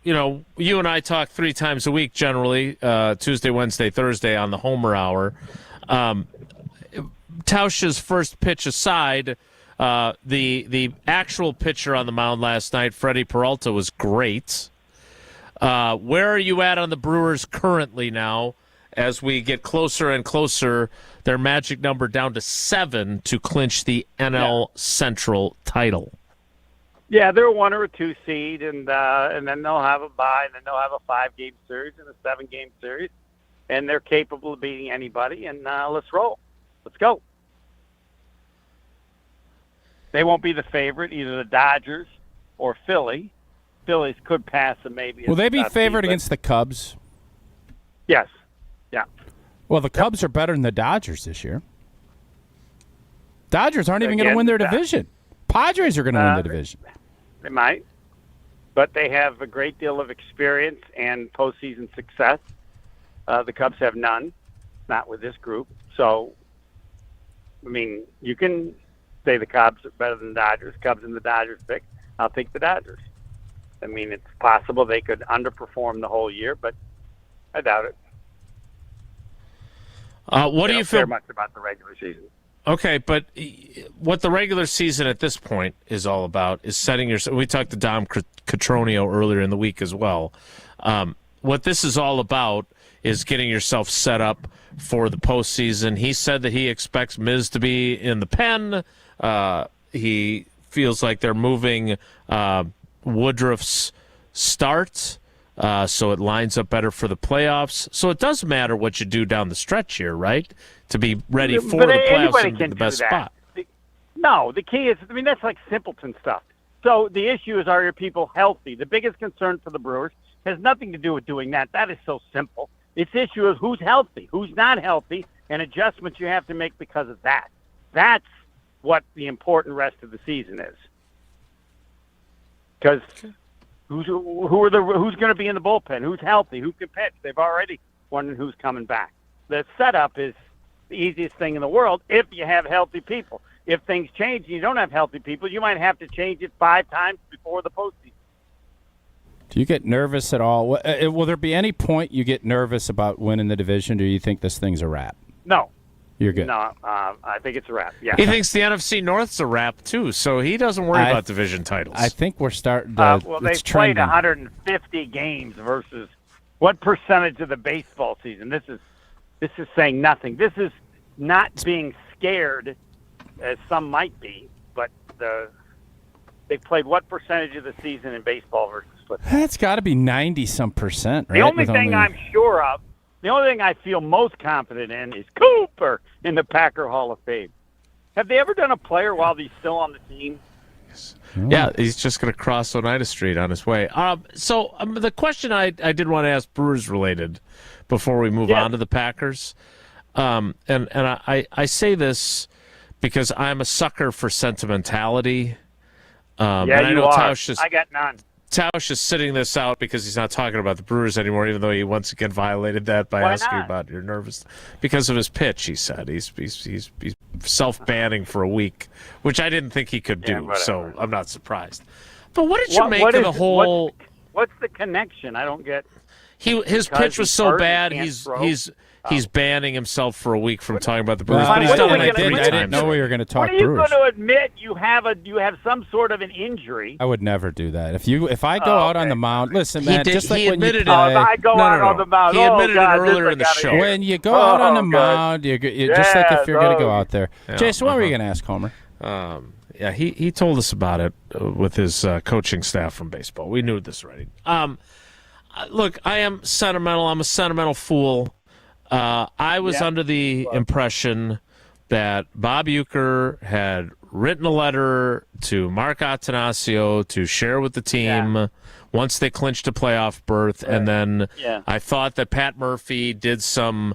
You know, you and I talk 3 times a week generally, Tuesday, Wednesday, Thursday on the Homer Hour. Tausch's first pitch aside, the actual pitcher on the mound last night, Freddie Peralta, was great. Where are you at on the Brewers currently now as we get closer and closer, their magic number down to 7 to clinch the NL Central title? Yeah, they're a 1 or a 2 seed, and then they'll have a bye, and then they'll have a 5-game series and a 7-game series, and they're capable of beating anybody. And let's roll. Let's go. They won't be the favorite, either the Dodgers or Philly. Phillies could pass them maybe. Will they be favored against the Cubs? Yes. Yeah. Well, the Cubs are better than the Dodgers this year. Dodgers aren't even going to win their division. Padres are going to win the division. They might, but they have a great deal of experience and postseason success. The Cubs have none, not with this group. So, I mean, you can say the Cubs are better than the Dodgers. Cubs and the Dodgers pick. I'll take the Dodgers. I mean, it's possible they could underperform the whole year, but I doubt it. What do you feel? Care much about the regular season? Okay, but what the regular season at this point is all about is setting yourself. We talked to Dom Catronio earlier in the week as well. What this is all about is getting yourself set up for the postseason. He said that he expects Miz to be in the pen. He feels like they're moving Woodruff's start, so it lines up better for the playoffs. So it does matter what you do down the stretch here, right? To be ready for the playoffs and the best spot. No, the key is, I mean, that's like simpleton stuff. So the issue is, are your people healthy? The biggest concern for the Brewers has nothing to do with doing that. That is so simple. Its issue is who's healthy, who's not healthy, and adjustments you have to make because of that. That's what the important rest of the season is. Because who's going to be in the bullpen? Who's healthy? Who can pitch? They've already wondered who's coming back. The setup is the easiest thing in the world if you have healthy people. If things change and you don't have healthy people, you might have to change it 5 times before the postseason. Do you get nervous at all? Will there be any point you get nervous about winning the division? Do you think this thing's a wrap? No. You're good. No, I think it's a wrap. Yeah. He thinks the NFC North's a wrap too, so he doesn't worry about division titles. I think we're starting to. Well, they've played 150 games versus what percentage of the baseball season? This is saying nothing. This is not being scared, as some might be, but they played what percentage of the season in baseball versus football? That's got to be 90-some%, right? The only thing I'm sure of, the only thing I feel most confident in is Cooper in the Packer Hall of Fame. Have they ever done a player while he's still on the team? Yeah, he's just going to cross Oneida Street on his way. So the question I did want to ask Brewers related before we move on to the Packers, and I say this because I'm a sucker for sentimentality. Yeah, and I know you are. Tausch I got none. Tausch is sitting this out because he's not talking about the Brewers anymore, even though he once again violated that by Why asking not? about your nervous because of his pitch. He said he's self-banning for a week, which I didn't think he could do. So I'm not surprised. But what did you make of the whole? What's the connection? I don't get. His pitch was so bad. He's banning himself for a week from talking about the Brewers. Well, but he's done it like I 3 times. didn't know we were going to talk What are you Brewers. going to admit? You have some sort of an injury. I would never do that. If I go out on the mound, listen, man, just like when you admitted play. it. I go out on the mound. He admitted God, it earlier in the show. When you go out on the mound, you just like if you're going to go out there. Yeah, Jason, what were you going to ask Homer? Yeah, he told us about it with his coaching staff from baseball. We knew this already. Look, I am sentimental. I'm a sentimental fool. I was under the impression that Bob Uecker had written a letter to Mark Attanasio to share with the team once they clinched a playoff berth, and then I thought that Pat Murphy did some,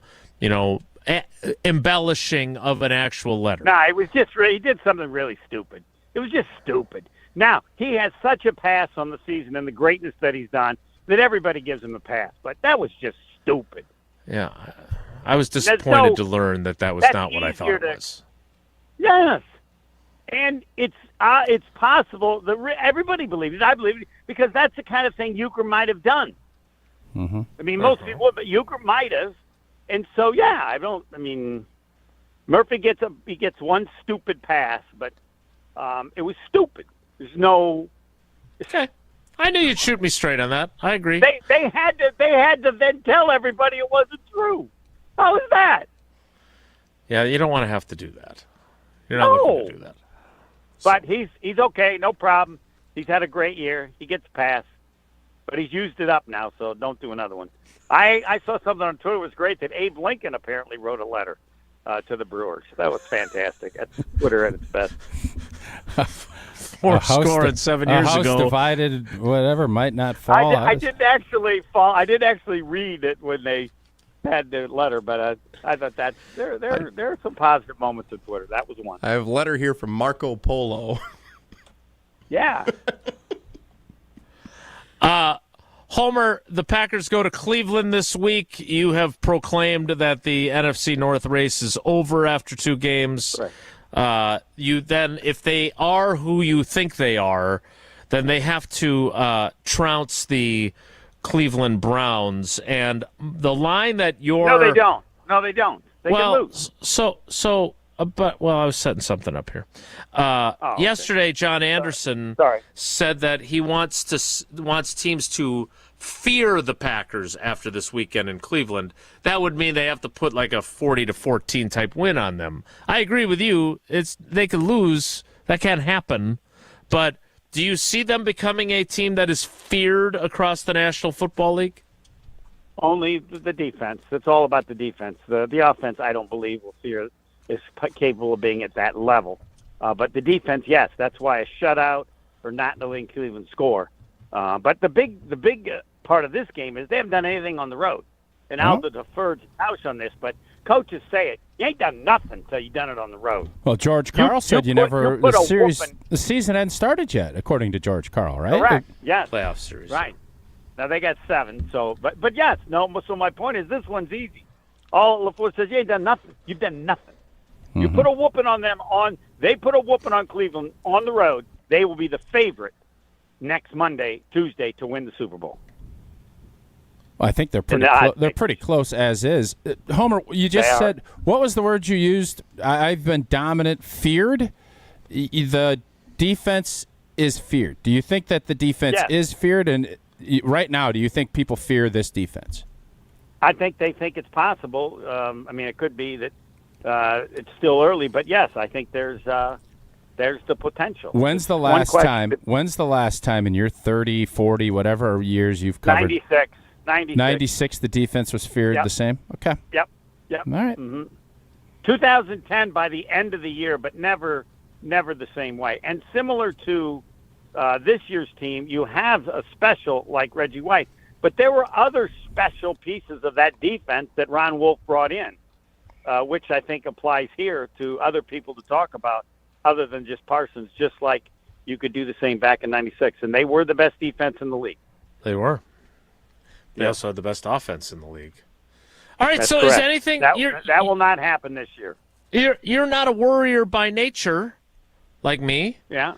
embellishing of an actual letter. No, it was just he did something really stupid. It was just stupid. Now, he has such a pass on the season and the greatness that he's done that everybody gives him a pass, but that was just stupid. Yeah, I was disappointed to learn that was not what I thought it was. Yes, and it's possible that everybody believes it. I believe it because that's the kind of thing Uecker might have done. Mm-hmm. I mean, most people, but Uecker might have, and so Murphy gets one stupid pass, but it was stupid. There's no. Okay. I knew you'd shoot me straight on that. I agree. They had to then tell everybody it wasn't true. How is that? Yeah, you don't want to have to do that. You're not looking to do that. But he's okay, no problem. He's had a great year. He gets a pass, but he's used it up now, so don't do another one. I saw something on Twitter. It was great that Abe Lincoln apparently wrote a letter to the Brewers. That was fantastic. That's Twitter at its best. Four score and 7 years house ago. Divided, whatever, might not fall. I didn't actually fall. I did actually read it when they had the letter, but I thought that there are some positive moments of Twitter. That was one. I have a letter here from Marco Polo. Yeah. Homer, the Packers go to Cleveland this week. You have proclaimed that the NFC North race is over after 2 games. Right. You then, if they are who you think they are, then they have to trounce the Cleveland Browns. And the line that you're... No, they don't. They can lose. But I was setting something up here. Yesterday, John Anderson said that he wants teams to fear the Packers after this weekend in Cleveland. That would mean they have to put like a 40-14 type win on them. I agree with you. They could lose. That can't happen. But do you see them becoming a team that is feared across the National Football League? Only the defense. It's all about the defense. The offense, I don't believe, is capable of being at that level. But the defense, yes, that's why a shutout or not letting Cleveland score. But the big part of this game is they haven't done anything on the road. And I'll defer to Tausch on this, but coaches say it. You ain't done nothing until you've done it on the road. Well, George Karl said the season hadn't started yet, according to George Karl, right? Correct. Yes. Playoff series. Right. Now they got 7. So, but yes, no. So my point is, this one's easy. All LaFleur says, you ain't done nothing. You've done nothing. Mm-hmm. You put a whooping on them they put a whooping on Cleveland on the road. They will be the favorite next Tuesday to win the Super Bowl. Well, I think they're pretty close as is. Homer, you just said, what was the word you used? I've been dominant, feared. The defense is feared. Do you think that the defense is feared? And right now, do you think people fear this defense? I think they think it's possible. It could be that it's still early, but yes, I think there's the potential. When's the last time in your 30, 40, whatever years you've covered? 96, the defense was feared the same? Okay. Yep. All right. Mm-hmm. 2010 by the end of the year, but never the same way. And similar to this year's team, you have a special like Reggie White, but there were other special pieces of that defense that Ron Wolf brought in. which I think applies here to other people to talk about other than just Parsons, just like you could do the same back in 96. And they were the best defense in the league. They were. They also had the best offense in the league. All right, That's so correct. is anything... That will not happen this year. You're not a worrier by nature, like me. Yeah.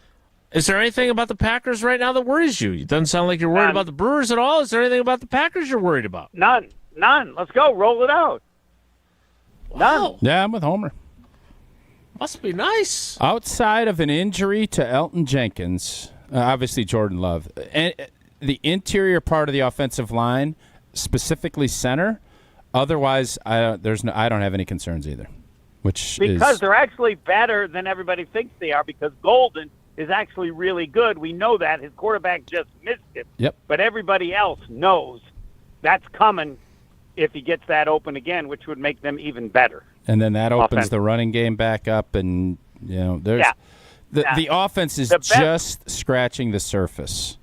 Is there anything about the Packers right now that worries you? It doesn't sound like you're worried about the Brewers at all. Is there anything about the Packers you're worried about? None. Let's go. Roll it out. None. Yeah, I'm with Homer. Must be nice. Outside of an injury to Elton Jenkins, obviously Jordan Love, and the interior part of the offensive line, specifically center, otherwise I don't have any concerns either. Because they're actually better than everybody thinks they are, because Golden is actually really good. We know that. His quarterback just missed it. Yep. But everybody else knows that's coming if he gets that open again, which would make them even better. And then that opens the running game back up, and there's the offense is just scratching the surface.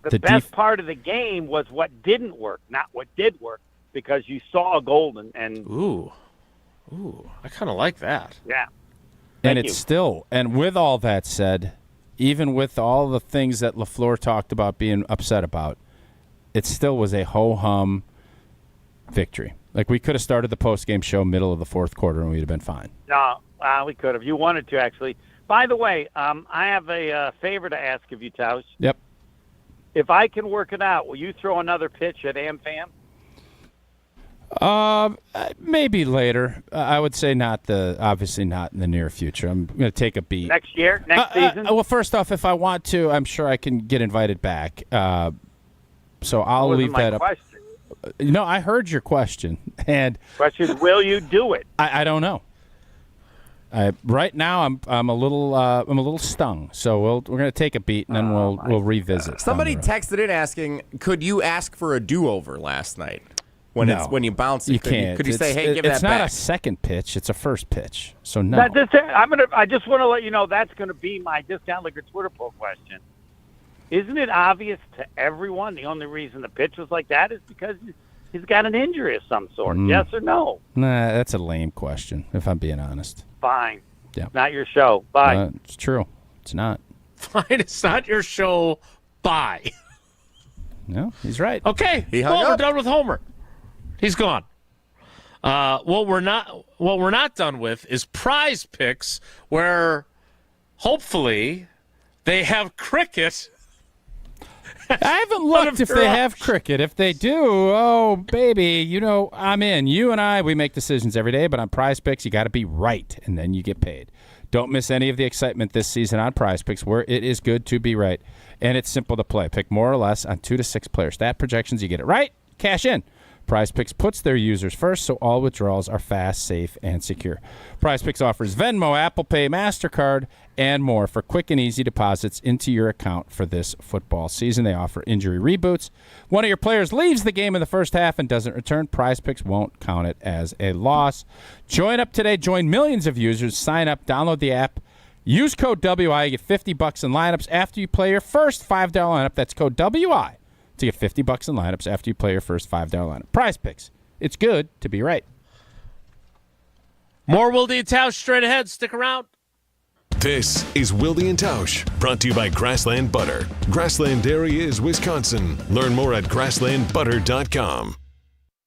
The best part of the game was what didn't work, not what did work, because you saw Golden and Ooh, I kind of like that. Yeah. And it's still, and with all that said, even with all the things that LaFleur talked about being upset about, it still was a ho-hum victory. Like, we could have started the post-game show middle of the fourth quarter and we'd have been fine. No, we could have. You wanted to, actually. By the way, I have a favor to ask of you, Tausch. Yep. If I can work it out, will you throw another pitch at AmFam? Maybe later. I would say obviously not in the near future. I'm going to take a beat. Next year? Next season? Well, first off, if I want to, I'm sure I can get invited back. So I'll leave that up. Question. No, I heard your question. And question is, will you do it? I don't know. Right now, I'm a little stung. So we're going to take a beat and then we'll revisit. Somebody texted in asking, could you ask for a do-over last night? When you bounce, you can't. Could you say, "Hey, give that back"? It's not a second pitch; it's a first pitch. So no. I just want to let you know that's going to be my Discount Liquor Twitter poll question. Isn't it obvious to everyone the only reason the pitch was like that is because he's got an injury of some sort? Yes or no? Nah, that's a lame question. If I'm being honest. Fine. Yeah. Not your show. Bye. It's true. It's not. Fine. It's not your show. Bye. No, he's right. Okay. We're done with Homer. He's gone. What we're not done with is Prize Picks, where hopefully they have cricket. I haven't looked if they have cricket. If they do, oh baby, I'm in. You and I, we make decisions every day, but on Prize Picks, you got to be right, and then you get paid. Don't miss any of the excitement this season on Prize Picks, where it is good to be right, and it's simple to play. Pick more or less on 2 to 6 player stat projections. You get it right, cash in. Prize Picks puts their users first, so all withdrawals are fast, safe, and secure. Prize Picks offers Venmo, Apple Pay, MasterCard, and more for quick and easy deposits into your account for this football season. They offer injury reboots. One of your players leaves the game in the first half and doesn't return. Prize Picks won't count it as a loss. Join up today. Join millions of users. Sign up. Download the app. Use code WI. You get $50 in lineups after you play your first $5 lineup. That's code WI. To get $50 in lineups after you play your first $5 lineup. Prize Picks. It's good to be right. More Wilde and Tausch straight ahead. Stick around. This is Wilde and Tausch, brought to you by Grassland Butter. Grassland Dairy is Wisconsin. Learn more at grasslandbutter.com.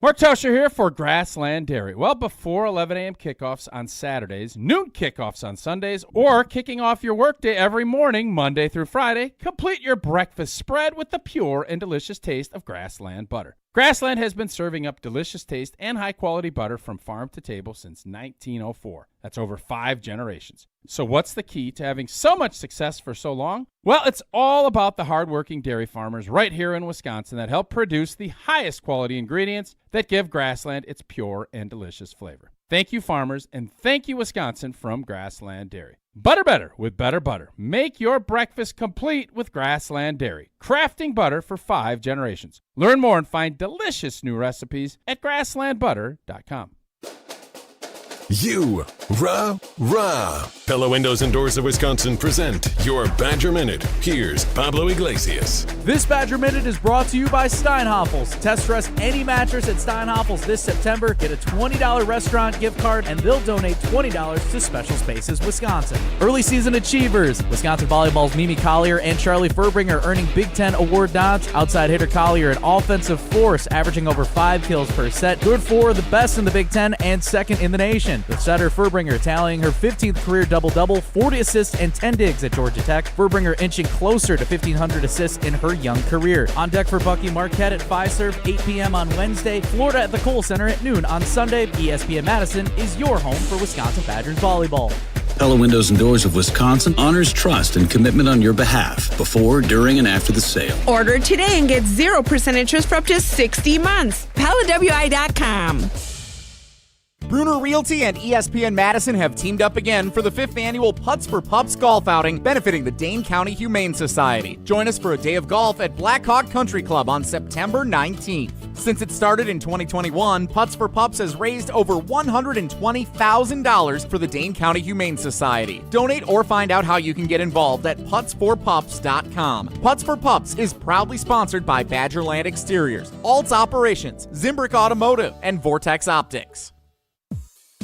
Mark Tauscher here for Grassland Dairy. Well, before 11 a.m. kickoffs on Saturdays, noon kickoffs on Sundays, or kicking off your workday every morning, Monday through Friday, complete your breakfast spread with the pure and delicious taste of Grassland butter. Grassland has been serving up delicious taste and high-quality butter from farm to table since 1904. That's over 5 generations. So what's the key to having so much success for so long? Well, it's all about the hardworking dairy farmers right here in Wisconsin that help produce the highest quality ingredients that give Grassland its pure and delicious flavor. Thank you, farmers, and thank you, Wisconsin, from Grassland Dairy. Butter better with better butter. Make your breakfast complete with Grassland Dairy. Crafting butter for 5 generations. Learn more and find delicious new recipes at grasslandbutter.com. You Rah! Pella Windows and Doors of Wisconsin present your Badger Minute. Here's Pablo Iglesias. This Badger Minute is brought to you by Steinhoffels. Test dress any mattress at Steinhoffels this September. Get a $20 restaurant gift card, and they'll donate $20 to Special Spaces Wisconsin. Early season achievers. Wisconsin Volleyball's Mimi Collier and Charlie Furbringer earning Big Ten award nods. Outside hitter Collier, an offensive force, averaging over 5 kills per set. Good for the best in the Big Ten and second in the nation. The setter Furbringer tallying her 15th career double-double, 40 assists and 10 digs at Georgia Tech. Furbringer inching closer to 1,500 assists in her young career. On deck for Bucky Marquette at Fiserv, 8 p.m. on Wednesday. Florida at the Kohl Center at noon on Sunday. ESPN Madison is your home for Wisconsin Badgers volleyball. Pella Windows and Doors of Wisconsin honors trust and commitment on your behalf before, during, and after the sale. Order today and get 0% interest for up to 60 months. PellaWI.com. Bruner Realty and ESPN Madison have teamed up again for the 5th annual Putts for Pups golf outing benefiting the Dane County Humane Society. Join us for a day of golf at Blackhawk Country Club on September 19th. Since it started in 2021, Putts for Pups has raised over $120,000 for the Dane County Humane Society. Donate or find out how you can get involved at putsforpups.com. Putts for Pups is proudly sponsored by Badgerland Exteriors, Alts Operations, Zimbrick Automotive, and Vortex Optics.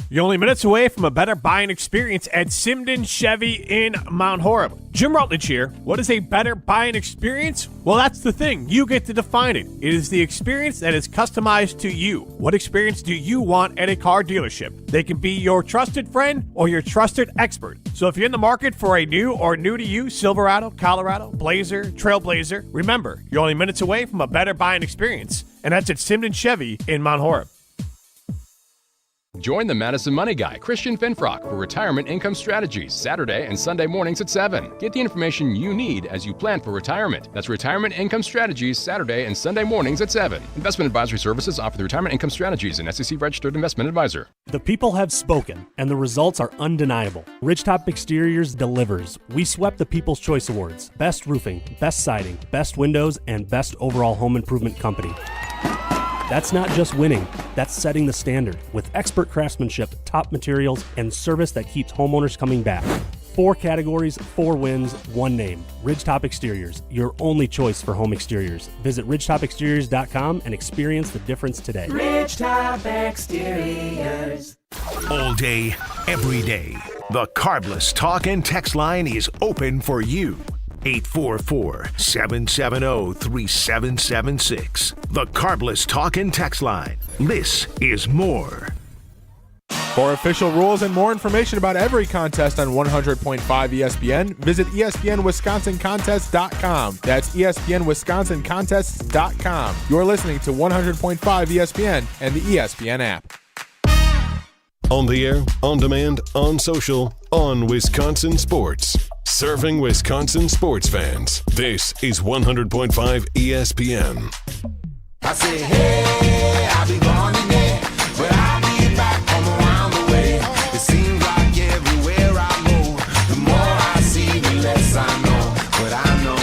You're only minutes away from a better buying experience at Simden Chevy in Mount Horeb. Jim Rutledge here. What is a better buying experience? Well, that's the thing. You get to define it. It is the experience that is customized to you. What experience do you want at a car dealership? They can be your trusted friend or your trusted expert. So if you're in the market for a new or new-to-you Silverado, Colorado, Blazer, Trailblazer, remember, you're only minutes away from a better buying experience. And that's at Simden Chevy in Mount Horeb. Join the Madison Money Guy, Christian Finfrock, for Retirement Income Strategies, Saturday and Sunday mornings at 7. Get the information you need as you plan for retirement. That's Retirement Income Strategies, Saturday and Sunday mornings at 7. Investment advisory services offered through Retirement Income Strategies, an SEC-registered investment advisor. The people have spoken, and the results are undeniable. Ridgetop Exteriors delivers. We swept the People's Choice Awards. Best roofing, best siding, best windows, and best overall home improvement company. That's not just winning, that's setting the standard with expert craftsmanship, top materials, and service that keeps homeowners coming back. 4 categories, 4 wins, 1 name. Ridgetop Exteriors, your only choice for home exteriors. Visit ridgetopexteriors.com and experience the difference today. Ridgetop Exteriors. All day, every day, the Carbless Talk and Text line is open for you. 844-770-3776. The Carbless Talk and Text line. This is more. For official rules and more information about every contest on 100.5 ESPN, visit ESPNWisconsinContests.com. That's ESPNWisconsinContests.com. You're listening to 100.5 ESPN and the ESPN app. On the air, on demand, on social, on Wisconsin Sports. Serving Wisconsin sports fans. This is 100.5 ESPN. I say, hey, I'll be gone today, but I'll be back from around the way. It seems like everywhere I go, the more I see, the less I know. But I know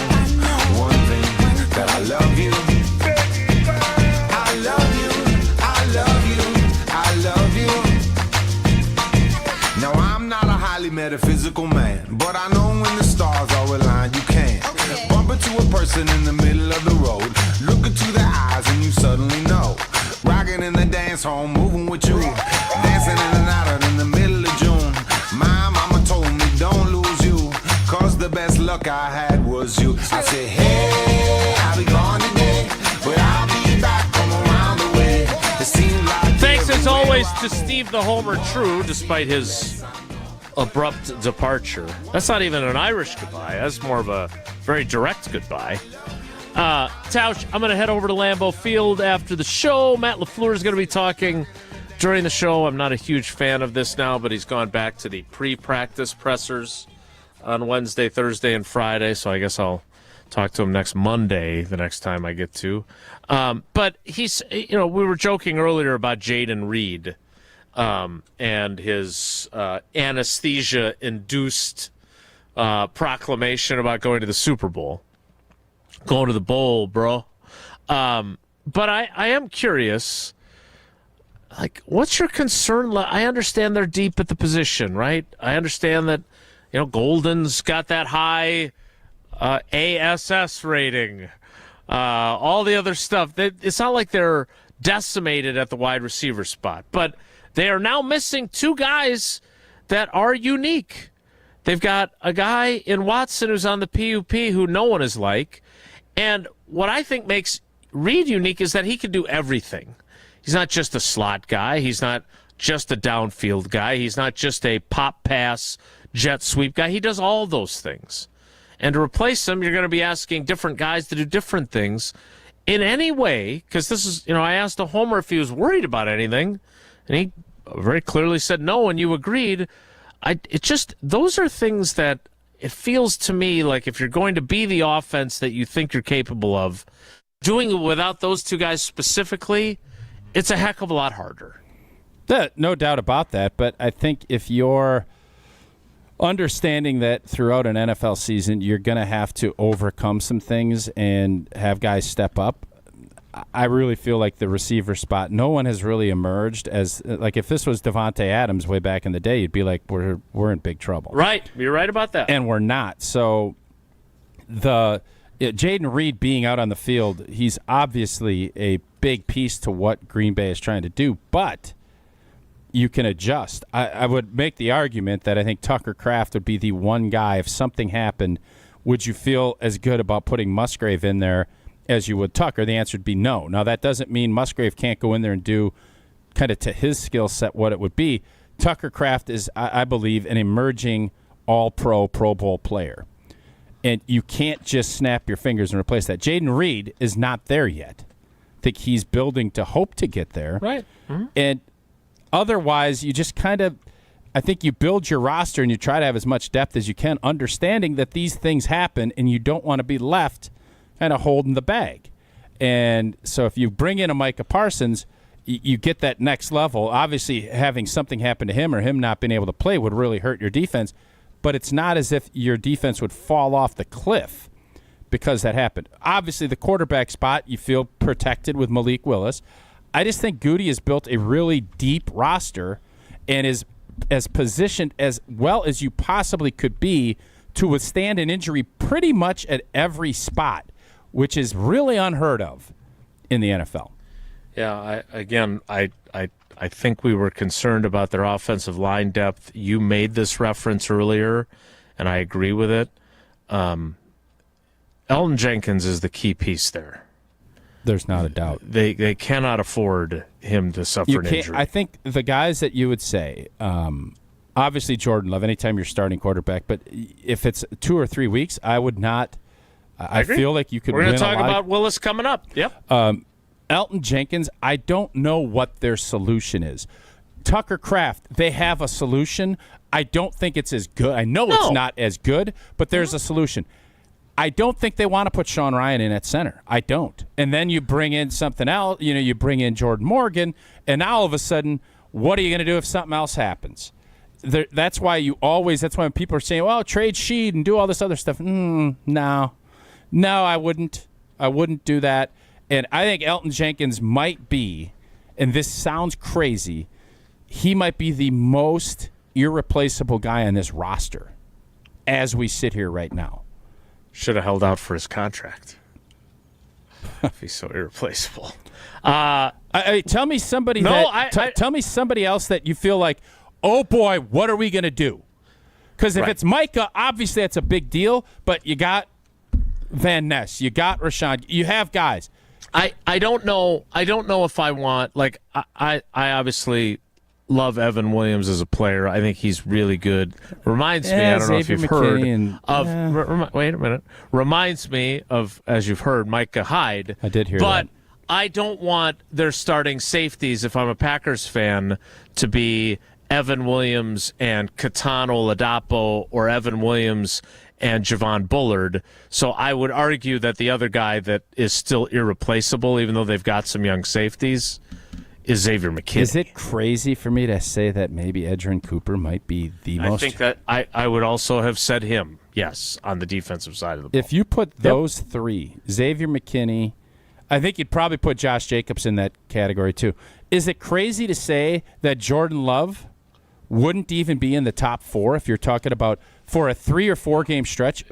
one thing, that I love you. I love you, I love you, I love you. Now I'm not a highly metaphysical man, but I know when the stars are aligned, you can bump into a person in the middle of the road, look into their eyes and you suddenly know. Rocking in the dance hall, moving with you, dancing in and out in the middle of June. My mama told me don't lose you, cause the best luck I had was you. I said, hey, I'll be gone today, but I'll be back from around the way. It seems like thanks as always to Steve the Homer True, despite his abrupt departure. That's not even an Irish goodbye. That's more of a very direct goodbye. Tausch, I'm going to head over to Lambeau Field after the show. Matt LaFleur is going to be talking during the show. I'm not a huge fan of this now, but he's gone back to the pre-practice pressers on Wednesday, Thursday, and Friday, so I guess I'll talk to him next Monday, the next time I get to. But he's, we were joking earlier about Jaden Reed and his anesthesia-induced proclamation about going to the Super Bowl. Going to the bowl, bro. But I am curious. like, what's your concern? I understand they're deep at the position, right? I understand that, Golden's got that high ASS rating, all the other stuff. It's not like they're decimated at the wide receiver spot, but they are now missing two guys that are unique. They've got a guy in Watson who's on the PUP who no one is like, and what I think makes Reed unique is that he can do everything. He's not just a slot guy. He's not just a downfield guy. He's not just a pop pass, jet sweep guy. He does all those things. And to replace him, you're going to be asking different guys to do different things in any way, because this is, I asked a Homer if he was worried about anything, and he very clearly said no, and you agreed. Those are things that it feels to me like if you're going to be the offense that you think you're capable of, doing it without those two guys specifically, it's a heck of a lot harder. No doubt about that, but I think if you're understanding that throughout an NFL season you're going to have to overcome some things and have guys step up, I really feel like the receiver spot, no one has really emerged as, like, if this was Devontae Adams way back in the day, you'd be like, we're in big trouble. Right. You're right about that. And we're not. So Jaden Reed being out on the field, he's obviously a big piece to what Green Bay is trying to do, but you can adjust. I would make the argument that I think Tucker Kraft would be the one guy, if something happened, would you feel as good about putting Musgrave in there as you would Tucker? The answer would be no. Now, that doesn't mean Musgrave can't go in there and do kind of to his skill set what it would be. Tucker Kraft is, I believe, an emerging all-pro, Pro Bowl player. And you can't just snap your fingers and replace that. Jaden Reed is not there yet. I think he's building to hope to get there. Right. Mm-hmm. And otherwise, you just kind of, I think you build your roster and you try to have as much depth as you can, understanding that these things happen and you don't want to be left kind of holding the bag. And so if you bring in a Micah Parsons, you get that next level. Obviously, having something happen to him or him not being able to play would really hurt your defense, but it's not as if your defense would fall off the cliff because that happened. Obviously, the quarterback spot, you feel protected with Malik Willis. I just think Goody has built a really deep roster and is as positioned as well as you possibly could be to withstand an injury pretty much at every spot, which is really unheard of in the NFL. Yeah, I think we were concerned about their offensive line depth. You made this reference earlier, and I agree with it. Elton Jenkins is the key piece there. There's not a doubt. They cannot afford him to suffer an injury. I think the guys that you would say, obviously Jordan Love, anytime you're starting quarterback, but if it's 2 or 3 weeks, I would not. I feel like you could win a lot. We're going to talk about Willis coming up. Yep. Elton Jenkins, I don't know what their solution is. Tucker Kraft, they have a solution. I don't think it's as good. I know it's not as good, but there's a solution. I don't think they want to put Sean Ryan in at center. I don't. And then you bring in something else. You bring in Jordan Morgan, and now all of a sudden, what are you going to do if something else happens? That's why when people are saying, well, trade Sheed and do all this other stuff. No, I wouldn't. I wouldn't do that. And I think Elton Jenkins might be, and this sounds crazy, he might be the most irreplaceable guy on this roster as we sit here right now. Should have held out for his contract. If he's so irreplaceable. Tell me somebody tell me somebody else that you feel like, oh boy, what are we going to do? Because if it's Micah, obviously that's a big deal, but you got Van Ness, you got Rashawn, you have guys. I don't know if I want, like, I obviously love Evan Williams as a player. I think he's really good. Reminds me, I don't know if you've heard of, wait a minute. Reminds me of, as you've heard, Micah Hyde. I did hear that. But I don't want their starting safeties, if I'm a Packers fan, to be Evan Williams and Catano Ladapo or Evan Williams and Javon Bullard. So I would argue that the other guy that is still irreplaceable, even though they've got some young safeties, is Xavier McKinney. Is it crazy for me to say that maybe Edgerrin Cooper might be the most? I think that I would also have said him, yes, on the defensive side of the ball. If you put those three, Xavier McKinney, I think you'd probably put Josh Jacobs in that category too. Is it crazy to say that Jordan Love wouldn't even be in the top 4 if you're talking about for a 3 or 4 game stretch?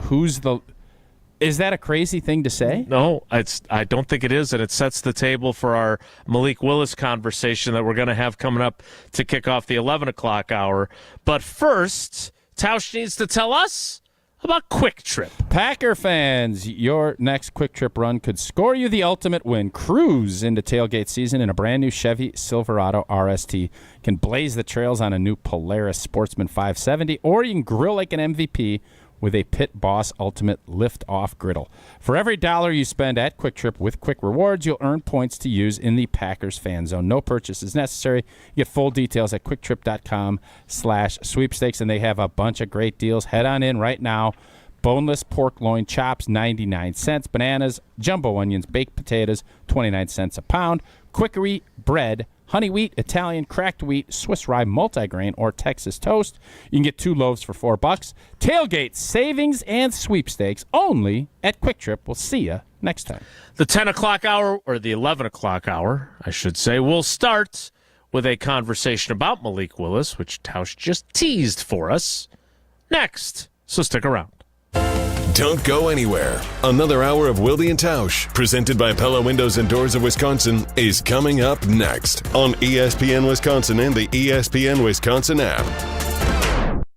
Is that a crazy thing to say? No, I don't think it is, and it sets the table for our Malik Willis conversation that we're going to have coming up to kick off the 11 o'clock hour. But first, Tausch needs to tell us about Quick Trip. Packer fans, your next Quick Trip run could score you the ultimate win. Cruise into tailgate season in a brand new Chevy Silverado RST. Can blaze the trails on a new Polaris Sportsman 570, or you can grill like an MVP with a Pit Boss Ultimate Lift-Off Griddle. For every $1 you spend at Quick Trip with Quick Rewards, you'll earn points to use in the Packers fan zone. No purchase is necessary. You get full details at quicktrip.com/sweepstakes, and they have a bunch of great deals. Head on in right now. Boneless pork loin chops, 99 cents. Bananas, jumbo onions, baked potatoes, 29 cents a pound. Quickery bread, honey wheat, Italian cracked wheat, Swiss rye multigrain, or Texas toast. You can get 2 loaves for $4. Tailgate savings and sweepstakes only at Quick Trip. We'll see you next time. The 10 o'clock hour, or the 11 o'clock hour, I should say, will start with a conversation about Malik Willis, which Tausch just teased for us. Next, so stick around. Don't go anywhere. Another hour of Wilde and Tausch, presented by Pella Windows and Doors of Wisconsin, is coming up next on ESPN Wisconsin and the ESPN Wisconsin app.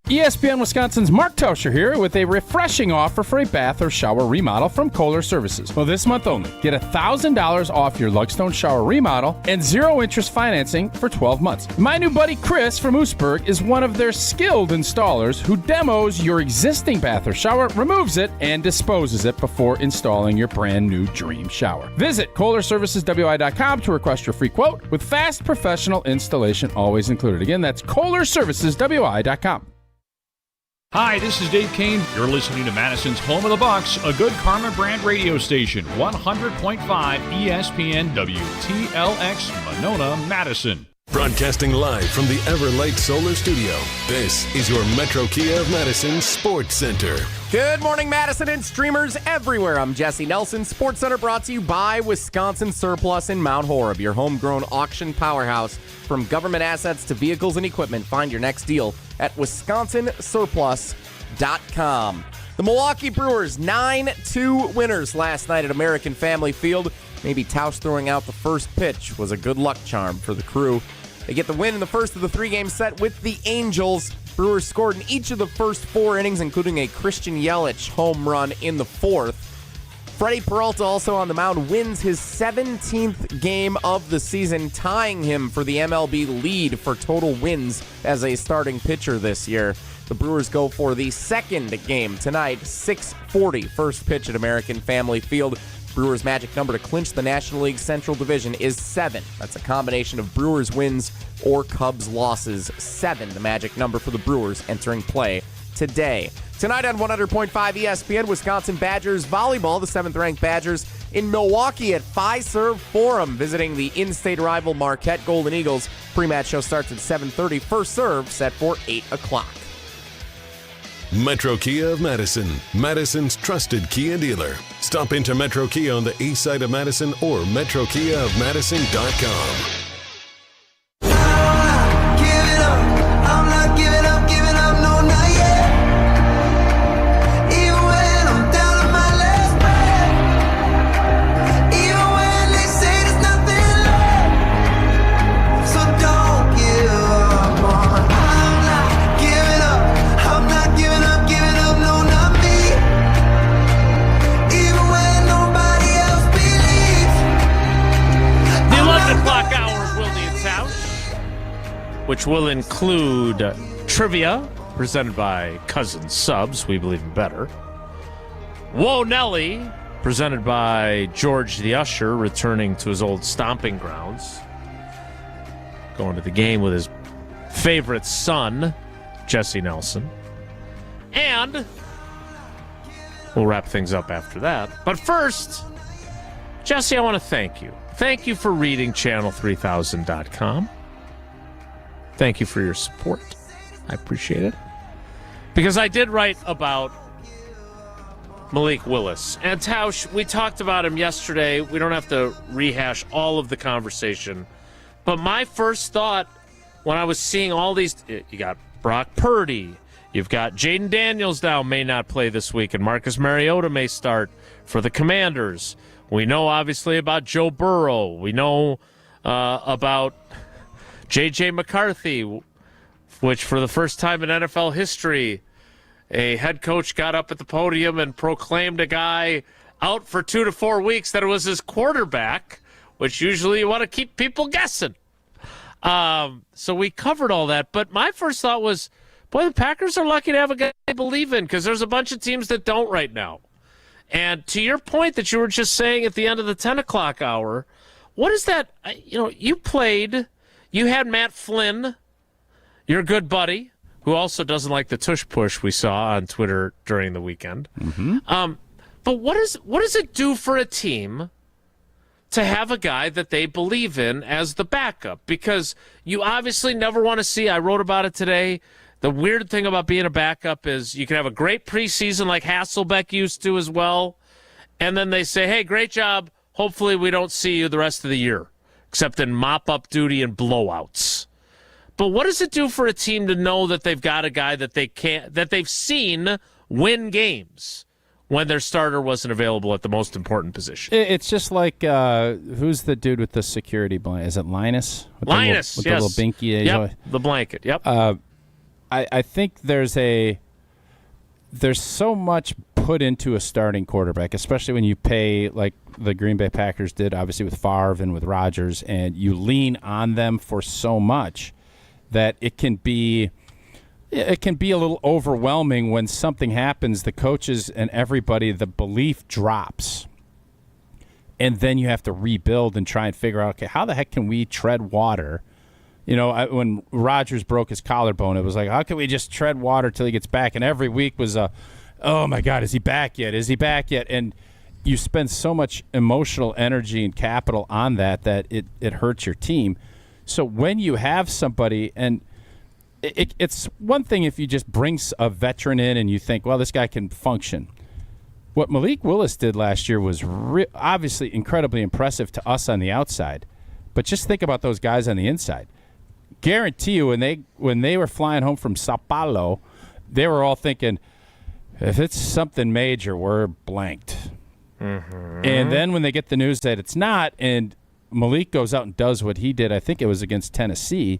ESPN Wisconsin's Mark Tauscher here with a refreshing offer for a bath or shower remodel from Kohler Services. Well, this month only, get $1,000 off your Lugstone shower remodel and 0 interest financing for 12 months. My new buddy Chris from Oostburg is one of their skilled installers who demos your existing bath or shower, removes it, and disposes it before installing your brand new dream shower. Visit KohlerServicesWI.com to request your free quote with fast professional installation always included. Again, that's KohlerServicesWI.com. Hi, this is Dave Kane. You're listening to Madison's Home of the Bucks, a good Karma brand radio station, 100.5 ESPN WTLX, Monona, Madison. Broadcasting live from the Everlight Solar Studio, this is your Metro Kia of Madison Sports Center. Good morning, Madison and streamers everywhere. I'm Jesse Nelson. Sports Center brought to you by Wisconsin Surplus in Mount Horeb, your homegrown auction powerhouse. From government assets to vehicles and equipment, find your next deal at wisconsinsurplus.com. The Milwaukee Brewers, 9-2 winners last night at American Family Field. Maybe Tausch throwing out the first pitch was a good luck charm for the crew. They get the win in the first of the 3-game set with the Angels. Brewers scored in each of the first 4 innings, including a Christian Yelich home run in the 4th. Freddie Peralta, also on the mound, wins his 17th game of the season, tying him for the MLB lead for total wins as a starting pitcher this year. The Brewers go for the second game tonight, 6:40, first pitch at American Family Field. Brewers' magic number to clinch the National League Central Division is 7. That's a combination of Brewers wins or Cubs losses. 7, the magic number for the Brewers entering play today. Tonight on 100.5 ESPN, Wisconsin Badgers volleyball, the 7th-ranked Badgers in Milwaukee at Fiserv Forum, visiting the in-state rival Marquette Golden Eagles. Pre-match show starts at 7:30. First serve set for 8 o'clock. Metro Kia of Madison, Madison's trusted Kia dealer. Stop into Metro Kia on the east side of Madison or metrokiaofmadison.com. Which will include trivia presented by Cousin Subs, we believe in better. Whoa Nelly, presented by George the Usher, returning to his old stomping grounds. Going to the game with his favorite son, Jesse Nelson. And we'll wrap things up after that. But first, Jesse, I want to thank you. Thank you for reading channel3000.com. Thank you for your support. I appreciate it. Because I did write about Malik Willis. And Tausch, we talked about him yesterday. We don't have to rehash all of the conversation But my first thought when I was seeing all these, you got Brock Purdy, you've got Jaden Daniels now may not play this week, and Marcus Mariota may start for the Commanders. We know, obviously, about Joe Burrow. We know about J.J. McCarthy, which for the first time in NFL history, a head coach got up at the podium and proclaimed a guy out for 2 to 4 weeks that it was his quarterback, which usually you want to keep people guessing. So we covered all that. But my first thought was, boy, the Packers are lucky to have a guy they believe in, because there's a bunch of teams that don't right now. And to your point that you were just saying at the end of the 10 o'clock hour, what is that? You had Matt Flynn, your good buddy, who also doesn't like the tush push we saw on Twitter during the weekend. Mm-hmm. But what does it do for a team to have a guy that they believe in as the backup? Because you obviously never want to see, I wrote about it today, the weird thing about being a backup is you can have a great preseason like Hasselbeck used to as well, and then they say, hey, great job, hopefully we don't see you the rest of the year, except in mop-up duty and blowouts. But what does it do for a team to know that they've got a guy that they've seen win games when their starter wasn't available at the most important position? It's just like, who's the dude with the security blanket? Is it Linus? Linus, with yes. the little binky. Yep, the blanket, yep. I think there's so much put into a starting quarterback, especially when you pay like the Green Bay Packers did, obviously with Favre and with Rodgers, and you lean on them for so much that it can be a little overwhelming when something happens. The coaches and everybody, the belief drops, and then you have to rebuild and try and figure out, okay, how the heck can we tread water? You know, when Rodgers broke his collarbone, it was like, how can we just tread water till he gets back? And every week was oh, my God, is he back yet? Is he back yet? And you spend so much emotional energy and capital on that it hurts your team. So when you have somebody, and it's one thing if you just bring a veteran in and you think, well, this guy can function. What Malik Willis did last year was obviously incredibly impressive to us on the outside. But just think about those guys on the inside. Guarantee you, when they were flying home from Sao Paulo, they were all thinking, if it's something major, we're blanked. Mm-hmm. And then when they get the news that it's not, and Malik goes out and does what he did, I think it was against Tennessee,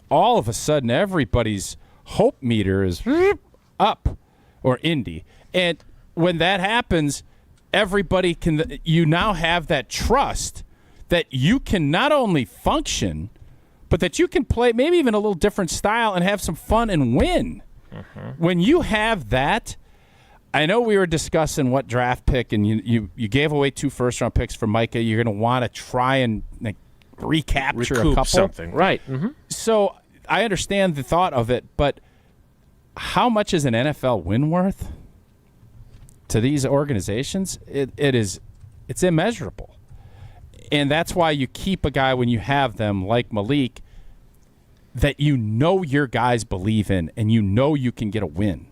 all of a sudden everybody's hope meter is up, or Indy. And when that happens, everybody you now have that trust that you can not only function, but that you can play maybe even a little different style and have some fun and win. Mm-hmm. When you have that, I know we were discussing what draft pick, and you gave away 2 first-round picks for Micah. You're going to want to try and recapture a couple. Something, right. Mm-hmm. So I understand the thought of it, but how much is an NFL win worth to these organizations? It's immeasurable. And that's why you keep a guy when you have them like Malik that you know your guys believe in and you know you can get a win.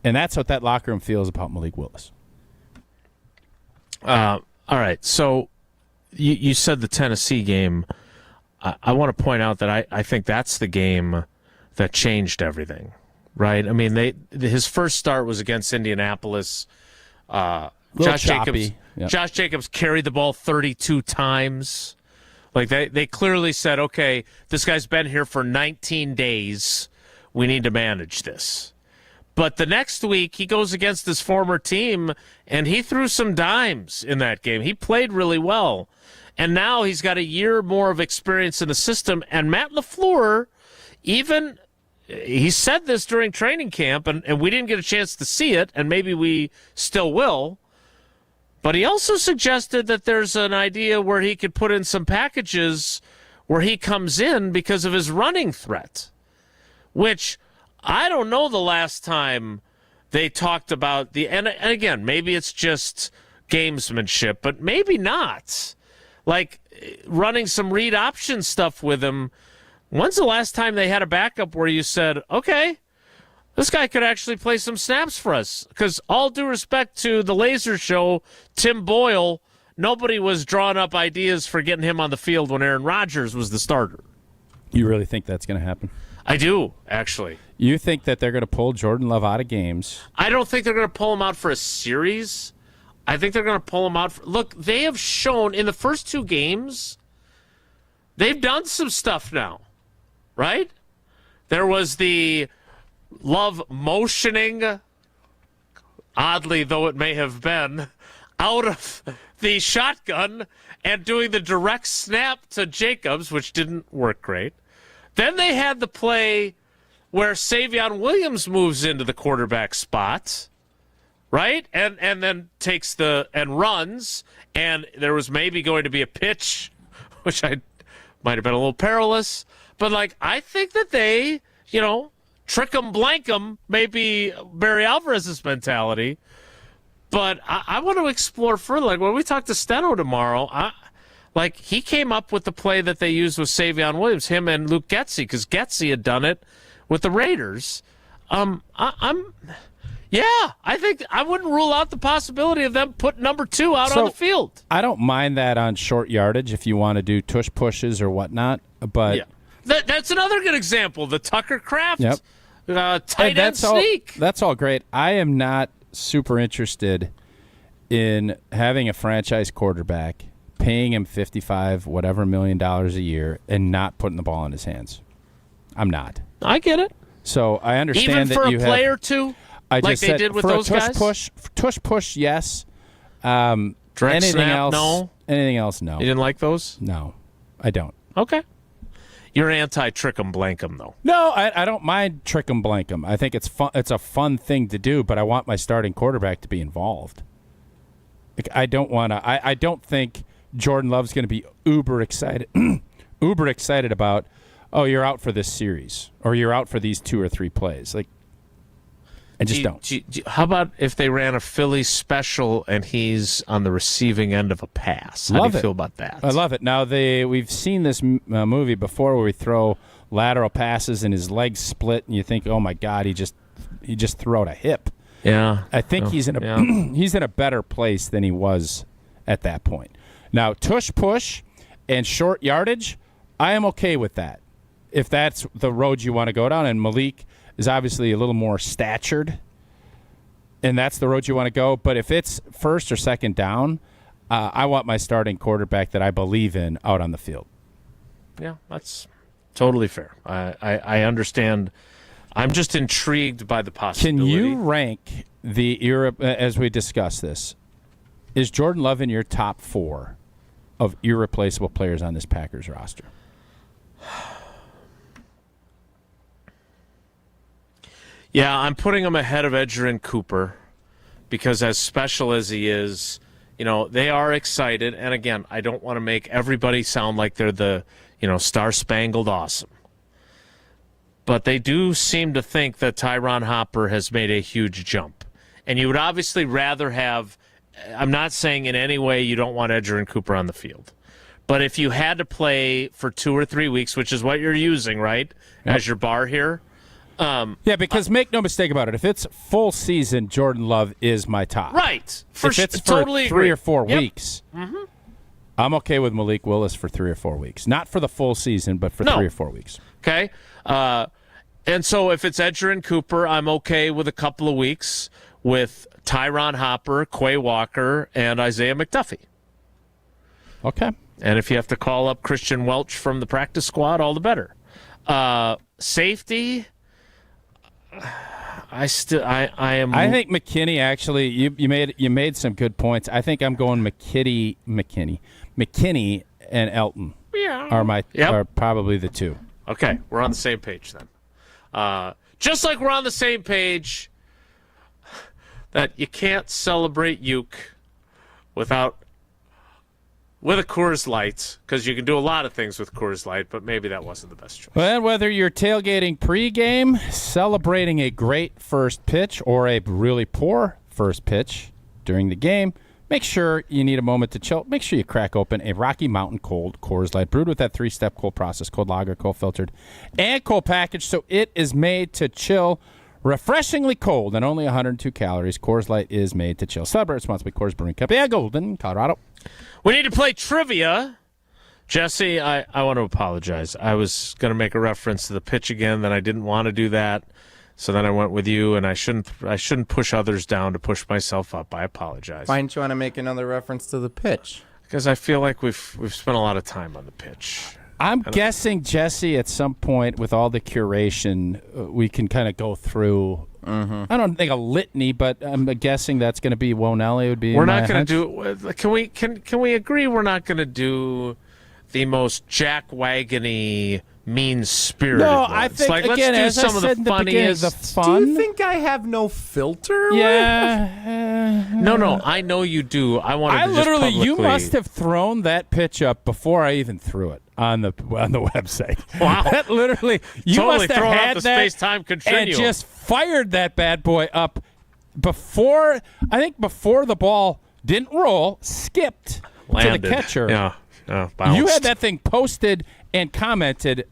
And that's what that locker room feels about Malik Willis. All right, so you said the Tennessee game. I want to point out that I think that's the game that changed everything, right? I mean, his first start was against Indianapolis. Josh Jacobs carried the ball 32 times. Like they clearly said, okay, this guy's been here for 19 days. We need to manage this. But the next week, he goes against his former team, and he threw some dimes in that game. He played really well. And now he's got a year more of experience in the system. And Matt LaFleur, he said this during training camp, and we didn't get a chance to see it, and maybe we still will. But he also suggested that there's an idea where he could put in some packages where he comes in because of his running threat, which I don't know the last time they talked about and again, maybe it's just gamesmanship, but maybe not. Like running some read option stuff with him. When's the last time they had a backup where you said, okay, this guy could actually play some snaps for us? Because all due respect to the Laser Show, Tim Boyle, nobody was drawing up ideas for getting him on the field when Aaron Rodgers was the starter. You really think that's going to happen? I do, actually. You think that they're going to pull Jordan Love out of games? I don't think they're going to pull him out for a series. I think they're going to pull him out. Look, they have shown in the first 2 games, they've done some stuff now, right? There was the Love motioning, oddly though it may have been, out of the shotgun and doing the direct snap to Jacobs, which didn't work great. Then they had the play where Savion Williams moves into the quarterback spot, right? And then takes and runs, and there was maybe going to be a pitch, which I might have been a little perilous. But, like, I think that they, trick 'em, blank 'em, maybe Barry Alvarez's mentality. But I want to explore further. Like, when we talk to Steno tomorrow, he came up with the play that they used with Savion Williams, him and Luke Getsy, because Getsy had done it with the Raiders. I think I wouldn't rule out the possibility of them putting number 2 out on the field. I don't mind that on short yardage if you want to do tush pushes or whatnot, but yeah. That's another good example. The Tucker Kraft tight end sneak. That's all great. I am not super interested in having a franchise quarterback, paying him $55 whatever million a year, and not putting the ball in his hands. I'm not. I get it. So I understand even that for you a play have, or two, I like just they said, did with for those a tush guys. Tush push, yes. Direct anything snap, else? no. Anything else? No. You didn't like those? No, I don't. Okay. You're anti-trick 'em, blank 'em, though. No, I don't mind trick 'em, blank 'em. I think it's fun. It's a fun thing to do, but I want my starting quarterback to be involved. Like, I don't want to. I don't think Jordan Love's going to be uber excited about, oh, you're out for this series or you're out for these 2 or 3 plays. Like, I just don't. How about if they ran a Philly special and he's on the receiving end of a pass? How do you feel about that? I love it. Now, we've seen this movie before where we throw lateral passes and his legs split, and you think, oh my God, he just threw out a hip. Yeah, I think he's in a he's in a better place than he was at that point. Now, tush push and short yardage, I am okay with that if that's the road you want to go down. And Malik is obviously a little more statured, and that's the road you want to go. But if it's first or second down, I want my starting quarterback that I believe in out on the field. Yeah, that's totally fair. I understand. I'm just intrigued by the possibility. Can you rank as we discuss this, is Jordan Love in your top 4 of irreplaceable players on this Packers roster? Yeah, I'm putting him ahead of Edgerrin Cooper because as special as he is, they are excited. And again, I don't want to make everybody sound like they're the, star-spangled awesome. But they do seem to think that Tyron Hopper has made a huge jump. And you would obviously rather have, I'm not saying in any way you don't want Edgerrin Cooper on the field. But if you had to play for 2 or 3 weeks, which is what you're using, right, as your bar here, because make no mistake about it. If it's full season, Jordan Love is my top. Right. If it's for totally 3 or 4 yep. weeks, I'm okay with Malik Willis for 3 or 4 weeks. Not for the full season, but for 3 or 4 weeks. Okay. And so if it's Edgerrin Cooper, I'm okay with a couple of weeks with Tyron Hopper, Quay Walker, and Isaiah McDuffie. Okay. And if you have to call up Christian Welch from the practice squad, all the better. Safety, I am. I think McKinney actually. You made some good points. I think I'm going McKinney and Elton are probably the 2. Okay, we're on the same page then. Just like we're on the same page that you can't celebrate Uke with a Coors Light, because you can do a lot of things with Coors Light, but maybe that wasn't the best choice. Well, whether you're tailgating pregame, celebrating a great first pitch, or a really poor first pitch during the game, make sure you need a moment to chill. Make sure you crack open a Rocky Mountain Cold Coors Light, brewed with that 3-step cold process, cold lager, cold filtered, and cold packaged, so it is made to chill. Refreshingly cold and only 102 calories. Coors Light is made to chill. Celebrate responsibly. Coors Brewing Company, Golden, Colorado. We need to play trivia. Jesse, I want to apologize. I was going to make a reference to the pitch again, then I didn't want to do that. So then I went with you, and I shouldn't push others down to push myself up. I apologize. Why didn't you want to make another reference to the pitch? Because I feel like we've spent a lot of time on the pitch. I'm guessing, Jesse, at some point with all the curation, we can kind of go through. I don't think a litany, but I'm guessing that's going to be Wonelli would be. We're not going to do. Can we agree we're not going to do the most jack-wagony, mean-spirited No, ones? I think, like, again, let's do as some I said of in the the beginning, funniest. the fun. Do you think I have no filter? Yeah. No, I know you do. I wanted to just publicly. You must have thrown that pitch up before I even threw it on the website. Wow. That literally, you Totally must have throwing had out the that space-time continuum. and just fired that bad boy up before the ball didn't roll, skipped Landed. to the catcher. Yeah. Bounced. You had that thing posted and commented.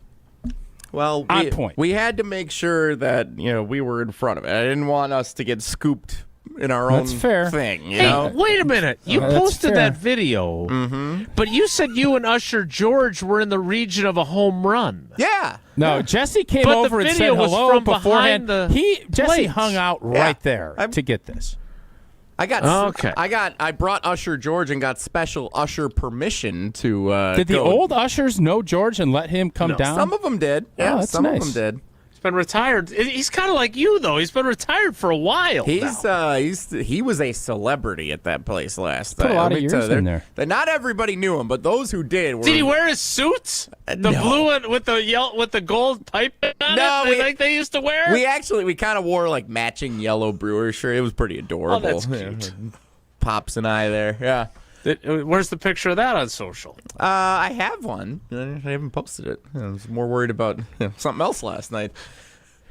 Well, on point. We had to make sure that we were in front of it. I didn't want us to get scooped in our own thing. Hey, wait a minute. You posted that video, but you said you and Usher George were in the region of a home run. Yeah. No, Jesse came But over the and video said was hello from beforehand. behind the Jesse plates. hung out right there to get this. I brought Usher George and got special Usher permission to. Did the old Ushers know George and let him come down? Some of them did. Yeah, that's some nice. of them did. He's been retired. He's kind of like you, though. He's been retired for a while. He was a celebrity at that place last Put time. a lot of years in there. Not everybody knew him, but those who did were. Did he wear his suits? The blue one with the gold pipe on it, like they used to wear? We kind of wore like matching yellow Brewers shirt. It was pretty adorable. Oh, that's cute. Pops and I there. Yeah. Where's the picture of that on social? I have one. I haven't posted it. I was more worried about something else last night.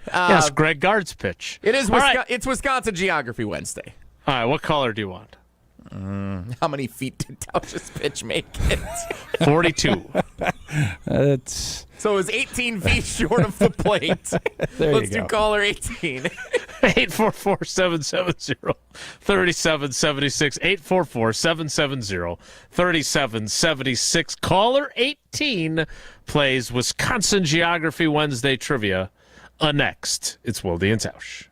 Yes, Greg Gard's pitch. It is. It's Wisconsin Geography Wednesday. All right, what color do you want? How many feet did Tausch's pitch make it? 42. So it was 18 feet short of the plate. Let's do caller 18. 844-770-3776. 844-770-3776. Caller 18 plays Wisconsin Geography Wednesday Trivia. Next, it's Wilde and Tausch.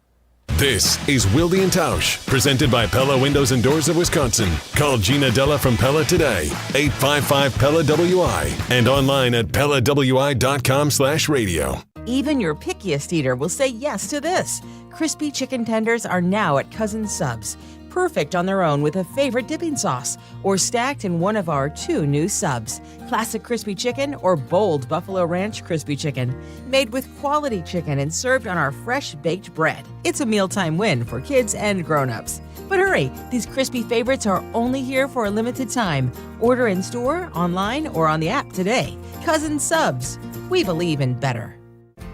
This is Wilde and Tausch, presented by Pella Windows and Doors of Wisconsin. Call Gina Della from Pella today, 855-PELLA-WI, and online at PellaWI.com/radio. Even your pickiest eater will say yes to this. Crispy chicken tenders are now at Cousin Subs. Perfect on their own with a favorite dipping sauce, or stacked in one of our 2 new subs, Classic Crispy Chicken or Bold Buffalo Ranch Crispy Chicken. Made with quality chicken and served on our fresh baked bread. It's a mealtime win for kids and grown-ups. But hurry, these crispy favorites are only here for a limited time. Order in store, online, or on the app today. Cousin Subs. We believe in better.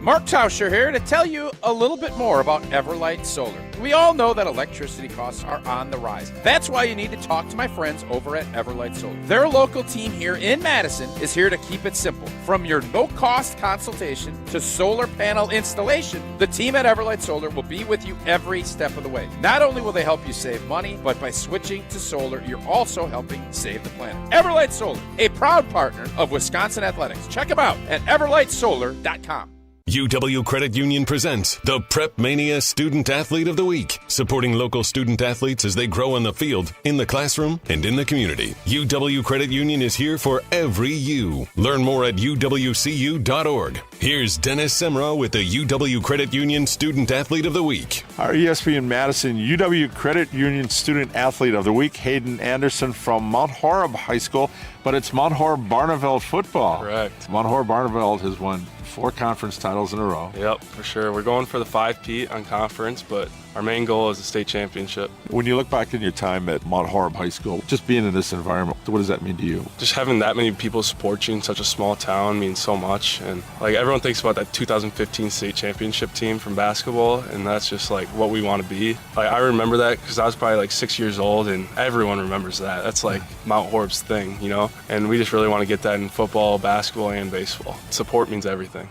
Mark Tauscher here to tell you a little bit more about Everlight Solar. We all know that electricity costs are on the rise. That's why you need to talk to my friends over at Everlight Solar. Their local team here in Madison is here to keep it simple. From your no-cost consultation to solar panel installation, the team at Everlight Solar will be with you every step of the way. Not only will they help you save money, but by switching to solar, you're also helping save the planet. Everlight Solar, a proud partner of Wisconsin Athletics. Check them out at everlightsolar.com. UW Credit Union presents the Prep Mania Student Athlete of the Week, supporting local student athletes as they grow on the field, in the classroom, and in the community. UW Credit Union is here for every you. Learn more at uwcu.org. Here's Dennis Semrau with the UW Credit Union Student Athlete of the Week. Our ESPN Madison UW Credit Union Student Athlete of the Week, Hayden Anderson from Mount Horeb High School, but it's Mount Horeb Barneveld football. Correct. Mount Horeb Barneveld has won 4 conference titles in a row. Yep, for sure. We're going for the 5-peat on conference, but our main goal is the state championship. When you look back in your time at Mount Horeb High School, just being in this environment, what does that mean to you? Just having that many people support you in such a small town means so much. And like everyone thinks about that 2015 state championship team from basketball, and that's just like what we want to be. Like I remember that because I was probably like 6 years old, and everyone remembers that. That's like Mount Horeb's thing, you know? And we just really want to get that in football, basketball, and baseball. Support means everything.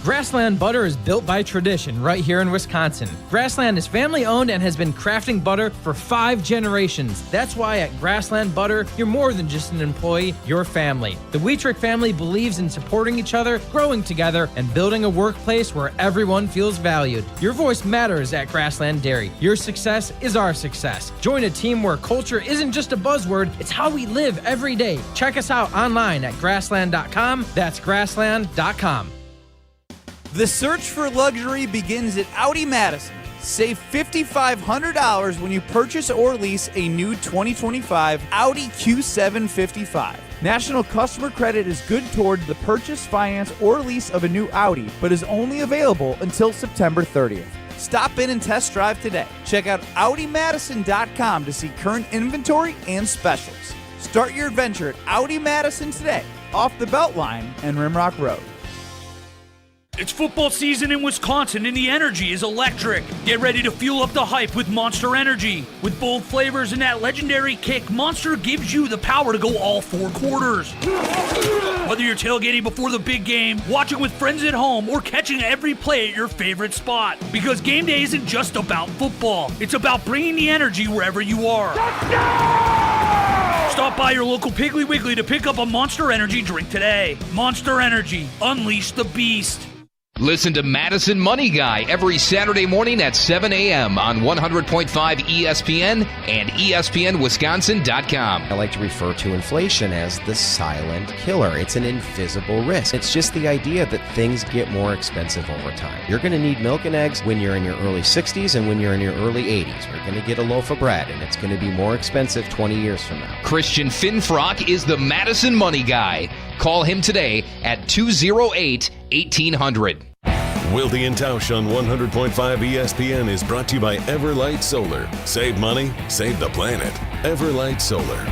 Grassland butter is built by tradition right here in Wisconsin. Grassland is family-owned and has been crafting butter for 5 generations. That's why at Grassland Butter, you're more than just an employee, you're family. The Wietrich family believes in supporting each other, growing together, and building a workplace where everyone feels valued. Your voice matters at Grassland Dairy. Your success is our success. Join a team where culture isn't just a buzzword, it's how we live every day. Check us out online at grassland.com. That's grassland.com. The search for luxury begins at Audi Madison. Save $5,500 when you purchase or lease a new 2025 Audi Q7 55. National customer credit is good toward the purchase, finance, or lease of a new Audi, but is only available until September 30th. Stop in and test drive today. Check out AudiMadison.com to see current inventory and specials. Start your adventure at Audi Madison today, off the Beltline and Rimrock Road. It's football season in Wisconsin and the energy is electric. Get ready to fuel up the hype with Monster Energy. With bold flavors and that legendary kick, Monster gives you the power to go all 4 quarters. Whether you're tailgating before the big game, watching with friends at home, or catching every play at your favorite spot. Because game day isn't just about football. It's about bringing the energy wherever you are. Stop by your local Piggly Wiggly to pick up a Monster Energy drink today. Monster Energy. Unleash the beast. Listen to Madison Money Guy every Saturday morning at 7 a.m. on 100.5 ESPN and ESPNWisconsin.com. I like to refer to inflation as the silent killer. It's an invisible risk. It's just the idea that things get more expensive over time. You're going to need milk and eggs when you're in your early 60s and when you're in your early 80s. You're going to get a loaf of bread, and it's going to be more expensive 20 years from now. Christian Finfrock is the Madison Money Guy. Call him today at 208-1800. Wilde and Tausch on 100.5 ESPN is brought to you by Everlight Solar. Save money, save the planet. Everlight Solar.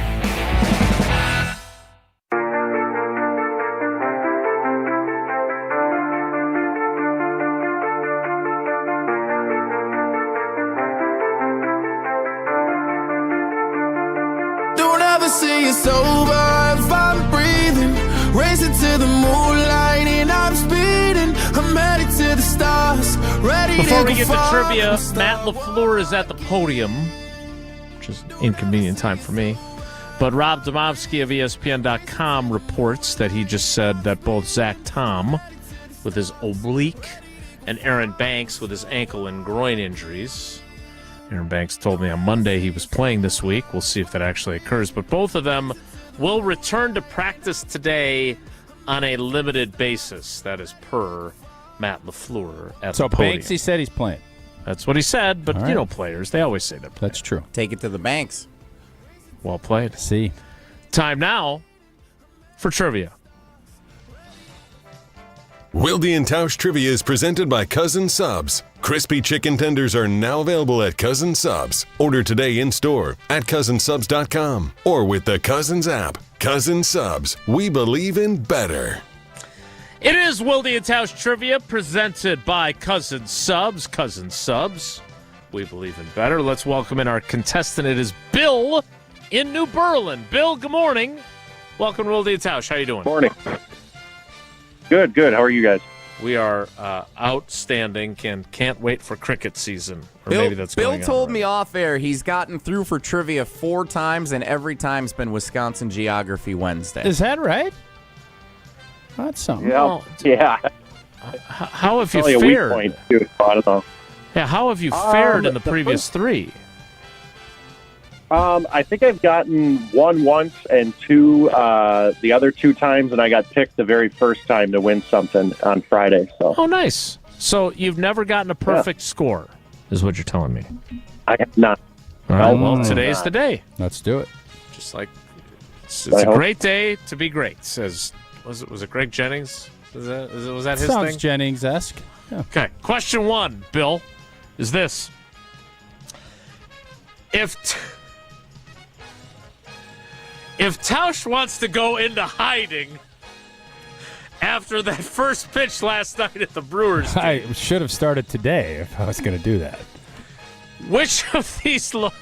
Don't ever say it's over if I'm breathing. Racing to the moonlight and I'm speeding. I'm headed to the stars, ready Before to we get go to far. trivia, Matt LaFleur is at the podium, which is an inconvenient time for me. But Rob Domofsky of ESPN.com reports that he just said that both Zach Tom with his oblique and Aaron Banks with his ankle and groin injuries. Aaron Banks told me on Monday he was playing this week. We'll see if that actually occurs. But both of them will return to practice today on a limited basis. That is per Matt LaFleur at the podium. Banks, he said he's playing. That's what he said, but All right. you know players, they always say that. That's true. Take it to the banks. Well played. See. Time now for trivia. Wilde and Tausch Trivia is presented by Cousin Subs. Crispy chicken tenders are now available at Cousin Subs. Order today in store at cousinsubs.com or with the Cousins app. Cousin Subs, we believe in better. It is Wilde and Tausch Trivia presented by Cousin Subs. Cousin Subs, we believe in better. Let's welcome in our contestant. It is Bill in New Berlin. Bill, good morning. Welcome to Wilde and Tausch. How you doing? Morning. Good. How are you guys? We are outstanding and can't wait for cricket season. Or maybe that's Bill going on told right. me off air he's gotten through for trivia 4 times, and every time's been Wisconsin Geography Wednesday. Is that right? That's something. Yeah. How have you Only fared? a weak point, too, so I don't know. Yeah, how have you fared in the previous 3? I think I've gotten 1 once and 2 the other 2 times, and I got picked the very first time to win something on Friday. So. Oh, nice. So you've never gotten a perfect score, is what you're telling me. I have not. All right, well, today's the day. Let's do it. Just like it's a great day to be great. Says was it Greg Jennings? Was that his Sounds thing? Jennings-esque. Yeah. Okay. Question 1, Bill, is this: If Tausch wants to go into hiding after that first pitch last night at the Brewers game, I should have started today if I was going to do that. Which of these Wisconsin...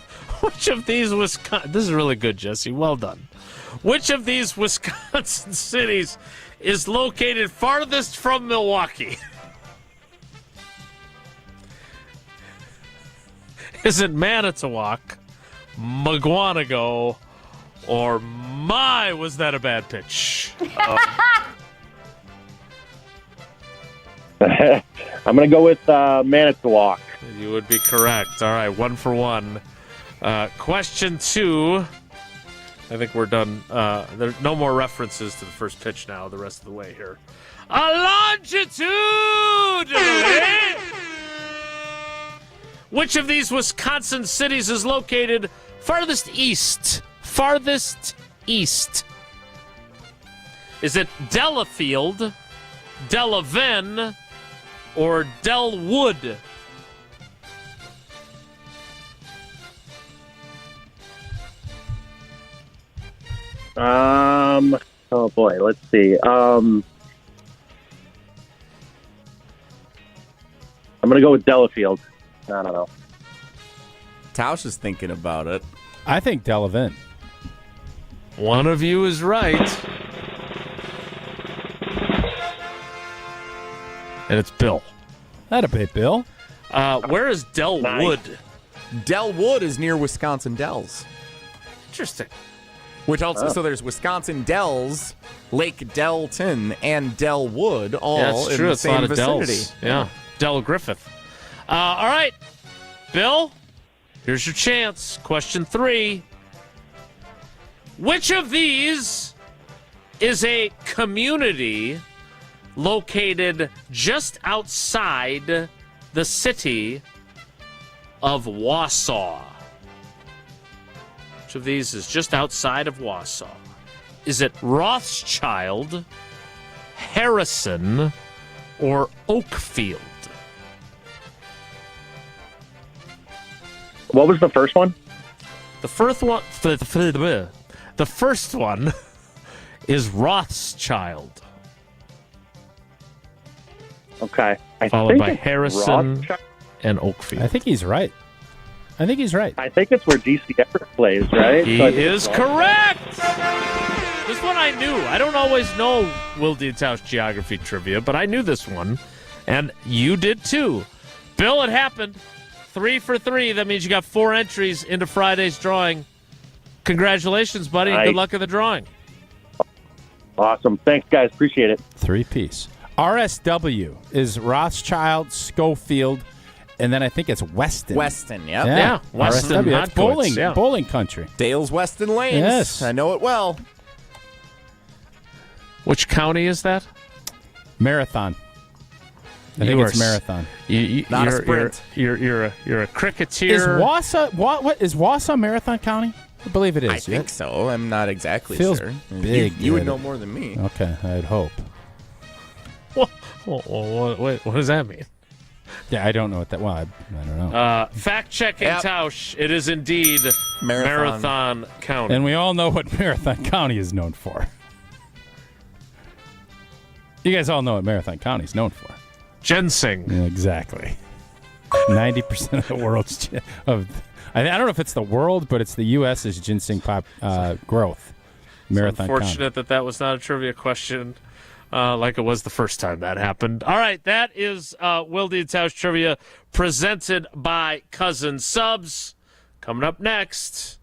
This is really good, Jesse. Well done. Which of these Wisconsin cities is located farthest from Milwaukee? Is it Manitowoc, Maguanago, or my, was that a bad pitch? I'm going to go with Manitowoc. You would be correct. All right, 1 for 1. Question 2. I think we're done. There's no more references to the first pitch now the rest of the way here. A longitude! Which of these Wisconsin cities is located farthest east? Farthest east. Is it Delafield, Delavan, or Delwood? Oh boy, let's see. I'm going to go with Delafield. I don't know. Tausch is thinking about it. I think Delavan. One of you is right. And it's Bill. That'd be Bill. Where is Delwood? Delwood is near Wisconsin Dells. Interesting. Which also, so there's Wisconsin Dells, Lake Delton, and Delwood, all in the same vicinity. Dells. Yeah, Del Griffith. All right, Bill, here's your chance. Question 3. Which of these is a community located just outside the city of Wausau? Which of these is just outside of Wausau? Is it Rothschild, Harrison, or Oakfield? What was the first one? The first one is Rothschild. Okay. Followed by Harrison and Oakfield. I think he's right. I think it's where DC Everett plays, right? He is correct! This one I knew. I don't always know Wilde and Tausch geography trivia, but I knew this one. And you did too. Bill, it happened. 3 for 3. That means you got 4 entries into Friday's drawing. Congratulations, buddy, and good luck in the drawing. Awesome. Thanks, guys. Appreciate it. 3-piece. RSW is Rothschild, Schofield, and then I think it's Weston. Weston, yep. Yeah, Weston. RSW. That's bowling country. Dale's Weston Lanes. Yes. I know it well. Which county is that? Marathon. I think it's Marathon. Not a sprint. You're a cricketer. Is Wausau Marathon County? I believe it is. I think so. I'm not exactly Feels sure. big. You would know more than me. Okay, I'd hope. What does that mean? Yeah, I don't know what that. Well, I don't know. Fact checking, Tausch. It is indeed Marathon County, and we all know what Marathon County is known for. You guys all know what Marathon County is known for. Ginseng. Yeah, exactly. 90% of the world's I don't know if it's the world, but it's the U.S.'s ginseng growth. Marathon County. Unfortunate that was not a trivia question. Like it was the first time that happened. All right, that is Wilde and Tausch Trivia presented by Cousin Subs. Coming up next,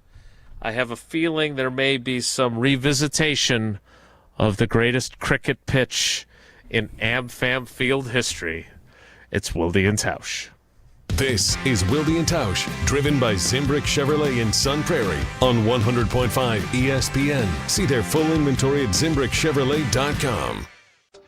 I have a feeling there may be some revisitation of the greatest cricket pitch in AmFam Field history. It's Wilde and Tausch. This is Wilde and Tausch, driven by Zimbrick Chevrolet in Sun Prairie on 100.5 ESPN. See their full inventory at ZimbrickChevrolet.com.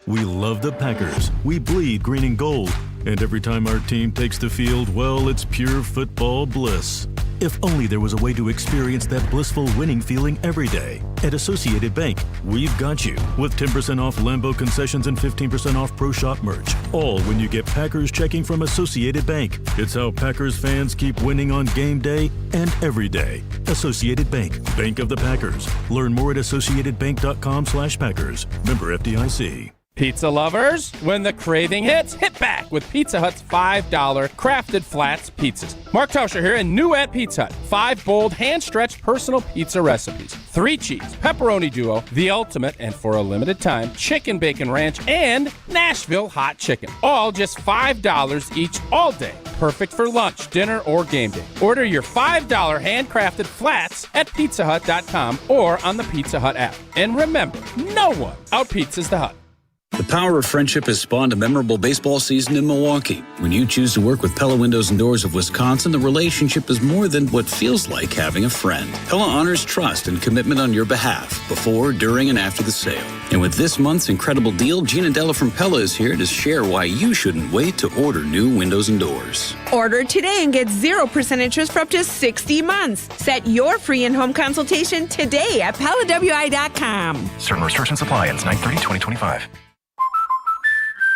We love the Packers. We bleed green and gold. And every time our team takes the field, well, it's pure football bliss. If only there was a way to experience that blissful winning feeling every day. At Associated Bank, we've got you with 10% off Lambeau concessions and 15% off Pro Shop merch. All when you get Packers checking from Associated Bank. It's how Packers fans keep winning on game day and every day. Associated Bank, Bank of the Packers. Learn more at associatedbank.com/Packers. Member FDIC. Pizza lovers, when the craving hits, hit back with Pizza Hut's $5 crafted flats pizzas. Mark Tauscher here, and new at Pizza Hut. 5 bold, hand-stretched personal pizza recipes. 3 cheese, pepperoni duo, the ultimate, and for a limited time, chicken bacon ranch, and Nashville hot chicken. All just $5 each all day. perfect for lunch, dinner, or game day. Order your $5 handcrafted flats at pizzahut.com or on the Pizza Hut app. And remember, no one out-pizzas the Hut. The power of friendship has spawned a memorable baseball season in Milwaukee. When you choose to work with Pella Windows and Doors of Wisconsin, the relationship is more than what feels like having a friend. Pella honors trust and commitment on your behalf, before, during, and after the sale. And with this month's incredible deal, Gina Della from Pella is here to share why you shouldn't wait to order new windows and doors. Order today and get 0% interest for up to 60 months. Set your free in-home consultation today at PellaWI.com. Certain restrictions apply. Ends 9/30/2025.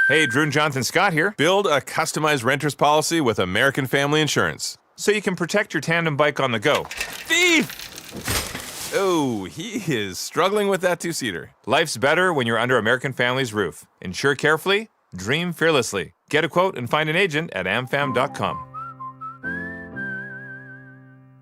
Hey, Drew and Jonathan Scott here. Build a customized renter's policy with American Family Insurance so you can protect your tandem bike on the go. Thief! Oh, he is struggling with that two-seater. Life's better when you're under American Family's roof. Insure carefully, dream fearlessly. Get a quote and find an agent at amfam.com.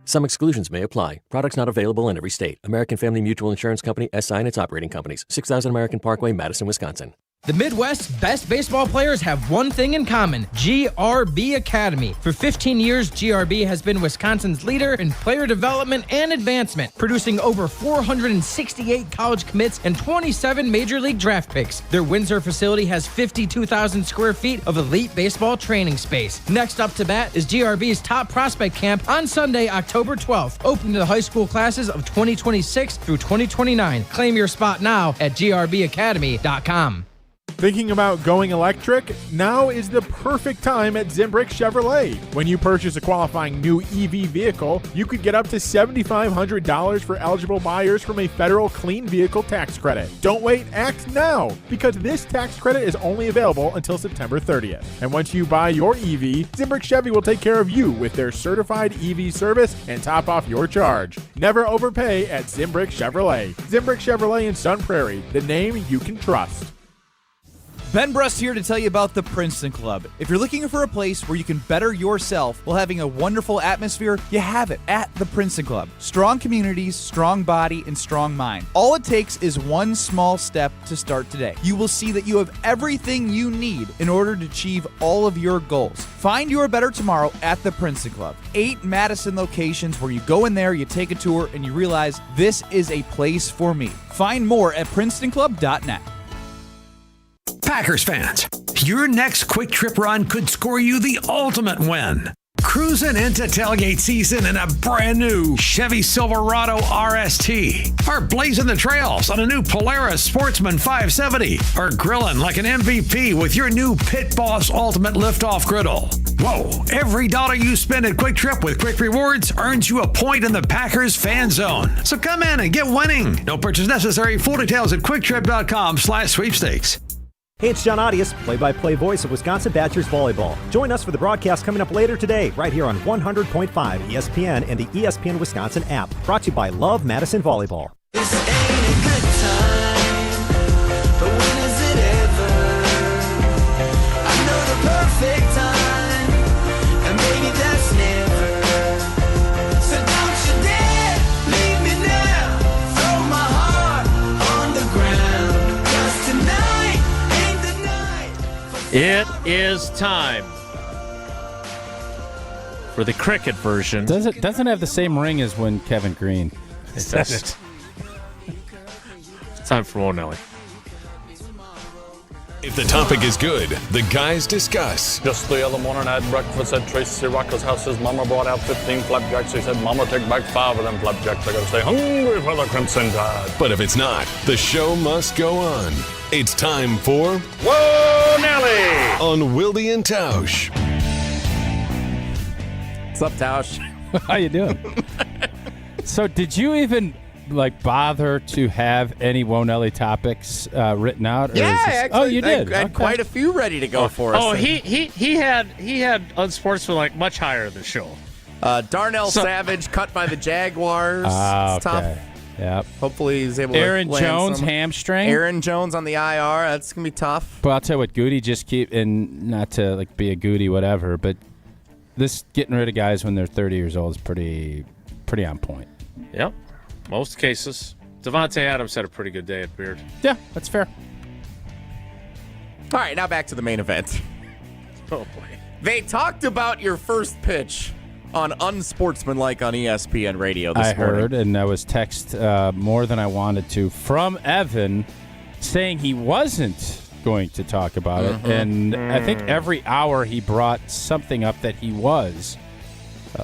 Some exclusions may apply. Products not available in every state. American Family Mutual Insurance Company, SI and its operating companies. 6000 American Parkway, Madison, Wisconsin. The Midwest's best baseball players have one thing in common: GRB Academy. For 15 years, GRB has been Wisconsin's leader in player development and advancement, producing over 468 college commits and 27 major league draft picks. Their Windsor facility has 52,000 square feet of elite baseball training space. Next up to bat is GRB's top prospect camp on Sunday, October 12th, open to the high school classes of 2026 through 2029. Claim your spot now at grbacademy.com. Thinking about going electric? Now is the perfect time at Zimbrick Chevrolet. When you purchase a qualifying new EV vehicle, you could get up to $7,500 for eligible buyers from a federal clean vehicle tax credit. Don't wait, act now, because this tax credit is only available until September 30th. And once you buy your EV, Zimbrick Chevy will take care of you with their certified EV service and top off your charge. Never overpay at Zimbrick Chevrolet. Zimbrick Chevrolet in Sun Prairie, the name you can trust. Ben Brust here to tell you about the Princeton Club. If you're looking for a place where you can better yourself while having a wonderful atmosphere, you have it at the Princeton Club. Strong communities, strong body, and strong mind. All it takes is one small step to start today. You will see that you have everything you need in order to achieve all of your goals. Find your better tomorrow at the Princeton Club. 8 Madison locations where you go in there, you take a tour, and you realize this is a place for me. Find more at PrincetonClub.net. Packers fans, your next quick trip run could score you the ultimate win. Cruising into tailgate season in a brand new Chevy Silverado RST, or blazing the trails on a new Polaris Sportsman 570, or grilling like an MVP with your new Pit Boss Ultimate Liftoff Griddle. Whoa, every dollar you spend at Quick Trip with Quick Rewards earns you a point in the Packers fan zone. So come in and get winning. No purchase necessary. Full details at quicktrip.com/sweepstakes. Hey, it's John Audius, play-by-play voice of Wisconsin Badgers volleyball. Join us for the broadcast coming up later today, right here on 100.5 ESPN and the ESPN Wisconsin app. Brought to you by Love Madison Volleyball. This ain't a good time, but when is it ever? I know the perfect time, and maybe that's never. So don't you dare leave me now, throw my heart on the ground, 'cause tonight ain't the night. It is time for the cricket version. Doesn't have the same ring as when Kevin Green. It doesn't. It's time for Mo Nelly. If the topic is good, the guys discuss. Just the other morning I had breakfast at Tracy Rocker's house. His mama brought out 15 flapjacks. He said, Mama, take back 5 of them flapjacks. I gotta stay hungry for the Crimson Tide. But if it's not, the show must go on. It's time for Whoa, Nelly! On Wilde and Tausch. What's up, Tausch? How you doing? So did you even bother to have any Wonelli topics written out? Or Yeah, actually, you did. I had quite a few ready to go for us. Oh, he had unsportsmanlike much higher than show. Darnell Savage cut by the Jaguars. It's tough. Yep. Hopefully he's able Aaron to land Jones, some. hamstring. Aaron Jones on the IR. That's going to be tough. But I'll tell you what, Goody just and not to be a Goody whatever, but this getting rid of guys when they're 30 years old is pretty on point. Yep. Most cases. Devontae Adams had a pretty good day at Beard. Yeah, that's fair. All right, now back to the main event. Oh, boy. They talked about your first pitch on Unsportsmanlike on ESPN Radio this morning. I heard, and I was text more than I wanted to from Evan saying he wasn't going to talk about it. And I think every hour he brought something up that he was.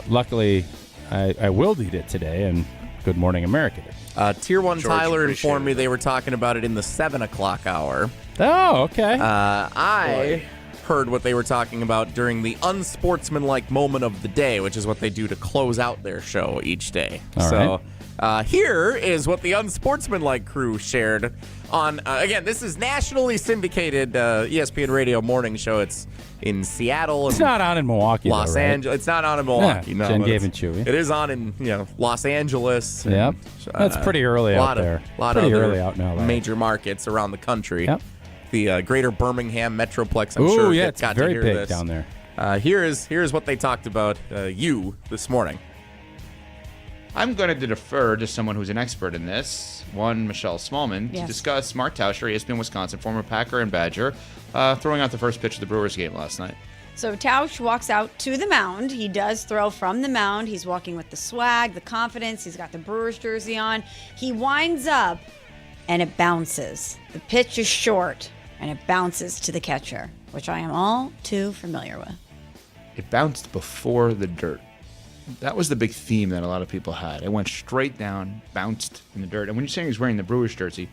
Luckily, I willed it today, and Good Morning America did. Tier 1 Tyler informed me they were talking about it in the 7 o'clock hour. Oh, okay. I heard what they were talking about during the unsportsmanlike moment of the day, which is what they do to close out their show each day. Here is what the unsportsmanlike crew shared on, again, this is nationally syndicated ESPN Radio morning show. It's in Seattle. It's not on in Milwaukee, Los Angeles. It's not on in Milwaukee. Yeah, Jen gave it Chewy. It is on in Los Angeles. Yep. That's pretty early out there. A lot pretty of early out now. Major markets around the country. Yep. The greater Birmingham Metroplex, I'm sure. Yeah, it's got very to hear big this. down there. Here's what they talked about you this morning. I'm going to defer to someone who's an expert in this, one Michelle Smallman, to discuss Mark Tauscher, ESPN Wisconsin, former Packer and Badger, throwing out the first pitch of the Brewers game last night. So Tausch walks out to the mound. He does throw from the mound. He's walking with the swag, the confidence. He's got the Brewers jersey on. He winds up, and it bounces. The pitch is short, and it bounces to the catcher, which I am all too familiar with. It bounced before the dirt. That was the big theme that a lot of people had. It went straight down, bounced in the dirt. And when you're saying he's wearing the Brewers jersey,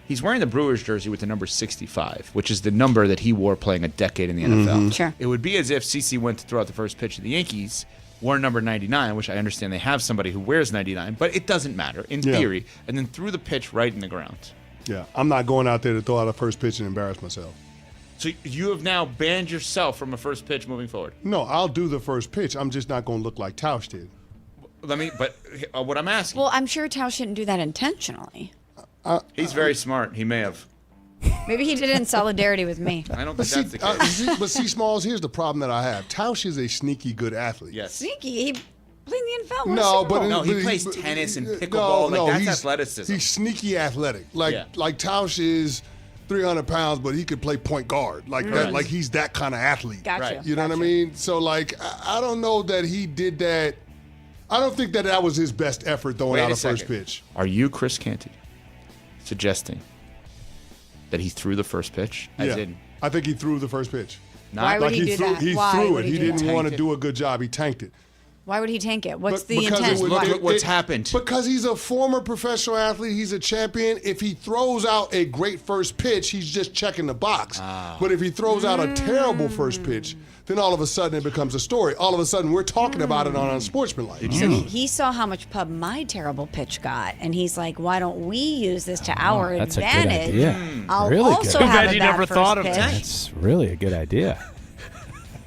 he's wearing the Brewers jersey with the number 65, which is the number that he wore playing a decade in the NFL. Sure. It would be as if CeCe went to throw out the first pitch of the Yankees, wore number 99, which I understand they have somebody who wears 99, but it doesn't matter in theory, and then threw the pitch right in the ground. Yeah, I'm not going out there to throw out a first pitch and embarrass myself. So you have now banned yourself from a first pitch moving forward. No, I'll do the first pitch. I'm just not going to look like Tausch did. What I'm asking. Well, I'm sure Tausch didn't do that intentionally. He's very smart. He may have. Maybe he did it in solidarity with me. I don't think that's the case. But see, Smalls, here's the problem that I have. Tausch is a sneaky good athlete. Yes. Sneaky. He played in the NFL. No, he plays tennis and pickleball. That's athleticism. He's sneaky athletic. Like Tausch is 300 pounds, but he could play point guard. That. Like he's that kind of athlete. Gotcha. You know what I mean? So I don't know that he did that. I don't think that was his best effort throwing out a first pitch. Are you, Chris Canty, suggesting that he threw the first pitch? I think he threw the first pitch. Why would he do that? He threw it. He didn't want to do a good job. He tanked it. Why would he tank it? What's the intent? Look at what's happened. Because he's a former professional athlete. He's a champion. If he throws out a great first pitch, he's just checking the box. But if he throws out a terrible first pitch, then all of a sudden it becomes a story. All of a sudden we're talking about it on Unsportsmanlike. So he saw how much pub my terrible pitch got, and he's like, "Why don't we use this to our that's advantage? A good idea. I'll really also good. have you a bad never first thought of pitch." that. That's really a good idea.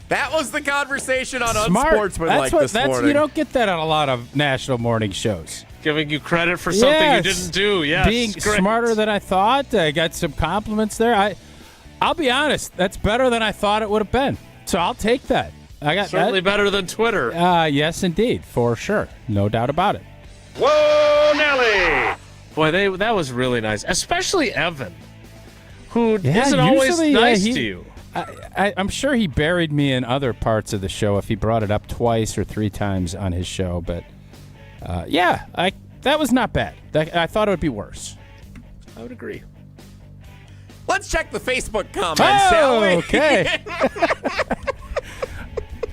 That was the conversation on Smart. Unsportsmanlike this morning. You don't get that on a lot of national morning shows. Giving you credit for something you didn't do. Yes, being great. smarter than I thought. I got some compliments there. I'll be honest. That's better than I thought it would have been. So I'll take that. I got certainly that. better than Twitter. Yes, indeed, for sure, no doubt about it. Whoa, Nelly! Boy, that was really nice, especially Evan, who isn't always nice to you. I'm sure he buried me in other parts of the show if he brought it up twice or three times on his show. But, that was not bad. I thought it would be worse. I would agree. Let's check the Facebook comments, shall we? Okay.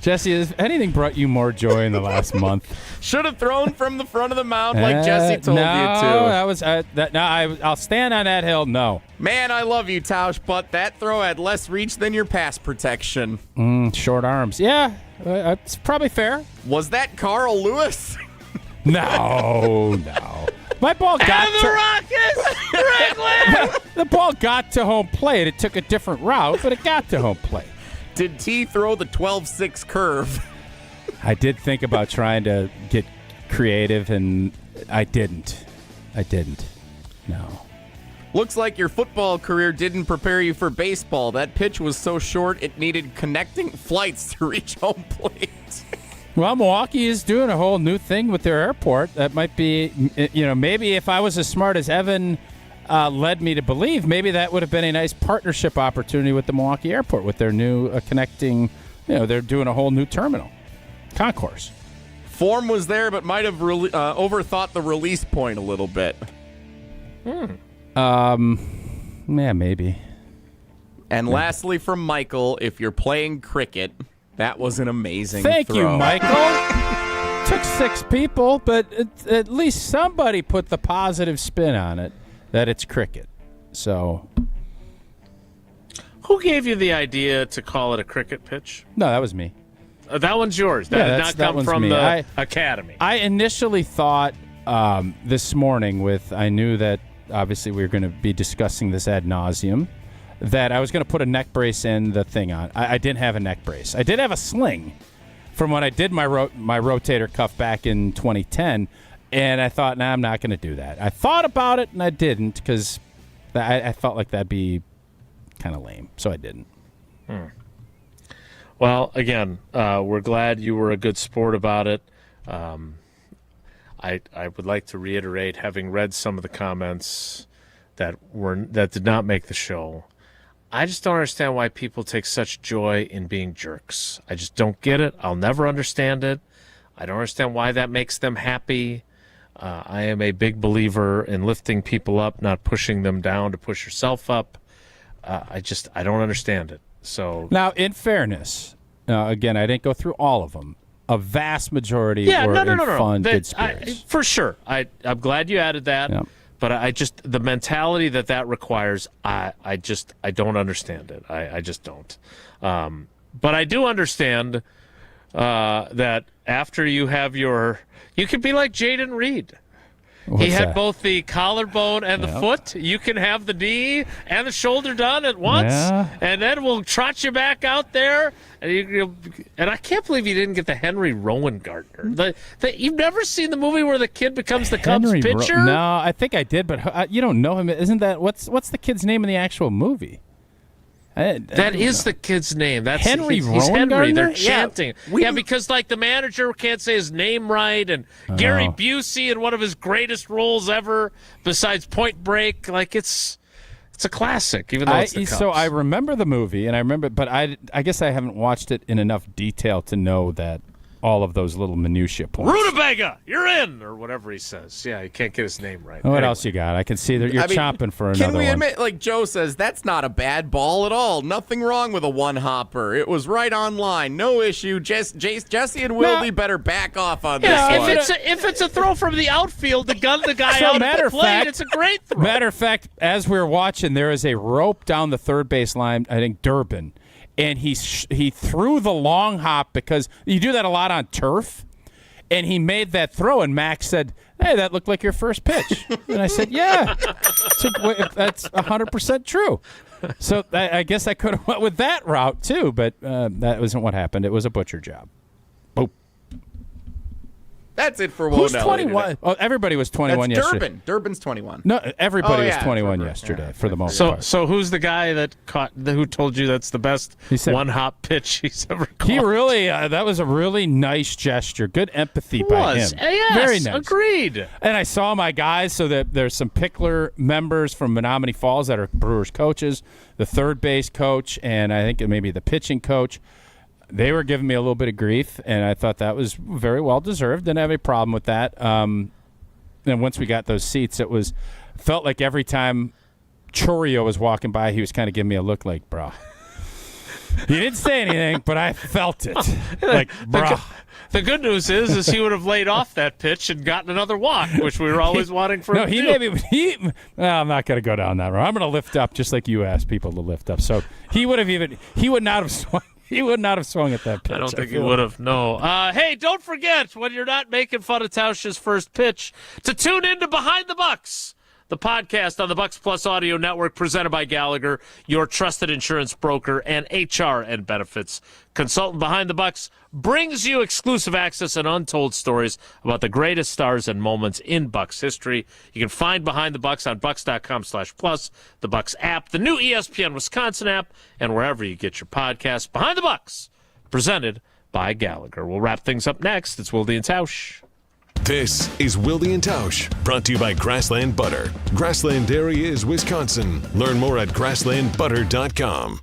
Jesse, has anything brought you more joy in the last month? Should have thrown from the front of the mound like Jesse told you to. That was I'll stand on that hill. No. Man, I love you, Tausch, but that throw had less reach than your pass protection. Short arms. Yeah, it's probably fair. Was that Carl Lewis? No. My ball got and the Rockets! The ball got to home plate. It took a different route, but it got to home plate. Did T throw the 12-6 curve? I did think about trying to get creative, and I didn't. No. Looks like your football career didn't prepare you for baseball. That pitch was so short it needed connecting flights to reach home plate. Well, Milwaukee is doing a whole new thing with their airport. That might be, maybe if I was as smart as Evan led me to believe maybe that would have been a nice partnership opportunity with the Milwaukee Airport with their new connecting. They're doing a whole new terminal concourse. Form was there, but might have overthought the release point a little bit. Yeah, maybe. And lastly, from Michael, if you're playing cricket, that was an amazing Thank throw. you, Michael. Took 6 people, but at least somebody put the positive spin on it that it's cricket. So, who gave you the idea to call it a cricket pitch? No, that was me. That one's yours. That did not come from the academy. I initially thought this morning I knew that obviously we were going to be discussing this ad nauseum, that I was going to put a neck brace in the thing on. I didn't have a neck brace. I did have a sling from when I did my rotator cuff back in 2010, and I thought, I'm not going to do that. I thought about it, and I didn't because I felt like that'd be kind of lame, so I didn't. Well, again, we're glad you were a good sport about it. I would like to reiterate, having read some of the comments that did not make the show, I just don't understand why people take such joy in being jerks. I just don't get it. I'll never understand it. I don't understand why that makes them happy. I am a big believer in lifting people up, not pushing them down to push yourself up. I don't understand it. So now, in fairness, again, I didn't go through all of them. A vast majority were in fun, good spirits. For sure. I'm glad you added that. Yep. But the mentality that requires, I don't understand it. I just don't. But I do understand that after you have you could be like Jaden Reed. He had both the collarbone and the foot. You can have the knee and the shoulder done at once, and then we'll trot you back out there. And I can't believe you didn't get the Henry Rowan Gardner. You've never seen the movie where the kid becomes the Cubs pitcher? No, I think I did, but you don't know him. Isn't that what's the kid's name in the actual movie? That is the kid's name. That's Henry he's Rowan Henry. Gardner? They're chanting. Because the manager can't say his name right, and Gary Busey in one of his greatest roles ever, besides Point Break, it's a classic. Even though it's the Cubs. So I remember the movie, and but I guess I haven't watched it in enough detail to know that all of those little minutia points. Rutabaga, you're in, or whatever he says. Yeah, he can't get his name right. What else you got? I can see that you're chomping for another one. Can we admit, like Joe says, that's not a bad ball at all. Nothing wrong with a one-hopper. It was right on line. No issue. Jesse and Wildy better back off on this one. If it's a throw from the outfield to gun the guy out at the plate, it's a great throw. Matter of fact, as we were watching, there is a rope down the third base line, I think Durbin, and he threw the long hop because you do that a lot on turf, and he made that throw, and Max said, hey, that looked like your first pitch. And I said, yeah, that's 100% true. So I guess I could have went with that route too, but that wasn't what happened. It was a butcher job. Boop. That's it for Who's Wonell 21? Oh, everybody was 21 That's yesterday. Durbin. Durbin's 21. No, everybody was 21 yesterday for the most part. So who's the guy who told you that's the best one-hop pitch he's ever caught? He really, that was a really nice gesture. Good empathy by him. Yes, very nice. Agreed. And I saw my guys, so that there's some Pickler members from Menominee Falls that are Brewers coaches, the third base coach, and I think maybe the pitching coach. They were giving me a little bit of grief, and I thought that was very well deserved. Didn't have a problem with that. And once we got those seats, felt like every time Chorio was walking by, he was kind of giving me a look like, bro. He didn't say anything, but I felt it. Like, bro. The good news is he would have laid off that pitch and gotten another walk, which we were always wanting for him to do. I'm not going to go down that road. I'm going to lift up just like you asked people to lift up. So he would not have swung. He would not have swung at that pitch. I don't think he would have, no. Hey, don't forget, when you're not making fun of Tausch's first pitch, to tune in to Behind the Bucks, the podcast on the Bucks Plus Audio Network, presented by Gallagher, your trusted insurance broker and HR and benefits consultant. Behind the Bucks brings you exclusive access and untold stories about the greatest stars and moments in Bucks history. You can find Behind the Bucks on bucks.com/plus, the Bucks app, the new ESPN Wisconsin app, and wherever you get your podcasts. Behind the Bucks, presented by Gallagher. We'll wrap things up next. It's Wilde and Tausch. This is Wilde and Tausch, brought to you by Grassland Butter. Grassland Dairy is Wisconsin. Learn more at grasslandbutter.com.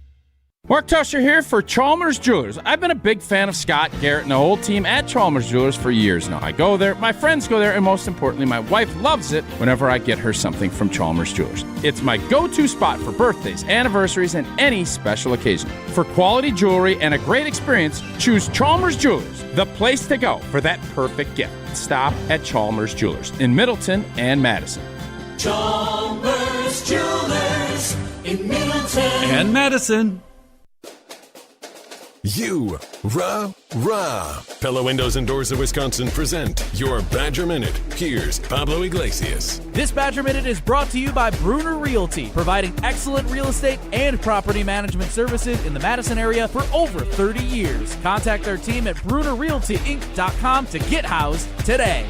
Mark Tusher here for Chalmers Jewelers. I've been a big fan of Scott, Garrett, and the whole team at Chalmers Jewelers for years now. I go there, my friends go there, and most importantly, my wife loves it whenever I get her something from Chalmers Jewelers. It's my go-to spot for birthdays, anniversaries, and any special occasion. For quality jewelry and a great experience, choose Chalmers Jewelers, the place to go for that perfect gift. Stop at Chalmers Jewelers in Middleton and Madison. Chalmers Jewelers in Middleton and Madison. Rah. Pella Windows and Doors of Wisconsin present your Badger Minute. Here's Pablo Iglesias. This Badger Minute is brought to you by Bruner Realty, providing excellent real estate and property management services in the Madison area for over 30 years. Contact their team at BrunerRealtyInc.com to get housed today.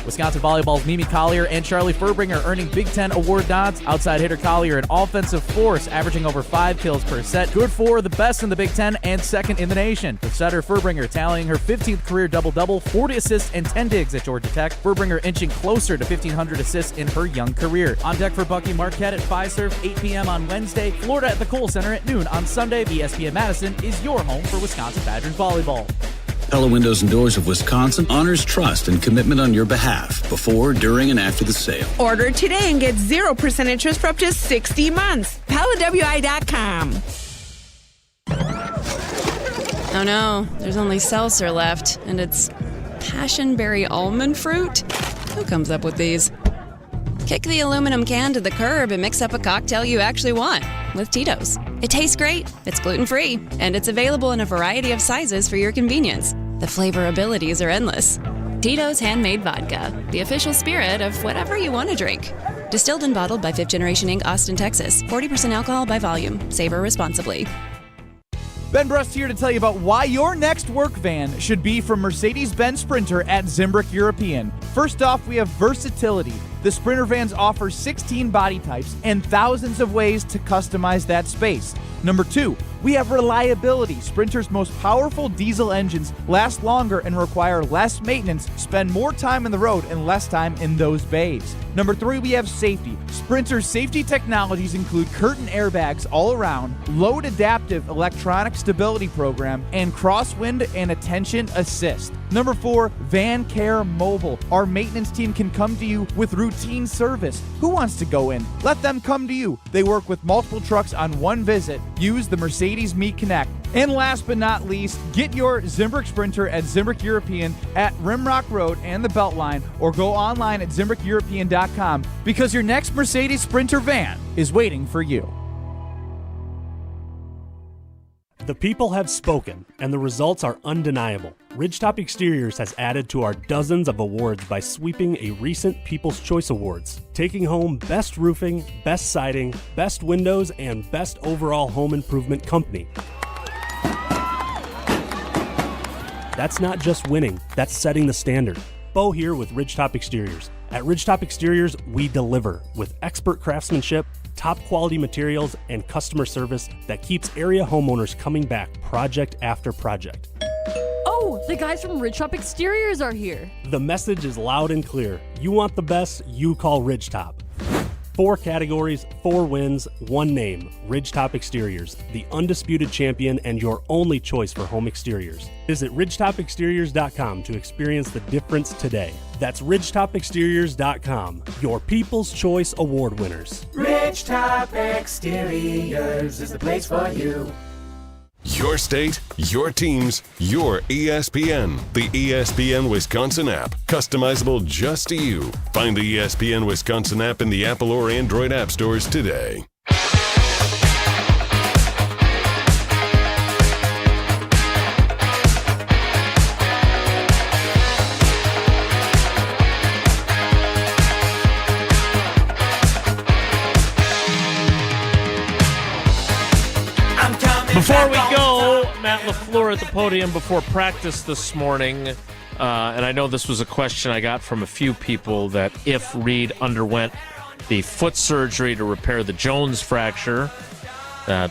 Wisconsin Volleyball's Mimi Collier and Charlie Furbringer earning Big Ten award nods. Outside hitter Collier an offensive force, averaging over 5 kills per set. Good for the best in the Big Ten and second in the nation. With setter Furbringer tallying her 15th career double-double, 40 assists and 10 digs at Georgia Tech. Furbringer inching closer to 1,500 assists in her young career. On deck for Bucky Marquette at Fiserv, 8 p.m. on Wednesday. Florida at the Kohl Center at noon on Sunday. ESPN Madison is your home for Wisconsin Badgers volleyball. Pella Windows and Doors of Wisconsin honors trust and commitment on your behalf before, during, and after the sale. Order today and get 0% interest for up to 60 months. PellaWI.com. Oh no, there's only seltzer left, and it's passionberry almond fruit? Who comes up with these? Kick the aluminum can to the curb and mix up a cocktail you actually want with Tito's. It tastes great, it's gluten-free, and it's available in a variety of sizes for your convenience. The flavor abilities are endless. Tito's Handmade Vodka, the official spirit of whatever you want to drink. Distilled and bottled by 5th Generation Inc., Austin, Texas. 40% alcohol by volume. Savor responsibly. Ben Brust here to tell you about why your next work van should be from Mercedes-Benz Sprinter at Zimbrick European. First off, we have versatility. The Sprinter vans offer 16 body types and thousands of ways to customize that space. Number 2, we have reliability. Sprinter's most powerful diesel engines last longer and require less maintenance, spend more time on the road and less time in those bays. Number 3, we have safety. Sprinter's safety technologies include curtain airbags all around, load adaptive electronic stability program, and crosswind and attention assist. Number 4, Van Care Mobile. Our maintenance team can come to you with routine service. Who wants to go in? Let them come to you. They work with multiple trucks on one visit. Use the Mercedes Me Connect. And last but not least, get your Zimbrick Sprinter at Zimbrick European at Rimrock Road and the Beltline, or go online at ZimbrickEuropean.com, because your next Mercedes Sprinter van is waiting for you. The people have spoken, and the results are undeniable. Ridgetop Exteriors has added to our dozens of awards by sweeping a recent People's Choice Awards, taking home Best Roofing, Best Siding, Best Windows, and Best Overall Home Improvement Company. That's not just winning, that's setting the standard. Bo here with Ridgetop Exteriors. At Ridgetop Exteriors, we deliver with expert craftsmanship, top quality materials, and customer service that keeps area homeowners coming back project after project. Oh, the guys from Ridgetop Exteriors are here. The message is loud and clear. You want the best, you call Ridgetop. 4 categories, 4 wins, 1 name. Ridgetop Exteriors, the undisputed champion and your only choice for home exteriors. Visit ridgetopexteriors.com to experience the difference today. That's ridgetopexteriors.com, your People's Choice Award winners. Ridgetop Exteriors is the place for you. Your state, your teams, your ESPN. The ESPN Wisconsin app. Customizable just to you. Find the ESPN Wisconsin app in the Apple or Android app stores today. Before we go, Matt LaFleur at the podium before practice this morning, and I know this was a question I got from a few people, that if Reed underwent the foot surgery to repair the Jones fracture, that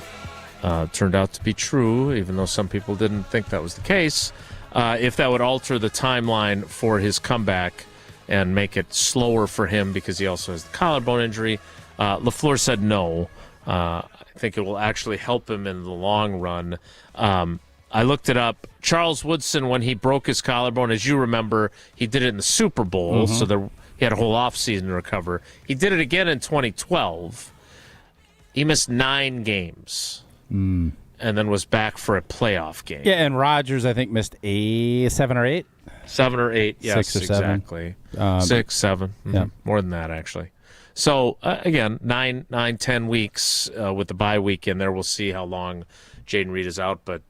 turned out to be true, even though some people didn't think that was the case. if that would alter the timeline for his comeback and make it slower for him because he also has the collarbone injury. LaFleur said no. I think it will actually help him in the long run. I looked it up. Charles Woodson, when he broke his collarbone, as you remember, he did it in the Super Bowl, so he had a whole offseason to recover. He did it again in 2012. He missed 9 games and then was back for a playoff game. Yeah, and Rodgers, I think, missed 7 or 8. 7 or 8, yes, 6 or 7. exactly. 6, 7, yeah. More than that, actually. So, again, 9, 10 weeks with the bye week in there. We'll see how long Jaden Reed is out, but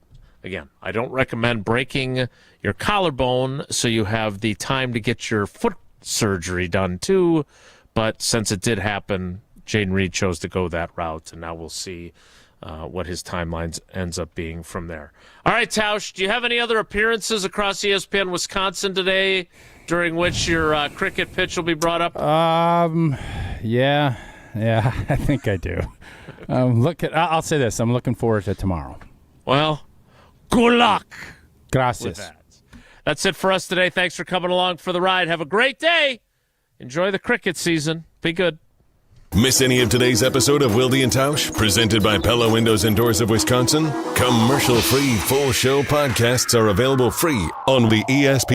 again, I don't recommend breaking your collarbone so you have the time to get your foot surgery done too. But since it did happen, Jaden Reed chose to go that route, and now we'll see what his timeline ends up being from there. All right, Tausch, do you have any other appearances across ESPN Wisconsin today during which your cricket pitch will be brought up? Yeah, I think I do. I'll say this. I'm looking forward to tomorrow. Well, good luck. Gracias. With that. That's it for us today. Thanks for coming along for the ride. Have a great day. Enjoy the cricket season. Be good. Miss any of today's episode of Wilde and Tausch, presented by Pella Windows and Doors of Wisconsin? Commercial-free full show podcasts are available free on the ESPN